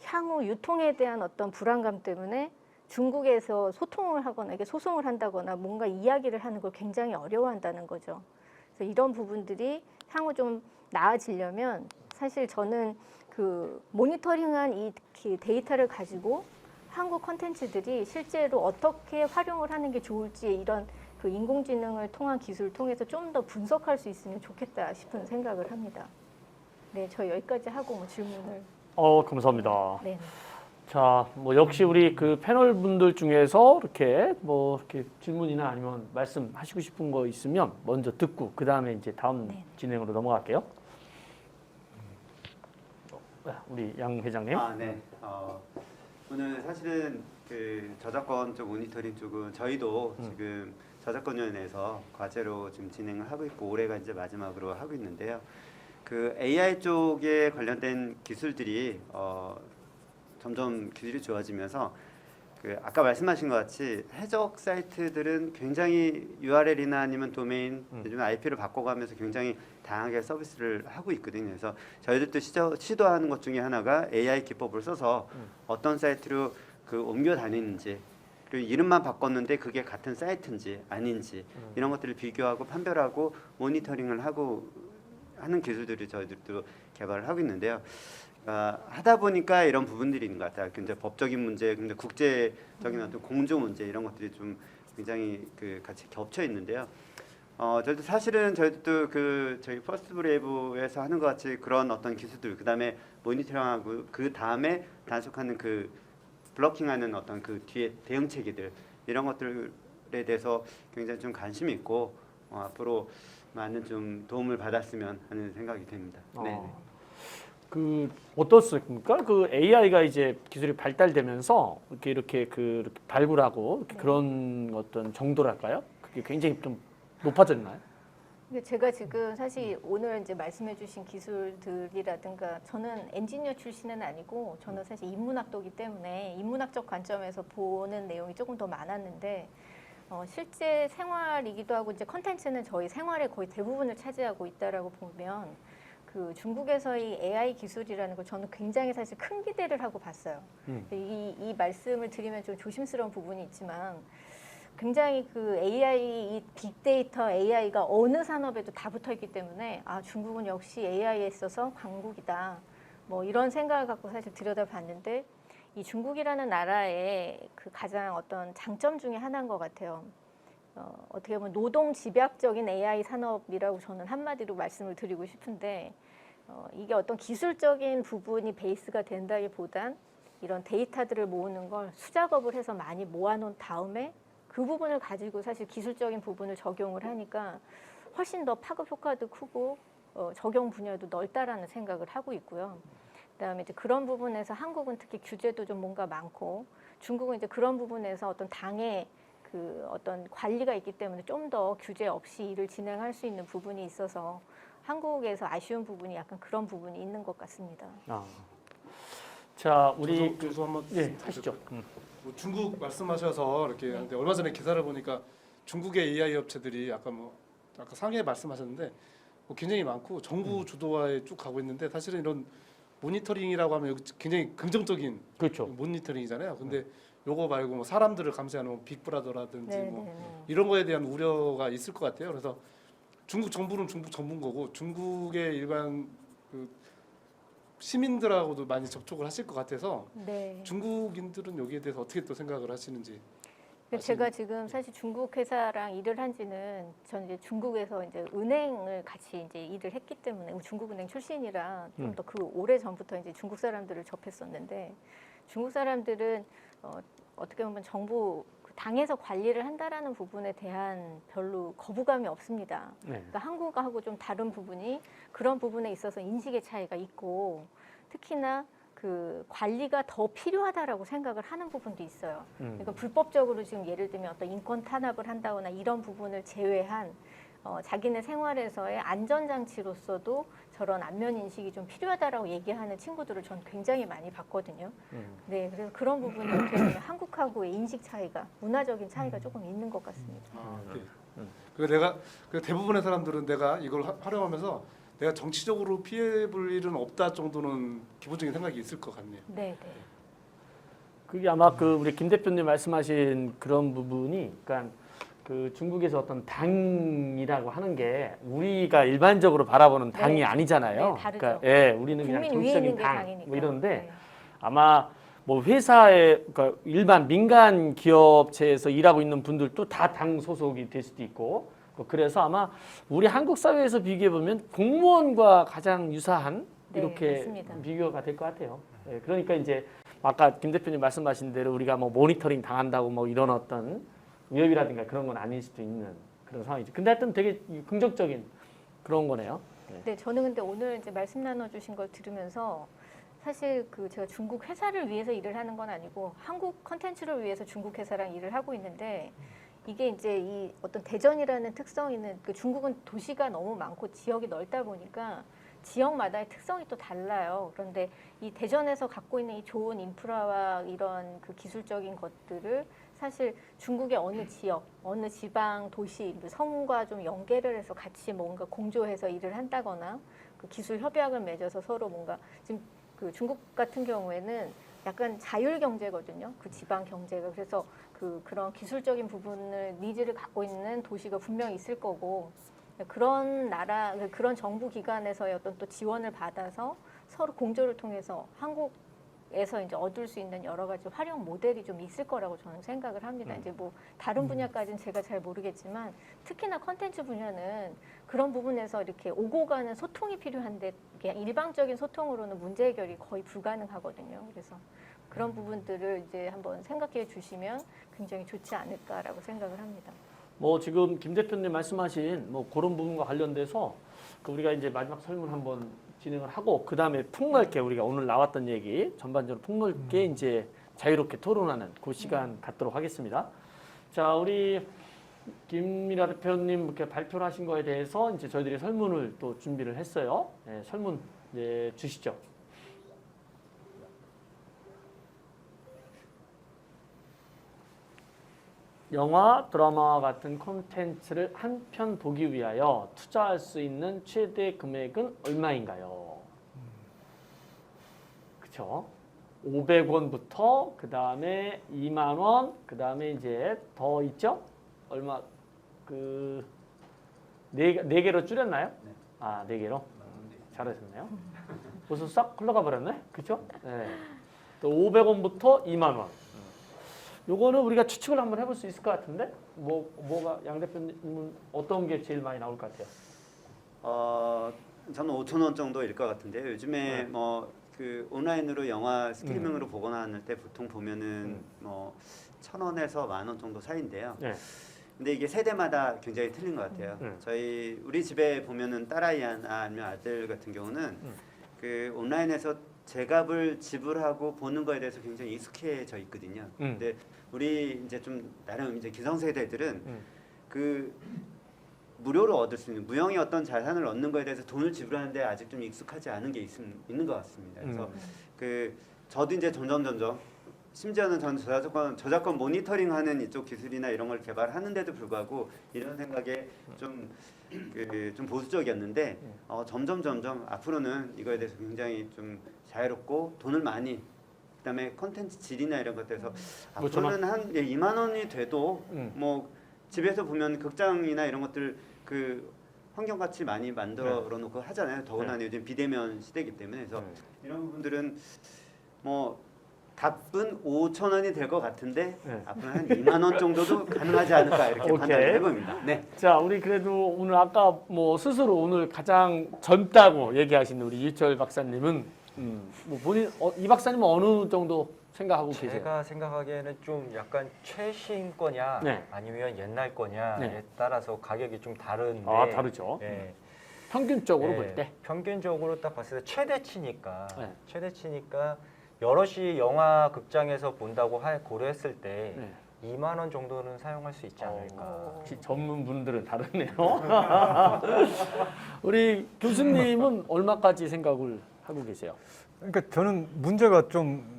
향후 유통에 대한 어떤 불안감 때문에 중국에서 소통을 하거나 이게 소송을 한다거나 뭔가 이야기를 하는 걸 굉장히 어려워한다는 거죠. 그래서 이런 부분들이 향후 좀 나아지려면 사실 저는 그 모니터링한 이 데이터를 가지고 한국 콘텐츠들이 실제로 어떻게 활용을 하는 게 좋을지 이런 그 인공지능을 통한 기술을 통해서 좀 더 분석할 수 있으면 좋겠다 싶은 생각을 합니다. 네, 저 여기까지 하고 뭐 질문을. 감사합니다. 네. 자, 뭐 역시 우리 그 패널 분들 중에서 이렇게 뭐 이렇게 질문이나 아니면 말씀하시고 싶은 거 있으면 먼저 듣고 그 다음에 이제 다음 네. 진행으로 넘어갈게요. 우리 양 회장님. 네. 오늘 사실은 그 저작권 쪽 모니터링 쪽은 저희도 지금 저작권위원회에서 과제로 지금 진행을 하고 있고 올해가 이제 마지막으로 하고 있는데요. 그 AI 쪽에 관련된 기술들이 점점 기술이 좋아지면서 그 아까 말씀하신 것 같이 해적 사이트들은 굉장히 URL이나 아니면 도메인, 요즘 IP를 바꿔가면서 굉장히 다양하게 서비스를 하고 있거든요. 그래서 저희들도 시도하는 것 중에 하나가 AI 기법을 써서 어떤 사이트로 그 옮겨 다니는지 그리고 이름만 바꿨는데 그게 같은 사이트인지 아닌지 이런 것들을 비교하고 판별하고 모니터링을 하고 하는 기술들을 저희들도 개발을 하고 있는데요. 하다 보니까 이런 부분들이 있는 것 같아요. 근데 법적인 문제, 근데 국제적인 어떤 공조 문제 이런 것들이 좀 굉장히 그 같이 겹쳐 있는데요. 저희도 사실은 저희도 그 저희 퍼스트 브레이브에서 하는 것 같이 그런 어떤 기술들, 그 다음에 모니터링하고 그 다음에 단속하는 그 블로킹하는 어떤 그 뒤에 대응 체계들 이런 것들에 대해서 굉장히 좀 관심이 있고 앞으로 많은 좀 도움을 받았으면 하는 생각이 듭니다. 네. 그 어떻습니까? 그 AI가 이제 기술이 발달되면서 이렇게 발굴하고 이렇게 그런 어떤 정도랄까요? 그게 굉장히 좀 높아졌나요? 제가 지금 사실 오늘 이제 말씀해주신 기술들이라든가 저는 엔지니어 출신은 아니고 저는 사실 인문학도기 때문에 인문학적 관점에서 보는 내용이 조금 더 많았는데 실제 생활이기도 하고 이제 컨텐츠는 저희 생활의 거의 대부분을 차지하고 있다라고 보면 그 중국에서의 AI 기술이라는 걸 저는 굉장히 사실 큰 기대를 하고 봤어요. 이 말씀을 드리면 좀 조심스러운 부분이 있지만 굉장히 그 AI, 이 빅데이터 AI가 어느 산업에도 다 붙어 있기 때문에 중국은 역시 AI에 있어서 강국이다. 뭐 이런 생각을 갖고 사실 들여다봤는데 이 중국이라는 나라의 그 가장 어떤 장점 중에 하나인 것 같아요. 어떻게 보면 노동 집약적인 AI 산업이라고 저는 한마디로 말씀을 드리고 싶은데 이게 어떤 기술적인 부분이 베이스가 된다기보단 이런 데이터들을 모으는 걸 수작업을 해서 많이 모아놓은 다음에 그 부분을 가지고 사실 기술적인 부분을 적용을 하니까 훨씬 더 파급 효과도 크고 적용 분야도 넓다라는 생각을 하고 있고요. 그다음에 이제 그런 부분에서 한국은 특히 규제도 좀 뭔가 많고 중국은 이제 그런 부분에서 어떤 당의 그 어떤 관리가 있기 때문에 좀 더 규제 없이 일을 진행할 수 있는 부분이 있어서 한국에서 아쉬운 부분이 약간 그런 부분이 있는 것 같습니다. 자, 우리 저도 한번 하시죠. 뭐 중국 말씀하셔서 이렇게 하는데 얼마 전에 기사를 보니까 중국의 AI 업체들이 아까 상해 말씀하셨는데 뭐 굉장히 많고 정부 주도화에 쭉 가고 있는데 사실은 이런 모니터링이라고 하면 여기 굉장히 긍정적인 그렇죠. 모니터링이잖아요. 근데 요거 말고 뭐 사람들을 감시하는 뭐 빅브라더라든지 뭐 이런 거에 대한 우려가 있을 것 같아요. 그래서 중국 정부는 중국 정부인 거고 중국의 일반 그 시민들하고도 많이 접촉을 하실 것 같아서 중국인들은 여기에 대해서 어떻게 또 생각을 하시는지. 제가 지금 사실 중국 회사랑 일을 한 지는 저는 이제 중국에서 이제 은행을 같이 이제 일을 했기 때문에 중국은행 출신이라 좀 더 그 오래 전부터 이제 중국 사람들을 접했었는데 중국 사람들은 어떻게 보면 정부 당에서 관리를 한다라는 부분에 대한 별로 거부감이 없습니다. 그러니까 한국하고 좀 다른 부분이 그런 부분에 있어서 인식의 차이가 있고 특히나 그 관리가 더 필요하다라고 생각을 하는 부분도 있어요. 그러니까 불법적으로 지금 예를 들면 어떤 인권 탄압을 한다거나 이런 부분을 제외한 자기네 생활에서의 안전장치로서도 저런 안면 인식이 좀 필요하다라고 얘기하는 친구들을 저는 굉장히 많이 봤거든요. 네, 그래서 그런 부분이 어떻게 보면 한국하고의 인식 차이가, 문화적인 차이가 조금 있는 것 같습니다. 그 대부분의 사람들은 내가 이걸 활용하면서 내가 정치적으로 피해볼 일은 없다 정도는 기본적인 생각이 있을 것 같네요. 네. 그게 아마 그 우리 김 대표님 말씀하신 그런 부분이, 그러니까 그 중국에서 어떤 당이라고 하는 게 우리가 일반적으로 바라보는 당이 아니잖아요. 네, 다르죠. 그러니까 우리는 그냥 국민 위에 정치적인 있는 게 당 당이니까. 뭐 이런데 네. 아마 뭐 회사에 그러니까 일반 민간 기업체에서 일하고 있는 분들도 다 당 소속이 될 수도 있고 그래서 아마 우리 한국 사회에서 비교해 보면 공무원과 가장 유사한 네, 이렇게 맞습니다. 비교가 될 것 같아요. 네, 그러니까 이제 아까 김 대표님 말씀하신 대로 우리가 뭐 모니터링 당한다고 뭐 이런 어떤 위협이라든가 그런 건 아닐 수도 있는 그런 상황이죠. 근데 하여튼 되게 긍정적인 그런 거네요. 네. 네, 저는 근데 오늘 이제 말씀 나눠주신 걸 들으면서 사실 그 제가 중국 회사를 위해서 일을 하는 건 아니고 한국 컨텐츠를 위해서 중국 회사랑 일을 하고 있는데 이게 이제 이 어떤 대전이라는 특성 있는 그 중국은 도시가 너무 많고 지역이 넓다 보니까 지역마다의 특성이 또 달라요. 그런데 이 대전에서 갖고 있는 이 좋은 인프라와 이런 그 기술적인 것들을 사실 중국의 어느 지역, 어느 지방 도시, 성과 좀 연계를 해서 같이 뭔가 공조해서 일을 한다거나 그 기술 협약을 맺어서 서로 뭔가 지금 그 중국 같은 경우에는 약간 자율 경제거든요. 그 지방 경제가. 그래서 그런 기술적인 부분을 니즈를 갖고 있는 도시가 분명히 있을 거고 그런 나라, 그런 정부 기관에서의 어떤 또 지원을 받아서 서로 공조를 통해서 한국에서 이제 얻을 수 있는 여러 가지 활용 모델이 좀 있을 거라고 저는 생각을 합니다. 이제 뭐 다른 분야까지는 제가 잘 모르겠지만 특히나 컨텐츠 분야는 그런 부분에서 이렇게 오고 가는 소통이 필요한데 그냥 일방적인 소통으로는 문제 해결이 거의 불가능하거든요. 그래서 그런 부분들을 이제 한번 생각해 주시면 굉장히 좋지 않을까라고 생각을 합니다. 뭐 지금 김 대표님 말씀하신 뭐 그런 부분과 관련돼서 그 우리가 이제 마지막 설문 한번 진행을 하고 그 다음에 폭넓게 우리가 오늘 나왔던 얘기 전반적으로 폭넓게 이제 자유롭게 토론하는 그 시간 갖도록 하겠습니다. 자, 우리 김미라 대표님 이렇게 발표를 하신 거에 대해서 이제 저희들이 설문을 또 준비를 했어요. 네, 설문 네, 주시죠. 영화, 드라마와 같은 콘텐츠를 한 편 보기 위하여 투자할 수 있는 최대 금액은 얼마인가요? 그쵸? 500원부터 그 다음에 2만 원, 그 다음에 이제 더 있죠? 얼마 네 개로 줄였나요? 네. 아, 4개로? 잘하셨네요. 벌써 싹 흘러가 버렸네? 그쵸? 네. 또 500원부터 2만 원. 요거는 우리가 추측을 한번 해볼 수 있을 것 같은데 뭐가 양 대표님은 어떤 게 제일 많이 나올 것 같아요? 저는 5,000원 정도일 것 같은데요. 요즘에 네. 뭐 그 온라인으로 영화 스트리밍으로 보거나 하는 때 보통 보면은 뭐 1,000원에서 10,000원 정도 사이인데요. 네. 근데 이게 세대마다 굉장히 틀린 것 같아요. 우리 집에 보면은 딸아이나 아니면 아들 같은 경우는 그 온라인에서 제값을 지불하고 보는 거에 대해서 굉장히 익숙해져 있거든요. 근데 우리 이제 좀 나름 이제 기성세대들은 그 무료로 얻을 수 있는 무형의 어떤 자산을 얻는 거에 대해서 돈을 지불하는데 아직 좀 익숙하지 않은 게 있는 것 같습니다. 그래서 그 저도 이제 점점 심지어는 전 저작권 모니터링하는 이쪽 기술이나 이런 걸 개발하는데도 불구하고 이런 생각에 좀 보수적이었는데 점점 앞으로는 이거에 대해서 굉장히 좀 자유롭고 돈을 많이 그다음에 컨텐츠 질이나 이런 것들에서 앞으로는 한 2만 원이 돼도 뭐 집에서 보면 극장이나 이런 것들 그 환경같이 많이 만들어 놓고 하잖아요. 더구나 요즘 비대면 시대이기 때문에 그래서 이런 부분들은 뭐 답은 5,000원이 될 것 같은데 앞으로 한 2만 원 정도도 가능하지 않을까 이렇게 판단을 해봅니다. 네. 자, 우리 그래도 오늘 아까 뭐 스스로 오늘 가장 젊다고 얘기하신 우리 이철 박사님은 뭐 본인 이 박사님은 어느 정도 생각하고 계세요? 제가 생각하기에는 좀 약간 최신 거냐 네. 아니면 옛날 거냐에 네. 따라서 가격이 좀 다른데 아, 다르죠. 네. 평균적으로 네, 볼 때. 평균적으로 딱 봤을 때 최대치니까 네. 최대치니까 여럿이 영화 극장에서 본다고 고려했을 때 네. 2만 원 정도는 사용할 수 있지 않을까. 역시 전문분들은 다르네요. 우리 교수님은 얼마까지 생각을 하고 계세요? 그러니까 저는 문제가 좀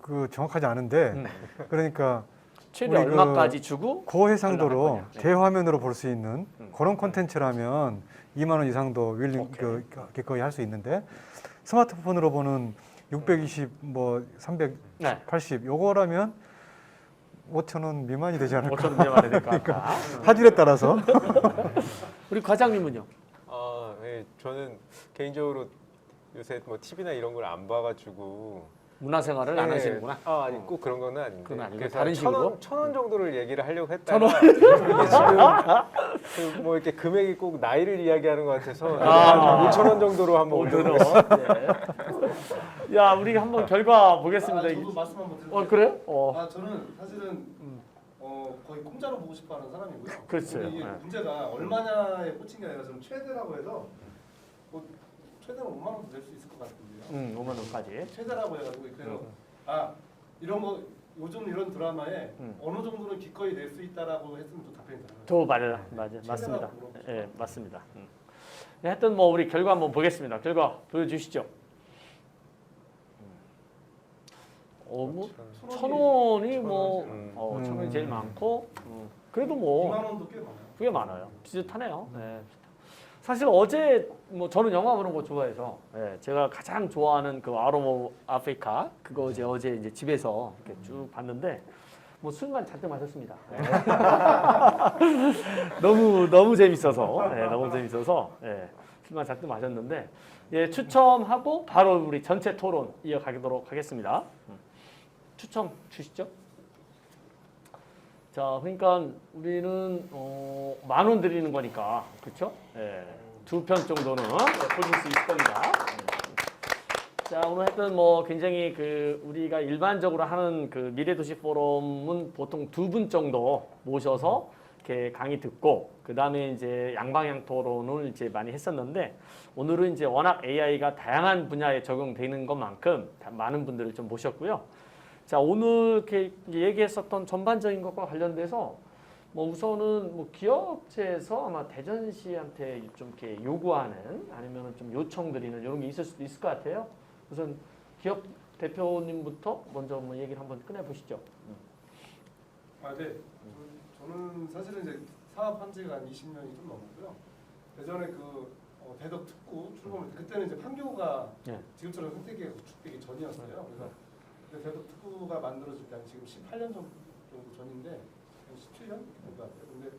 그 정확하지 않은데 그러니까 최대 우리 얼마까지 주고 고해상도로 올라갈 거냐? 네. 대화면으로 볼 수 있는 그런 콘텐츠라면 2만 원 이상도 윌링 기꺼이 할 수 있는데 스마트폰으로 보는 620 뭐 380 요거라면 5,000원 미만이 되지 않을까? 5,000원 미만이 될 것 같다. 화질에 따라서. 우리 과장님은요? 네, 저는 개인적으로 요새 뭐 TV나 이런 걸 안 봐가지고 문화생활을 안 네. 하시는구나. 아니 꼭 그런 건 아닌데. 그건 아니고 그래서 다른 식으로? 천 원 정도를 얘기를 하려고 했다가 이게 지금 뭐 이렇게 금액이 꼭 나이를 이야기하는 것 같아서 5천 원 정도로 한번 올려보겠 네. 야, 우리 한번 결과 보겠습니다. 저도 말씀 한번 드릴게요. 그래요? 저는 사실은 거의 공짜로 보고 싶어하는 사람이고요. 그렇죠. 근데 이게 네. 문제가 얼마냐에 꽂힌 게 아니라 좀 최대라고 해서 뭐 최대로 5만 원도 낼 수 있을 것 같은데요. 5만 원까지. 최대라고 해가지고 그래서 이런 거 요즘 이런 드라마에 어느 정도는 기꺼이 낼 수 있다라고 했으면 또 답변이 되잖아요. 더 맞습니다. 예, 맞습니다. 네, 하여튼 뭐 우리 결과 한번 보겠습니다. 결과 보여주시죠. 뭐 1,000원이 뭐 1,000원이 제일 많고 그래도 뭐 2만 원도 꽤 많아요. 그게 많아요. 비슷하네요. 네. 사실 어제 뭐 저는 영화 보는 거 좋아해서 제가 가장 좋아하는 그 아웃 오브 아프리카 그거 어제 이제 집에서 이렇게 쭉 봤는데 뭐 술만 잔뜩 마셨습니다. 너무 재밌어서 너무 재밌어서 술만 잔뜩 마셨는데 추첨하고 바로 우리 전체 토론 이어가도록 하겠습니다. 추첨 주시죠. 자, 그러니까 우리는 10,000원 드리는 거니까, 그렇죠? 2편 정도는 보실 수 있을 겁니다. 자, 오늘 하여튼 뭐 굉장히 우리가 일반적으로 하는 그 미래도시 포럼은 보통 2분 정도 모셔서 이렇게 강의 듣고 그 다음에 이제 양방향 토론을 이제 많이 했었는데 오늘은 이제 워낙 AI가 다양한 분야에 적용되는 것만큼 많은 분들을 좀 모셨고요. 자, 오늘 이렇게 얘기했었던 전반적인 것과 관련돼서 뭐 우선은 뭐 기업체에서 아마 대전시한테 좀 이렇게 요구하는 아니면 좀 요청드리는 이런 게 있을 수도 있을 것 같아요. 우선 기업 대표님부터 먼저 한번 얘기를 한번 꺼내보시죠. 네. 저는 사실은 이제 사업한 지가 한 20년이 좀 넘었고요. 예전에 대덕 특구 출범할 때 그때는 이제 판교가 지금처럼 생태계가 구축되기 전이었어요. 그래서 대덕 특구가 만들어질 때 지금 18년 정도 전인데 17년 된 것 같아요. 근데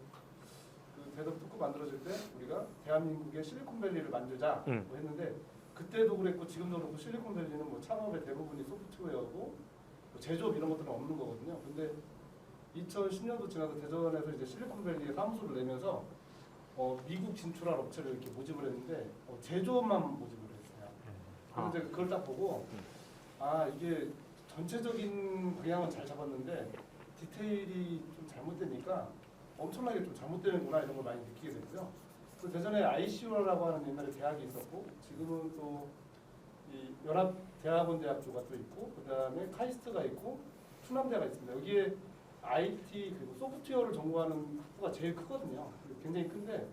그 대덕 특구 만들어질 때 우리가 대한민국의 실리콘밸리를 만들자 뭐 했는데 그때도 그랬고 지금도 그렇고 실리콘밸리는 뭐 창업의 대부분이 소프트웨어고 뭐 제조업 이런 것들은 없는 거거든요. 근데 2010년도 지나서 대전에서 이제 실리콘밸리에 사무소를 내면서 미국 진출할 업체를 이렇게 모집을 했는데 제조업만 모집을 했어요. 그런데 그걸 딱 보고 이게 전체적인 방향은 잘 잡았는데 디테일이 좀 잘못되니까 엄청나게 좀 잘못되는구나 이런 걸 많이 느끼게 됐고요. 그 대전에 ICU라고 하는 옛날에 대학이 있었고 지금은 또 이 연합대학원대학교가 또 있고 그 다음에 카이스트가 있고 충남대가 있습니다. 여기에 IT 그리고 소프트웨어를 전공하는 학부가 제일 크거든요. 굉장히 큰데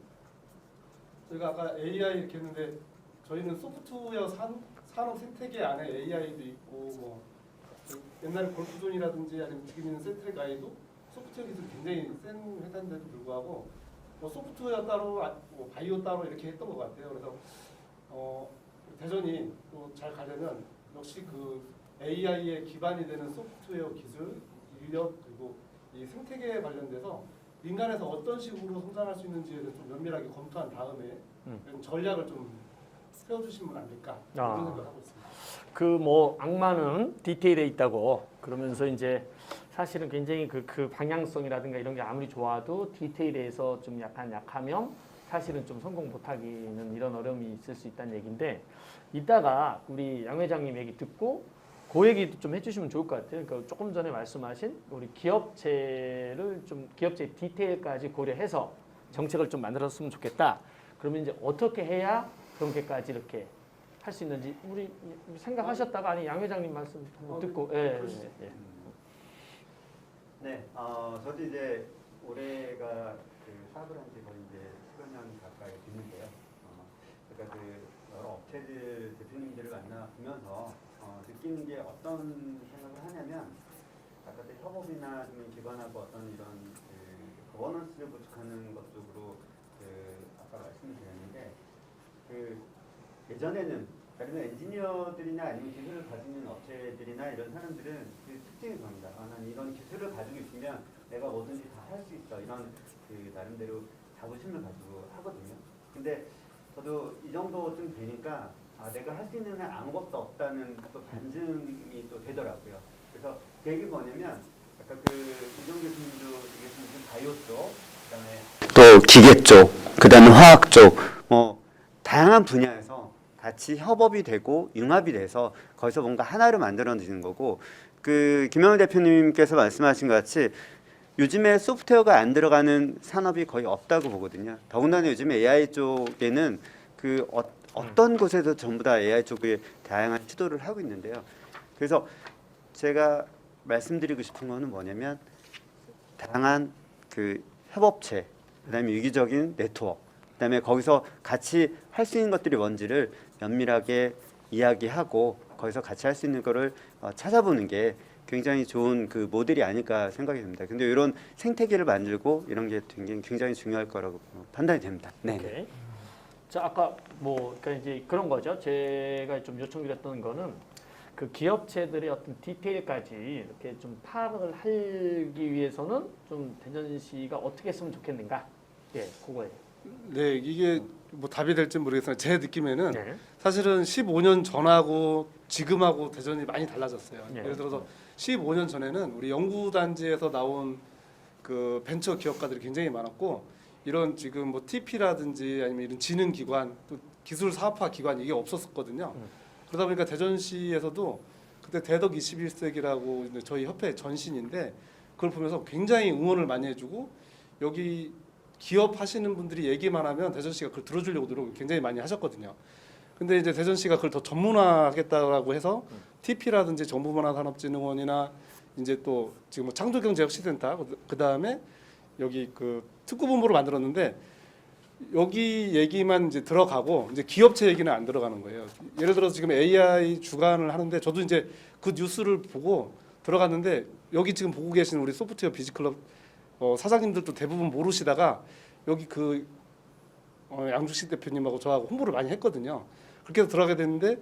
저희가 아까 AI 이렇게 했는데 저희는 소프트웨어 산업 생태계 안에 AI도 있고 뭐 옛날에 골프존이라든지 아니면 지금 있는 센트랙 아이도 소프트웨어 기술이 굉장히 센 회사인데도 불구하고 뭐 소프트웨어 따로 뭐 바이오 따로 이렇게 했던 것 같아요. 그래서 대전이 또 잘 가려면 역시 그 AI에 기반이 되는 소프트웨어 기술, 인력 그리고 이 생태계에 관련돼서 민간에서 어떤 식으로 성장할 수 있는지에 대해서 좀 면밀하게 검토한 다음에 전략을 좀 세워주시면 안 될까 이런 생각을 하고 있습니다. 그 뭐 악마는 디테일에 있다고 그러면서 이제 사실은 굉장히 그 방향성이라든가 이런 게 아무리 좋아도 디테일에서 좀 약하면 사실은 좀 성공 못하기는 이런 어려움이 있을 수 있다는 얘기인데 이따가 우리 양 회장님 얘기 듣고 그 얘기도 좀 해주시면 좋을 것 같아요. 그러니까 조금 전에 말씀하신 우리 기업체 디테일까지 고려해서 정책을 좀 만들었으면 좋겠다. 그러면 이제 어떻게 해야 그렇게까지 이렇게 할 수 있는지 우리 생각하셨다가 아니 양 회장님 말씀 한번 듣고 네, 저도 이제 올해가 사업을 한 지 거의 이제 10여 년 가까이 됐는데요. 그러니까 여러 업체들 대표님들을 만나보면서 느끼는 게 어떤 생각을 하냐면 아까 협업이나 좀 기반하고 어떤 이런 거버넌스를 구축하는 것 쪽으로 아까 말씀을 드렸는데 예전에는 아니면 엔지니어들이나 아니면 기술을 가지고 있는 업체들이나 이런 사람들은 그 특징이 그럽니다. 난 이런 기술을 가지고 있으면 내가 뭐든지 다 할 수 있어. 이런 나름대로 자부심을 가지고 하거든요. 근데 저도 이 정도쯤 되니까 내가 할 수 있는 한 아무것도 없다는 또 반증이 또 되더라고요. 그래서 계획이 뭐냐면 아까 그 이종 교수님도 얘기하신 바이오 쪽, 그다음에 또 기계 쪽, 그다음에 화학 쪽, 뭐 다양한 분야에서 같이 협업이 되고 융합이 돼서 거기서 뭔가 하나를 만들어내는 거고, 그 김영일 대표님께서 말씀하신 것 같이 요즘에 소프트웨어가 안 들어가는 산업이 거의 없다고 보거든요. 더군다나 요즘에 AI 쪽에는 그 어떤 곳에도 전부 다 AI 쪽에 다양한 시도를 하고 있는데요. 그래서 제가 말씀드리고 싶은 거는 뭐냐면 다양한 그 협업체, 그다음에 유기적인 네트워크, 그다음에 거기서 같이 할 수 있는 것들이 뭔지를 면밀하게 이야기하고 거기서 같이 할 수 있는 거를 찾아보는 게 굉장히 좋은 그 모델이 아닐까 생각이 됩니다. 근데 이런 생태계를 만들고 이런 게 굉장히 중요할 거라고 판단이 됩니다. 네. 오케이. 자, 아까 뭐 그러니까 이제 그런 거죠. 제가 좀 요청드렸던 거는 그 기업체들의 어떤 디테일까지 이렇게 좀 파악을 하기 위해서는 좀 대전시가 어떻게 했으면 좋겠는가? 예, 그거예요. 네, 이게 뭐 답이 될지 모르겠으나 제 느낌에는 네. 사실은 15년 전하고 지금하고 대전이 많이 달라졌어요. 네. 예를 들어서 15년 전에는 우리 연구단지에서 나온 그 벤처 기업가들이 굉장히 많았고, 이런 지금 뭐 TP라든지 아니면 이런 지능기관, 또 기술 사업화 기관 이게 없었거든요. 그러다 보니까 대전시에서도 그때 대덕 21세기라고 저희 협회 전신인데 그걸 보면서 굉장히 응원을 많이 해주고, 여기 기업 하시는 분들이 얘기만 하면 대전시가 그걸 들어주려고 노력을 굉장히 많이 하셨거든요. 근데 이제 대전시가 그걸 더 전문화하겠다라고 해서 TP라든지 정부문화산업진흥원이나 이제 또 지금 뭐 창조경제혁신센터, 그 다음에 여기 그 특구본부를 만들었는데 여기 얘기만 이제 들어가고 이제 기업체 얘기는 안 들어가는 거예요. 예를 들어서 지금 AI 주간을 하는데 저도 이제 그 뉴스를 보고 들어갔는데 여기 지금 보고 계신 우리 소프트웨어 비즈클럽 사장님들도 대부분 모르시다가 여기 그 양주식 대표님하고 저하고 홍보를 많이 했거든요. 그렇게 해서 들어가게 됐는데,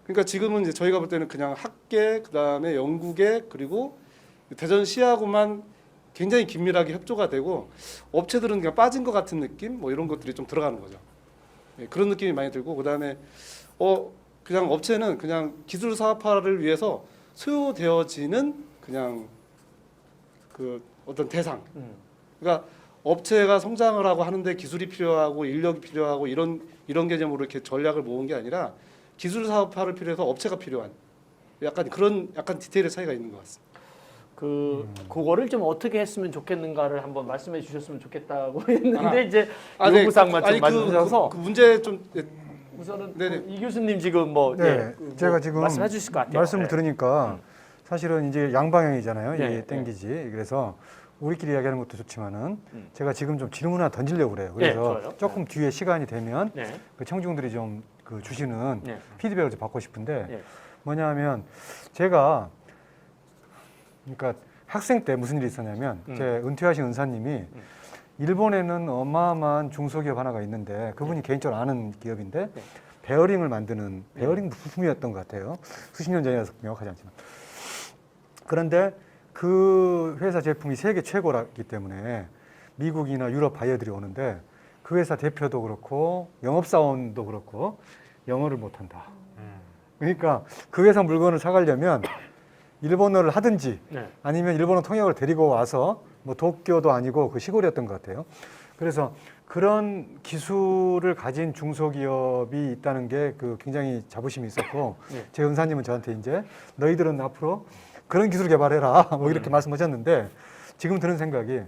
그러니까 지금은 이제 저희가 볼 때는 그냥 학계, 그다음에 연구계, 그리고 대전시하고만 굉장히 긴밀하게 협조가 되고 업체들은 그냥 빠진 것 같은 느낌, 뭐 이런 것들이 좀 들어가는 거죠. 예, 그런 느낌이 많이 들고, 그다음에 그냥 업체는 그냥 기술 사업화를 위해서 소요되어지는 그냥 그 어떤 대상. 그러니까 업체가 성장을 하고 하는데 기술이 필요하고 인력이 필요하고 이런 개념으로 이렇게 전략을 모은 게 아니라 기술 사업화를 필요해서 업체가 필요한 약간 그런 디테일의 차이가 있는 것 같습니다. 그거를 좀 어떻게 했으면 좋겠는가를 한번 말씀해 주셨으면 좋겠다고 했는데 이제 요구사항만 좀 맞으셔서 그 문제 좀 우선은 네네. 이 교수님 지금 뭐 네, 제가 지금 말씀해 주실 것 같아요. 말씀을 네. 들으니까 사실은 이제 양방향이잖아요. 네, 이게 땡기지. 그래서 우리끼리 이야기하는 것도 좋지만은 제가 지금 좀 질문 하나 던지려고 그래요. 그래서 좋아요. 조금 뒤에 시간이 되면 네. 그 청중들이 좀 그 주시는 네. 피드백을 좀 받고 싶은데 네. 뭐냐면 제가 그러니까 학생 때 무슨 일이 있었냐면 제 은퇴하신 은사님이 일본에는 어마어마한 중소기업 하나가 있는데 그분이 개인적으로 아는 기업인데 베어링을 만드는 베어링 부품이었던 것 같아요. 수십 년 전이라서 명확하지 않지만. 그런데 그 회사 제품이 세계 최고라기 때문에 미국이나 유럽 바이어들이 오는데 그 회사 대표도 그렇고 영업사원도 그렇고 영어를 못한다. 그러니까 그 회사 물건을 사가려면 일본어를 하든지 네. 아니면 일본어 통역을 데리고 와서 뭐 도쿄도 아니고 그 시골이었던 것 같아요. 그래서 그런 기술을 가진 중소기업이 있다는 게 그 굉장히 자부심이 있었고 네. 제 은사님은 저한테 이제 너희들은 앞으로 그런 기술 개발해라 뭐 이렇게 말씀하셨는데 지금 드는 생각이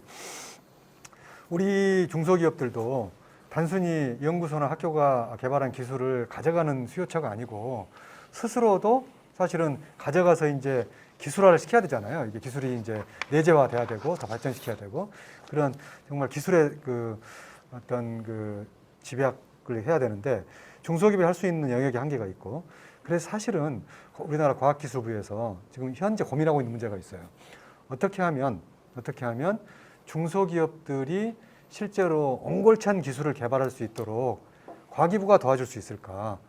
우리 중소기업들도 단순히 연구소나 학교가 개발한 기술을 가져가는 수요처가 아니고 스스로도 사실은 가져가서 이제 기술화를 시켜야 되잖아요. 이게 기술이 이제 내재화돼야 되고 더 발전시켜야 되고 그런 정말 기술의 그 어떤 그 집약을 해야 되는데 중소기업이 할 수 있는 영역이 한계가 있고 그래서 사실은 우리나라 과학기술부에서 지금 현재 고민하고 있는 문제가 있어요. 어떻게 하면 중소기업들이 실제로 옹골찬 기술을 개발할 수 있도록 과기부가 도와줄 수 있을까?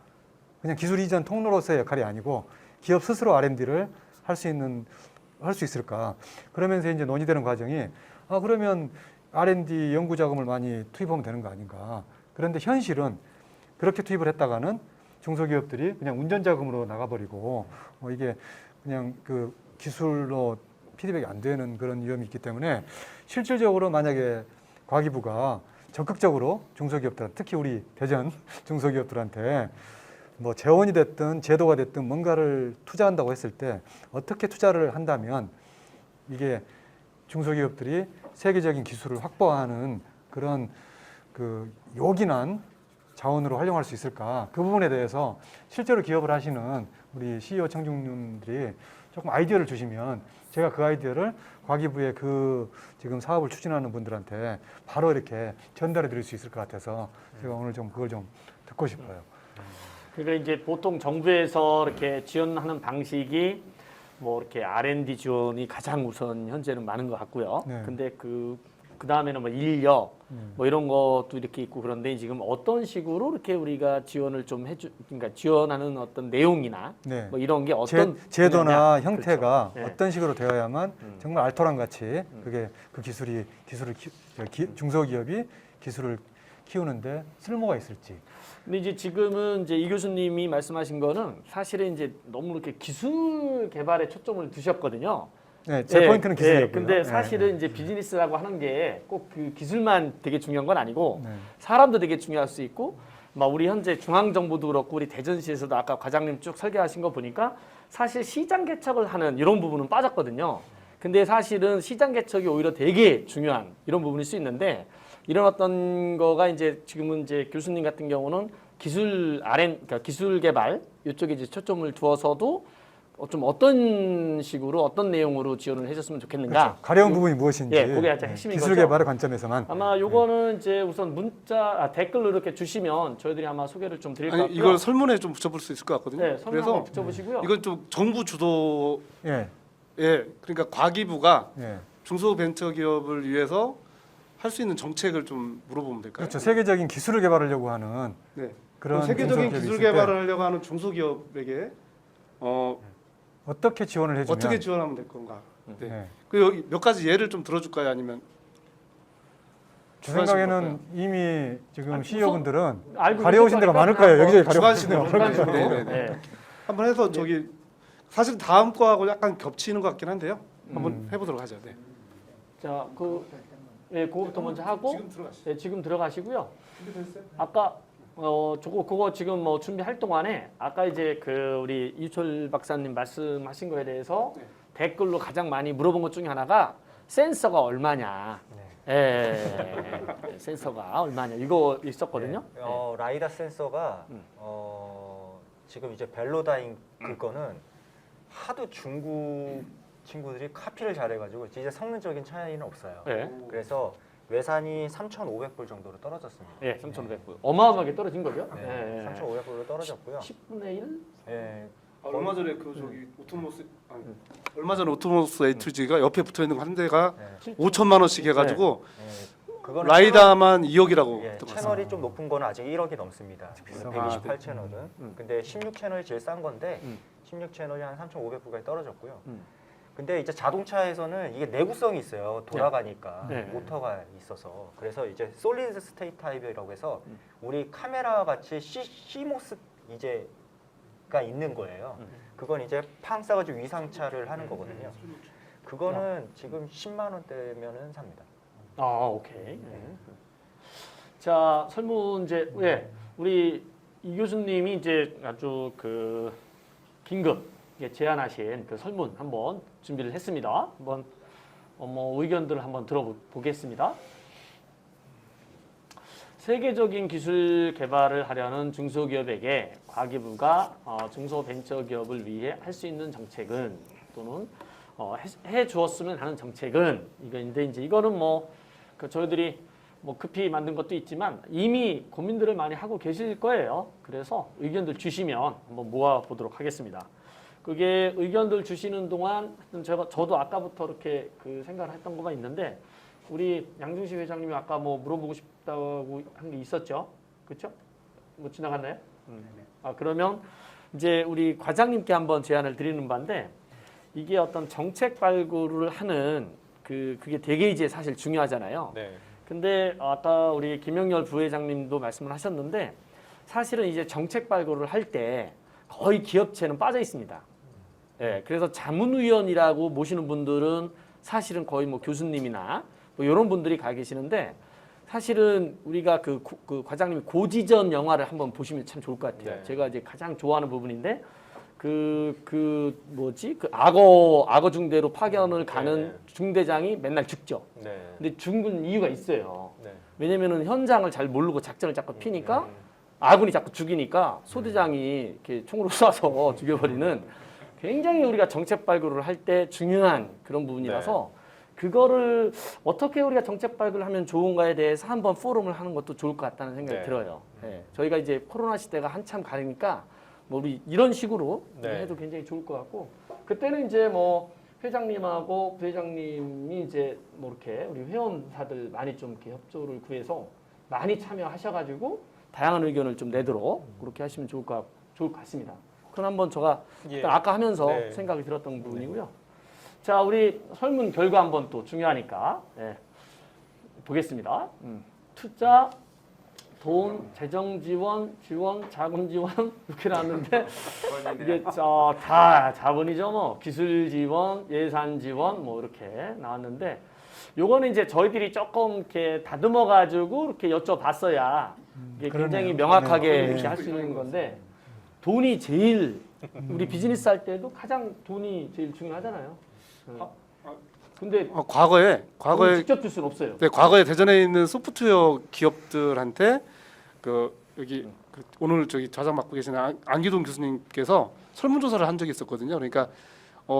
그냥 기술 이전 통로로서의 역할이 아니고 기업 스스로 R&D를 할 수 있을까? 그러면서 이제 논의되는 과정이 그러면 R&D 연구 자금을 많이 투입하면 되는 거 아닌가? 그런데 현실은 그렇게 투입을 했다가는 중소기업들이 그냥 운전자금으로 나가버리고 이게 그냥 그 기술로 피드백이 안 되는 그런 위험이 있기 때문에 실질적으로 만약에 과기부가 적극적으로 중소기업들, 특히 우리 대전 중소기업들한테 뭐 재원이 됐든 제도가 됐든 뭔가를 투자한다고 했을 때 어떻게 투자를 한다면 이게 중소기업들이 세계적인 기술을 확보하는 그런 그 요긴한 자원으로 활용할 수 있을까? 그 부분에 대해서 실제로 기업을 하시는 우리 CEO 청중님들이 조금 아이디어를 주시면 제가 그 아이디어를 과기부의 그 지금 사업을 추진하는 분들한테 바로 이렇게 전달해 드릴 수 있을 것 같아서 제가 오늘 좀 그걸 좀 듣고 싶어요. 그러니까 이제 보통 정부에서 이렇게 지원하는 방식이 뭐 이렇게 R&D 지원이 가장 우선 현재는 많은 것 같고요. 네. 근데 그 다음에는 뭐 인력 뭐 이런 것도 이렇게 있고 그런데 지금 어떤 식으로 이렇게 우리가 지원을 좀 그러니까 지원하는 어떤 내용이나 네. 뭐 이런 게 어떤 제도나 분야냐? 형태가 그렇죠. 네. 어떤 식으로 되어야만 정말 알토란 같이 그게 그 중소기업이 기술을 키우는데 쓸모가 있을지. 근데 이제 지금은 이제 이 교수님이 말씀하신 거는 사실은 이제 너무 이렇게 기술 개발에 초점을 두셨거든요. 네, 제 포인트는 기술이고요. 근데 사실은 이제 비즈니스라고 하는 게 꼭 그 기술만 되게 중요한 건 아니고 네. 사람도 되게 중요할 수 있고, 막 우리 현재 중앙정부도 그렇고 우리 대전시에서도 아까 과장님 쭉 설계하신 거 보니까 사실 시장 개척을 하는 이런 부분은 빠졌거든요. 근데 사실은 시장 개척이 오히려 되게 중요한 이런 부분일 수 있는데 이런 어떤 거가 이제 지금은 이제 교수님 같은 경우는 그러니까 기술 개발 이쪽에 이제 초점을 두어서도 좀 어떤 식으로 어떤 내용으로 지원을 해줬으면 좋겠는가? 그렇죠. 가려운 부분이 무엇인지. 예, 그게 가장 핵심인 기술 거죠. 개발의 관점에서만. 아마 요거는 이제 우선 댓글로 이렇게 주시면 저희들이 아마 소개를 좀 드릴 것 아니, 같고요. 이걸 설문에 좀 붙여볼 수 있을 것 같거든요. 네, 설문 그래서 한번 붙여보시고요. 이건 좀 정부 주도의 예, 그러니까 과기부가 예. 중소벤처기업을 위해서 할 수 있는 정책을 좀 물어보면 될까요? 그렇죠. 세계적인 기술을 개발하려고 하는 네. 그런 세계적인 중소기업이 기술 있을 때 개발을 하려고 하는 중소기업에게 어떻게 지원을 해주면 어떻게 지원하면 될 건가? 네. 예. 그 여기 몇 가지 예를 좀 들어줄까요? 아니면 제 생각에는 이미 지금 아니, CEO분들은 알고 가려우신 있을 데가 거니까 많을 거예요. 여기저기 주관식으로 가려우신 데가 많을 거예요. 주관식으로. 네, 네, 네. 한번 해서 저기 사실 다음 거하고 약간 겹치는 것 같긴 한데요. 한번 해보도록 하죠. 네. 자, 그거부터 먼저 하고 지금 들어가시죠. 네, 지금 들어가시고요. 아까 그거 지금 뭐 준비할 동안에 아까 이제 그 우리 이유철 박사님 말씀하신 거에 대해서 댓글로 가장 많이 물어본 것 중에 하나가 센서가 얼마냐. 센서가 얼마냐 이거 있었거든요. 라이다 센서가 지금 이제 벨로다인 그거는 하도 중국 친구들이 카피를 잘해가지고 이제 성능적인 차이는 없어요. 네. 그래서 외산이 3,500불 정도로 떨어졌습니다. 네, 3,500불. 어마어마하게 떨어진 거죠. 네, 3,500불로 떨어졌고요. 10분의 1? 예, 얼마 전에 그 저기 오토모스 얼마 전에 오토모스 A2G가 옆에 붙어 있는 한 대가 네. 5천만 원씩 해가지고 그거는 라이다만 2억이라고 예, 듣고 채널이 좀 높은 거는 아직 1억이 넘습니다. 비싸. 128 채널은. 근데 16 채널이 제일 싼 건데 16 채널이 한 3,500불까지 떨어졌고요. 근데 이제 자동차에서는 이게 내구성이 있어요. 돌아가니까 네. 모터가 있어서. 그래서 이제 솔리드 스테이트 타입이라고 해서 우리 카메라 같이 CMOS 이제가 있는 거예요. 그건 이제 팡 싸가지고 위상차를 하는 거거든요. 그거는 지금 10만 원대면은 삽니다. 오케이. 자, 설문제 우리 이 교수님이 이제 아주 그 긴급 제안하신 그 설문 한번 준비를 했습니다. 한번 의견들을 한번 들어보겠습니다. 세계적인 기술 개발을 하려는 중소기업에게 과기부가 중소벤처기업을 위해 할 수 있는 정책은 또는 해 주었으면 하는 정책은 이거인데 이제 이거는 저희들이 급히 만든 것도 있지만 이미 고민들을 많이 하고 계실 거예요. 그래서 의견들 주시면 한번 모아 보도록 하겠습니다. 그게 의견들 주시는 동안 저도 아까부터 이렇게 그 생각을 했던 거가 있는데 우리 양중식 회장님이 아까 물어보고 싶다고 한 게 있었죠, 그렇죠? 지나갔나요? 그러면 이제 우리 과장님께 한번 제안을 드리는 바인데 이게 어떤 정책 발굴을 하는 그게 되게 이제 사실 중요하잖아요. 네. 근데 아까 우리 김영렬 부회장님도 말씀을 하셨는데 사실은 이제 정책 발굴을 할 때 거의 기업체는 빠져 있습니다. 예, 그래서 자문위원이라고 모시는 분들은 사실은 거의 뭐 교수님이나 뭐 이런 분들이 가 계시는데 사실은 우리가 그 과장님이 고지전 영화를 한번 보시면 참 좋을 것 같아요. 네. 제가 이제 가장 좋아하는 부분인데 그 악어 중대로 파견을 가는 네. 중대장이 맨날 죽죠. 네. 근데 죽은 이유가 있어요. 네. 왜냐면은 현장을 잘 모르고 작전을 자꾸 피니까 아군이 자꾸 죽이니까 소대장이 이렇게 총으로 쏴서 죽여버리는 굉장히 우리가 정책 발굴을 할 때 중요한 그런 부분이라서 그거를 어떻게 우리가 정책 발굴을 하면 좋은가에 대해서 한번 포럼을 하는 것도 좋을 것 같다는 생각이 네. 들어요. 예. 저희가 이제 코로나 시대가 한참 가니까 뭐 우리 이런 식으로 네. 해도 굉장히 좋을 것 같고 그때는 이제 뭐 회장님하고 부회장님이 이제 뭐 이렇게 우리 회원사들 많이 좀 이렇게 협조를 구해서 많이 참여하셔가지고 다양한 의견을 좀 내도록 그렇게 하시면 좋을 것 같습니다. 그건 한번 제가 예. 아까 하면서 네. 생각이 들었던 부분이고요. 자, 우리 설문 결과 한번 또 중요하니까 예. 보겠습니다. 투자, 돈, 재정 지원, 자금 지원 이렇게 나왔는데 이게 다 자본이죠. 뭐 기술 지원, 예산 지원 뭐 이렇게 나왔는데 요거는 이제 저희들이 조금 이렇게 다듬어 가지고 이렇게 여쭤봤어야 이게 굉장히 그러네요. 명확하게 네. 이렇게 할 수 있는 건데 돈이 제일 우리 비즈니스 할 때도 가장 돈이 제일 중요하잖아요. 근데 과거에 돈을 직접 줄 수는 없어요. 네, 과거에 대전에 있는 소프트웨어 기업들한테 그 여기 오늘 저기 좌장 맡고 계신 안기동 교수님께서 설문조사를 한 적이 있었거든요. 그러니까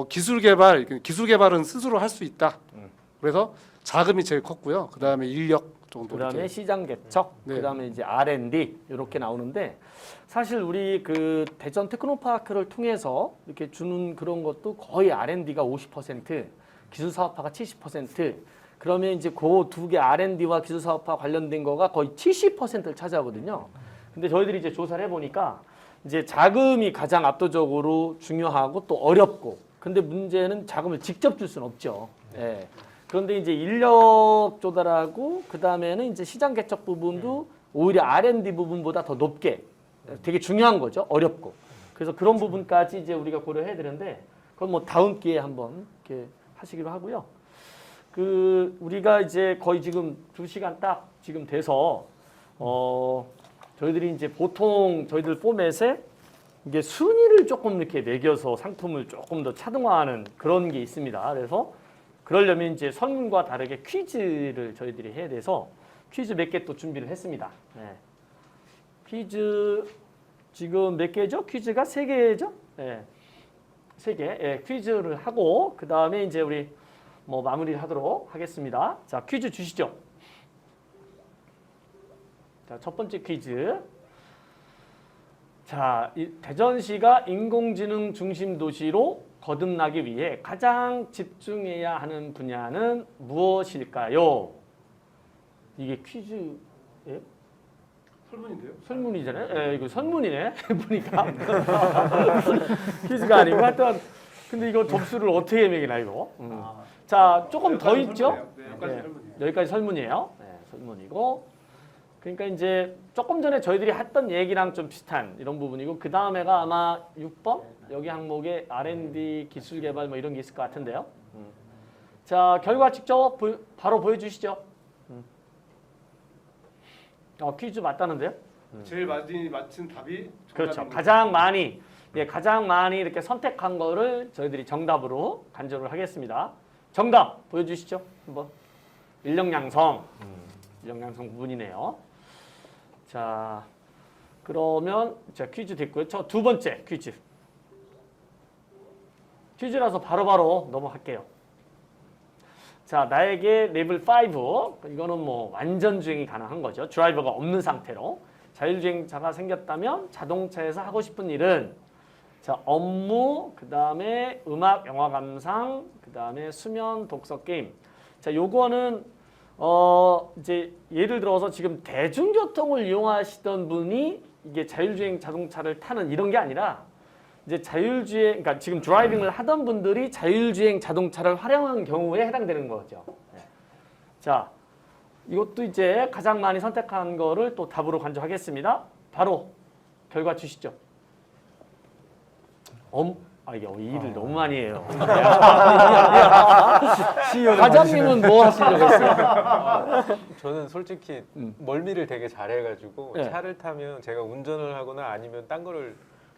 기술 개발은 스스로 할 수 있다. 그래서 자금이 제일 컸고요. 그 다음에 인력 정도. 그다음에 이렇게. 시장 개척, 네. 그다음에 이제 R&D 이렇게 나오는데 사실 우리 그 대전 테크노파크를 통해서 이렇게 주는 그런 것도 거의 R&D가 50%, 기술 사업화가 70%. 그러면 이제 그 두 개 R&D와 기술 사업화 관련된 거가 거의 70%를 차지하거든요. 근데 저희들이 이제 조사를 해보니까 이제 자금이 가장 압도적으로 중요하고 또 어렵고. 근데 문제는 자금을 직접 줄 수는 없죠. 예. 그런데 이제 인력 조달하고 그 다음에는 이제 시장 개척 부분도 오히려 R&D 부분보다 더 높게 되게 중요한 거죠. 어렵고. 그래서 그런 부분까지 이제 우리가 고려해야 되는데 그건 뭐 다음 기회에 한번 이렇게 하시기로 하고요. 그 우리가 이제 거의 지금 2시간 딱 지금 돼서 저희들이 이제 보통 저희들 포맷에 이게 순위를 조금 이렇게 매겨서 상품을 조금 더 차등화하는 그런 게 있습니다. 그래서 그러려면 이제 설문과 다르게 퀴즈를 저희들이 해야 돼서 퀴즈 몇 개 또 준비를 했습니다. 네. 퀴즈 지금 몇 개죠? 퀴즈가 3개죠? 네. 3개. 예, 퀴즈를 하고 그 다음에 이제 우리 뭐 마무리를 하도록 하겠습니다. 자, 퀴즈 주시죠. 자, 첫 번째 퀴즈. 자, 대전시가 인공지능 중심 도시로 거듭나기 위해 가장 집중해야 하는 분야는 무엇일까요? 이게 퀴즈예요? 설문인데요? 설문이잖아요. 예, 이거 설문이네. 보니까 퀴즈가 아니고 하여튼 근데 이거 점수를 어떻게 매기나 이거. 자, 조금 더 있죠? 네, 여기까지 네, 설문이에요. 여기까지 설문이에요. 네, 설문이고. 그러니까 이제 조금 전에 저희들이 했던 얘기랑 좀 비슷한 이런 부분이고 그 다음에가 아마 6번 여기 항목에 R&D 기술 개발 뭐 이런 게 있을 것 같은데요. 자, 결과 직접 바로 보여주시죠. 퀴즈 맞다는데요? 제일 많이 맞힌 답이 그렇죠. 정답입니다. 가장 많이 이렇게 선택한 거를 저희들이 정답으로 간주를 하겠습니다. 정답 보여주시죠. 한번 인력양성 부분이네요. 자, 그러면 자 퀴즈 됐고요. 저 두 번째 퀴즈라서 바로바로 넘어갈게요. 자, 나에게 레벨 5 이거는 뭐 완전 주행이 가능한 거죠. 드라이버가 없는 상태로 자율주행차가 생겼다면 자동차에서 하고 싶은 일은 자, 업무, 그 다음에 음악, 영화 감상, 그 다음에 수면, 독서, 게임. 자, 요거는 이제 예를 들어서 지금 대중교통을 이용하시던 분이 이게 자율주행 자동차를 타는 이런 게 아니라 이제 그러니까 지금 드라이빙을 하던 분들이 자율주행 자동차를 활용한 경우에 해당되는 거죠. 네. 자, 이것도 이제 가장 많이 선택한 거를 또 답으로 간주하겠습니다. 바로 결과 주시죠. 이게 일을 너무 많이 해요. 과장님은 뭐 하시려고 했어요? 저는 솔직히 멀미를 되게 잘해가지고 네. 차를 타면 제가 운전을 하거나 아니면 딴 거를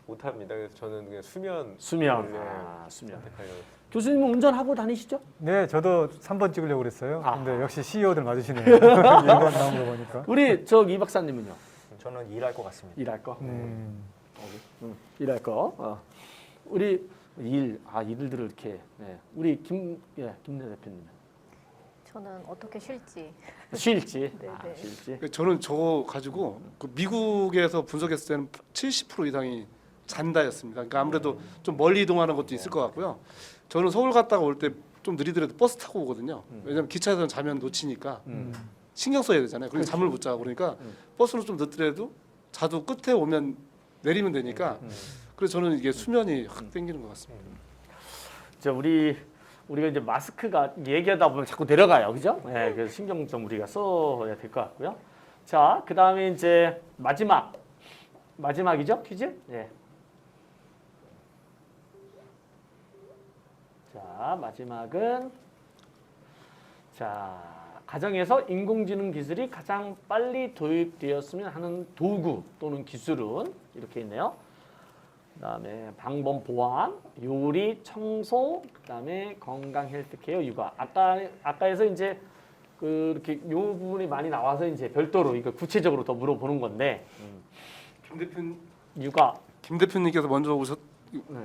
못 합니다. 그래서 저는 그냥 수면. 수면. 네, 수면. 선택하려고. 교수님은 운전하고 다니시죠? 네, 저도 3번 찍으려고 그랬어요. 아. 근데 역시 CEO들 맞으시네요. 1번 나온 거 보니까. 우리 이 박사님은요? 저는 일할 것 같습니다. 일할 거. 네. 일할 거. 우리 일들을 이렇게. 네. 우리 김내 대표님. 저는 어떻게 쉴지. 쉴지. 네. 쉴지. 저는 저거 가지고 그 미국에서 분석했을 때는 70% 이상이 잔다였습니다. 그러니까 아무래도 좀 멀리 이동하는 것도 있을 것 같고요. 저는 서울 갔다가 올 때 좀 느리더라도 버스 타고 오거든요. 왜냐면 기차에서는 자면 놓치니까 신경 써야 되잖아요. 그리고 잠을 못 자고 그러니까 버스로 좀 늦더라도 자도 끝에 오면 내리면 되니까 그래서 저는 이게 수면이 확 땡기는 것 같습니다. 자, 우리가 이제 마스크가 얘기하다 보면 자꾸 내려가요, 그죠? 네, 그래서 신경 좀 우리가 써야 될 것 같고요. 자, 그 다음에 이제 마지막이죠, 퀴즈? 네. 자, 마지막은 가정에서 인공지능 기술이 가장 빨리 도입되었으면 하는 도구 또는 기술은 이렇게 있네요. 그다음에 방범 보안, 요리, 청소, 그다음에 건강, 헬스케어, 육아. 아까에서 이제 그렇게 요 부분이 많이 나와서 이제 별도로 이거 구체적으로 더 물어보는 건데. 김 대표님께서 먼저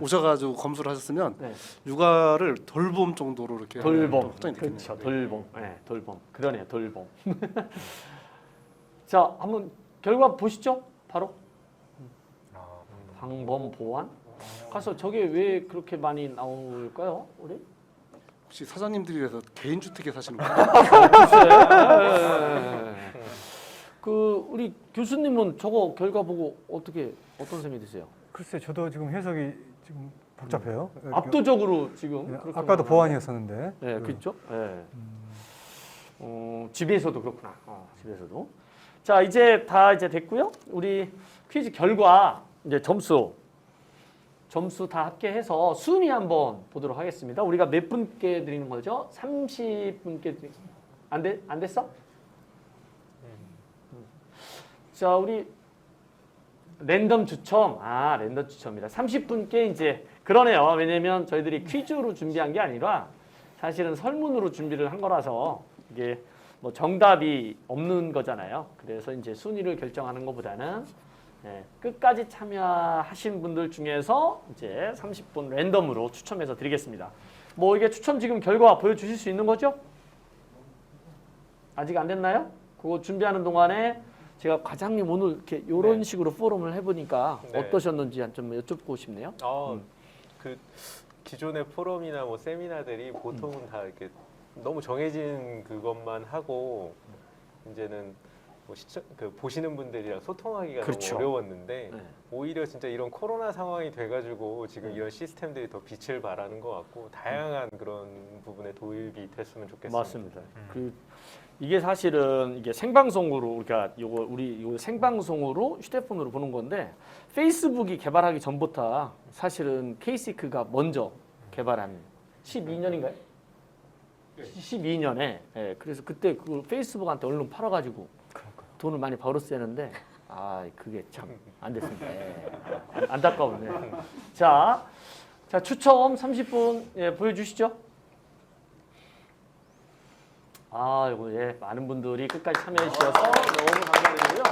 오셔가지고 검수를 하셨으면 네. 육아를 돌봄 정도로 이렇게 돌봄. 확장이 됐겠네요. 그렇죠. 돌봄. 네, 돌봄. 그러네요. 돌봄. 자, 한번 결과 보시죠. 바로. 방범 보안. 가서 저게 왜 그렇게 많이 나올까요? 우리? 혹시 사장님들이라서 개인 주택에 사시는 거예요? 우리 교수님은 저거 결과 보고 어떤 셈이 드세요? 글쎄, 저도 지금 해석이 지금 복잡해요. 압도적으로 지금. 네, 그렇게 아까도 나오는데. 보안이었었는데. 네, 그렇죠. 네. 집에서도 그렇구나. 집에서도. 자, 이제 다 됐고요. 우리 퀴즈 결과 이제 점수 다 합계해서 순위 한번 보도록 하겠습니다. 우리가 몇 분께 드리는 거죠? 30분께 안 됐어? 자, 우리 랜덤 추첨. 랜덤 추첨입니다. 30분께 이제 그러네요. 왜냐면 저희들이 퀴즈로 준비한 게 아니라 사실은 설문으로 준비를 한 거라서 이게 뭐 정답이 없는 거잖아요. 그래서 이제 순위를 결정하는 것보다는 끝까지 참여하신 분들 중에서 이제 30분 랜덤으로 추첨해서 드리겠습니다. 뭐 이게 추첨 지금 결과 보여주실 수 있는 거죠? 아직 안 됐나요? 그거 준비하는 동안에 제가 과장님 오늘 이렇게 이런 식으로 포럼을 해보니까 네. 어떠셨는지 좀 여쭙고 싶네요. 그 기존의 포럼이나 뭐 세미나들이 보통은 다 이렇게 너무 정해진 그것만 하고 이제는 뭐 보시는 분들이랑 소통하기가 그렇죠. 너무 어려웠는데 네. 오히려 진짜 이런 코로나 상황이 돼가지고 지금 이런 시스템들이 더 빛을 발하는 것 같고 다양한 그런 부분에 도입이 됐으면 좋겠습니다. 맞습니다. 이게 사실은 이게 생방송으로 우리가 우리 생방송으로 휴대폰으로 보는 건데 페이스북이 개발하기 전부터 사실은 케이시크가 먼저 개발한 12년인가요? 12년에 그래서 그때 그 페이스북한테 얼른 팔아가지고 돈을 많이 벌었었는데 그게 참 안 됐습니다. 안타까운데. 자 추첨 30분 보여주시죠. 이거 많은 분들이 끝까지 참여해 주셔서 너무 감사드리고요.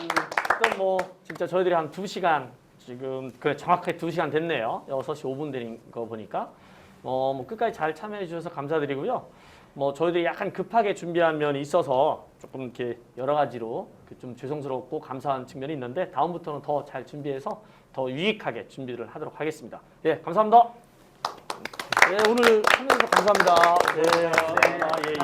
일단 뭐 진짜 저희들이 한 2시간 지금 정확하게 2시간 됐네요. 6시 5분 된 거 보니까 뭐 끝까지 잘 참여해 주셔서 감사드리고요. 뭐 저희들이 약간 급하게 준비한 면이 있어서 조금 이렇게 여러 가지로 좀 죄송스럽고 감사한 측면이 있는데 다음부터는 더 잘 준비해서 더 유익하게 준비를 하도록 하겠습니다. 감사합니다. 오늘 참여해주셔서 감사합니다. 감사합니다.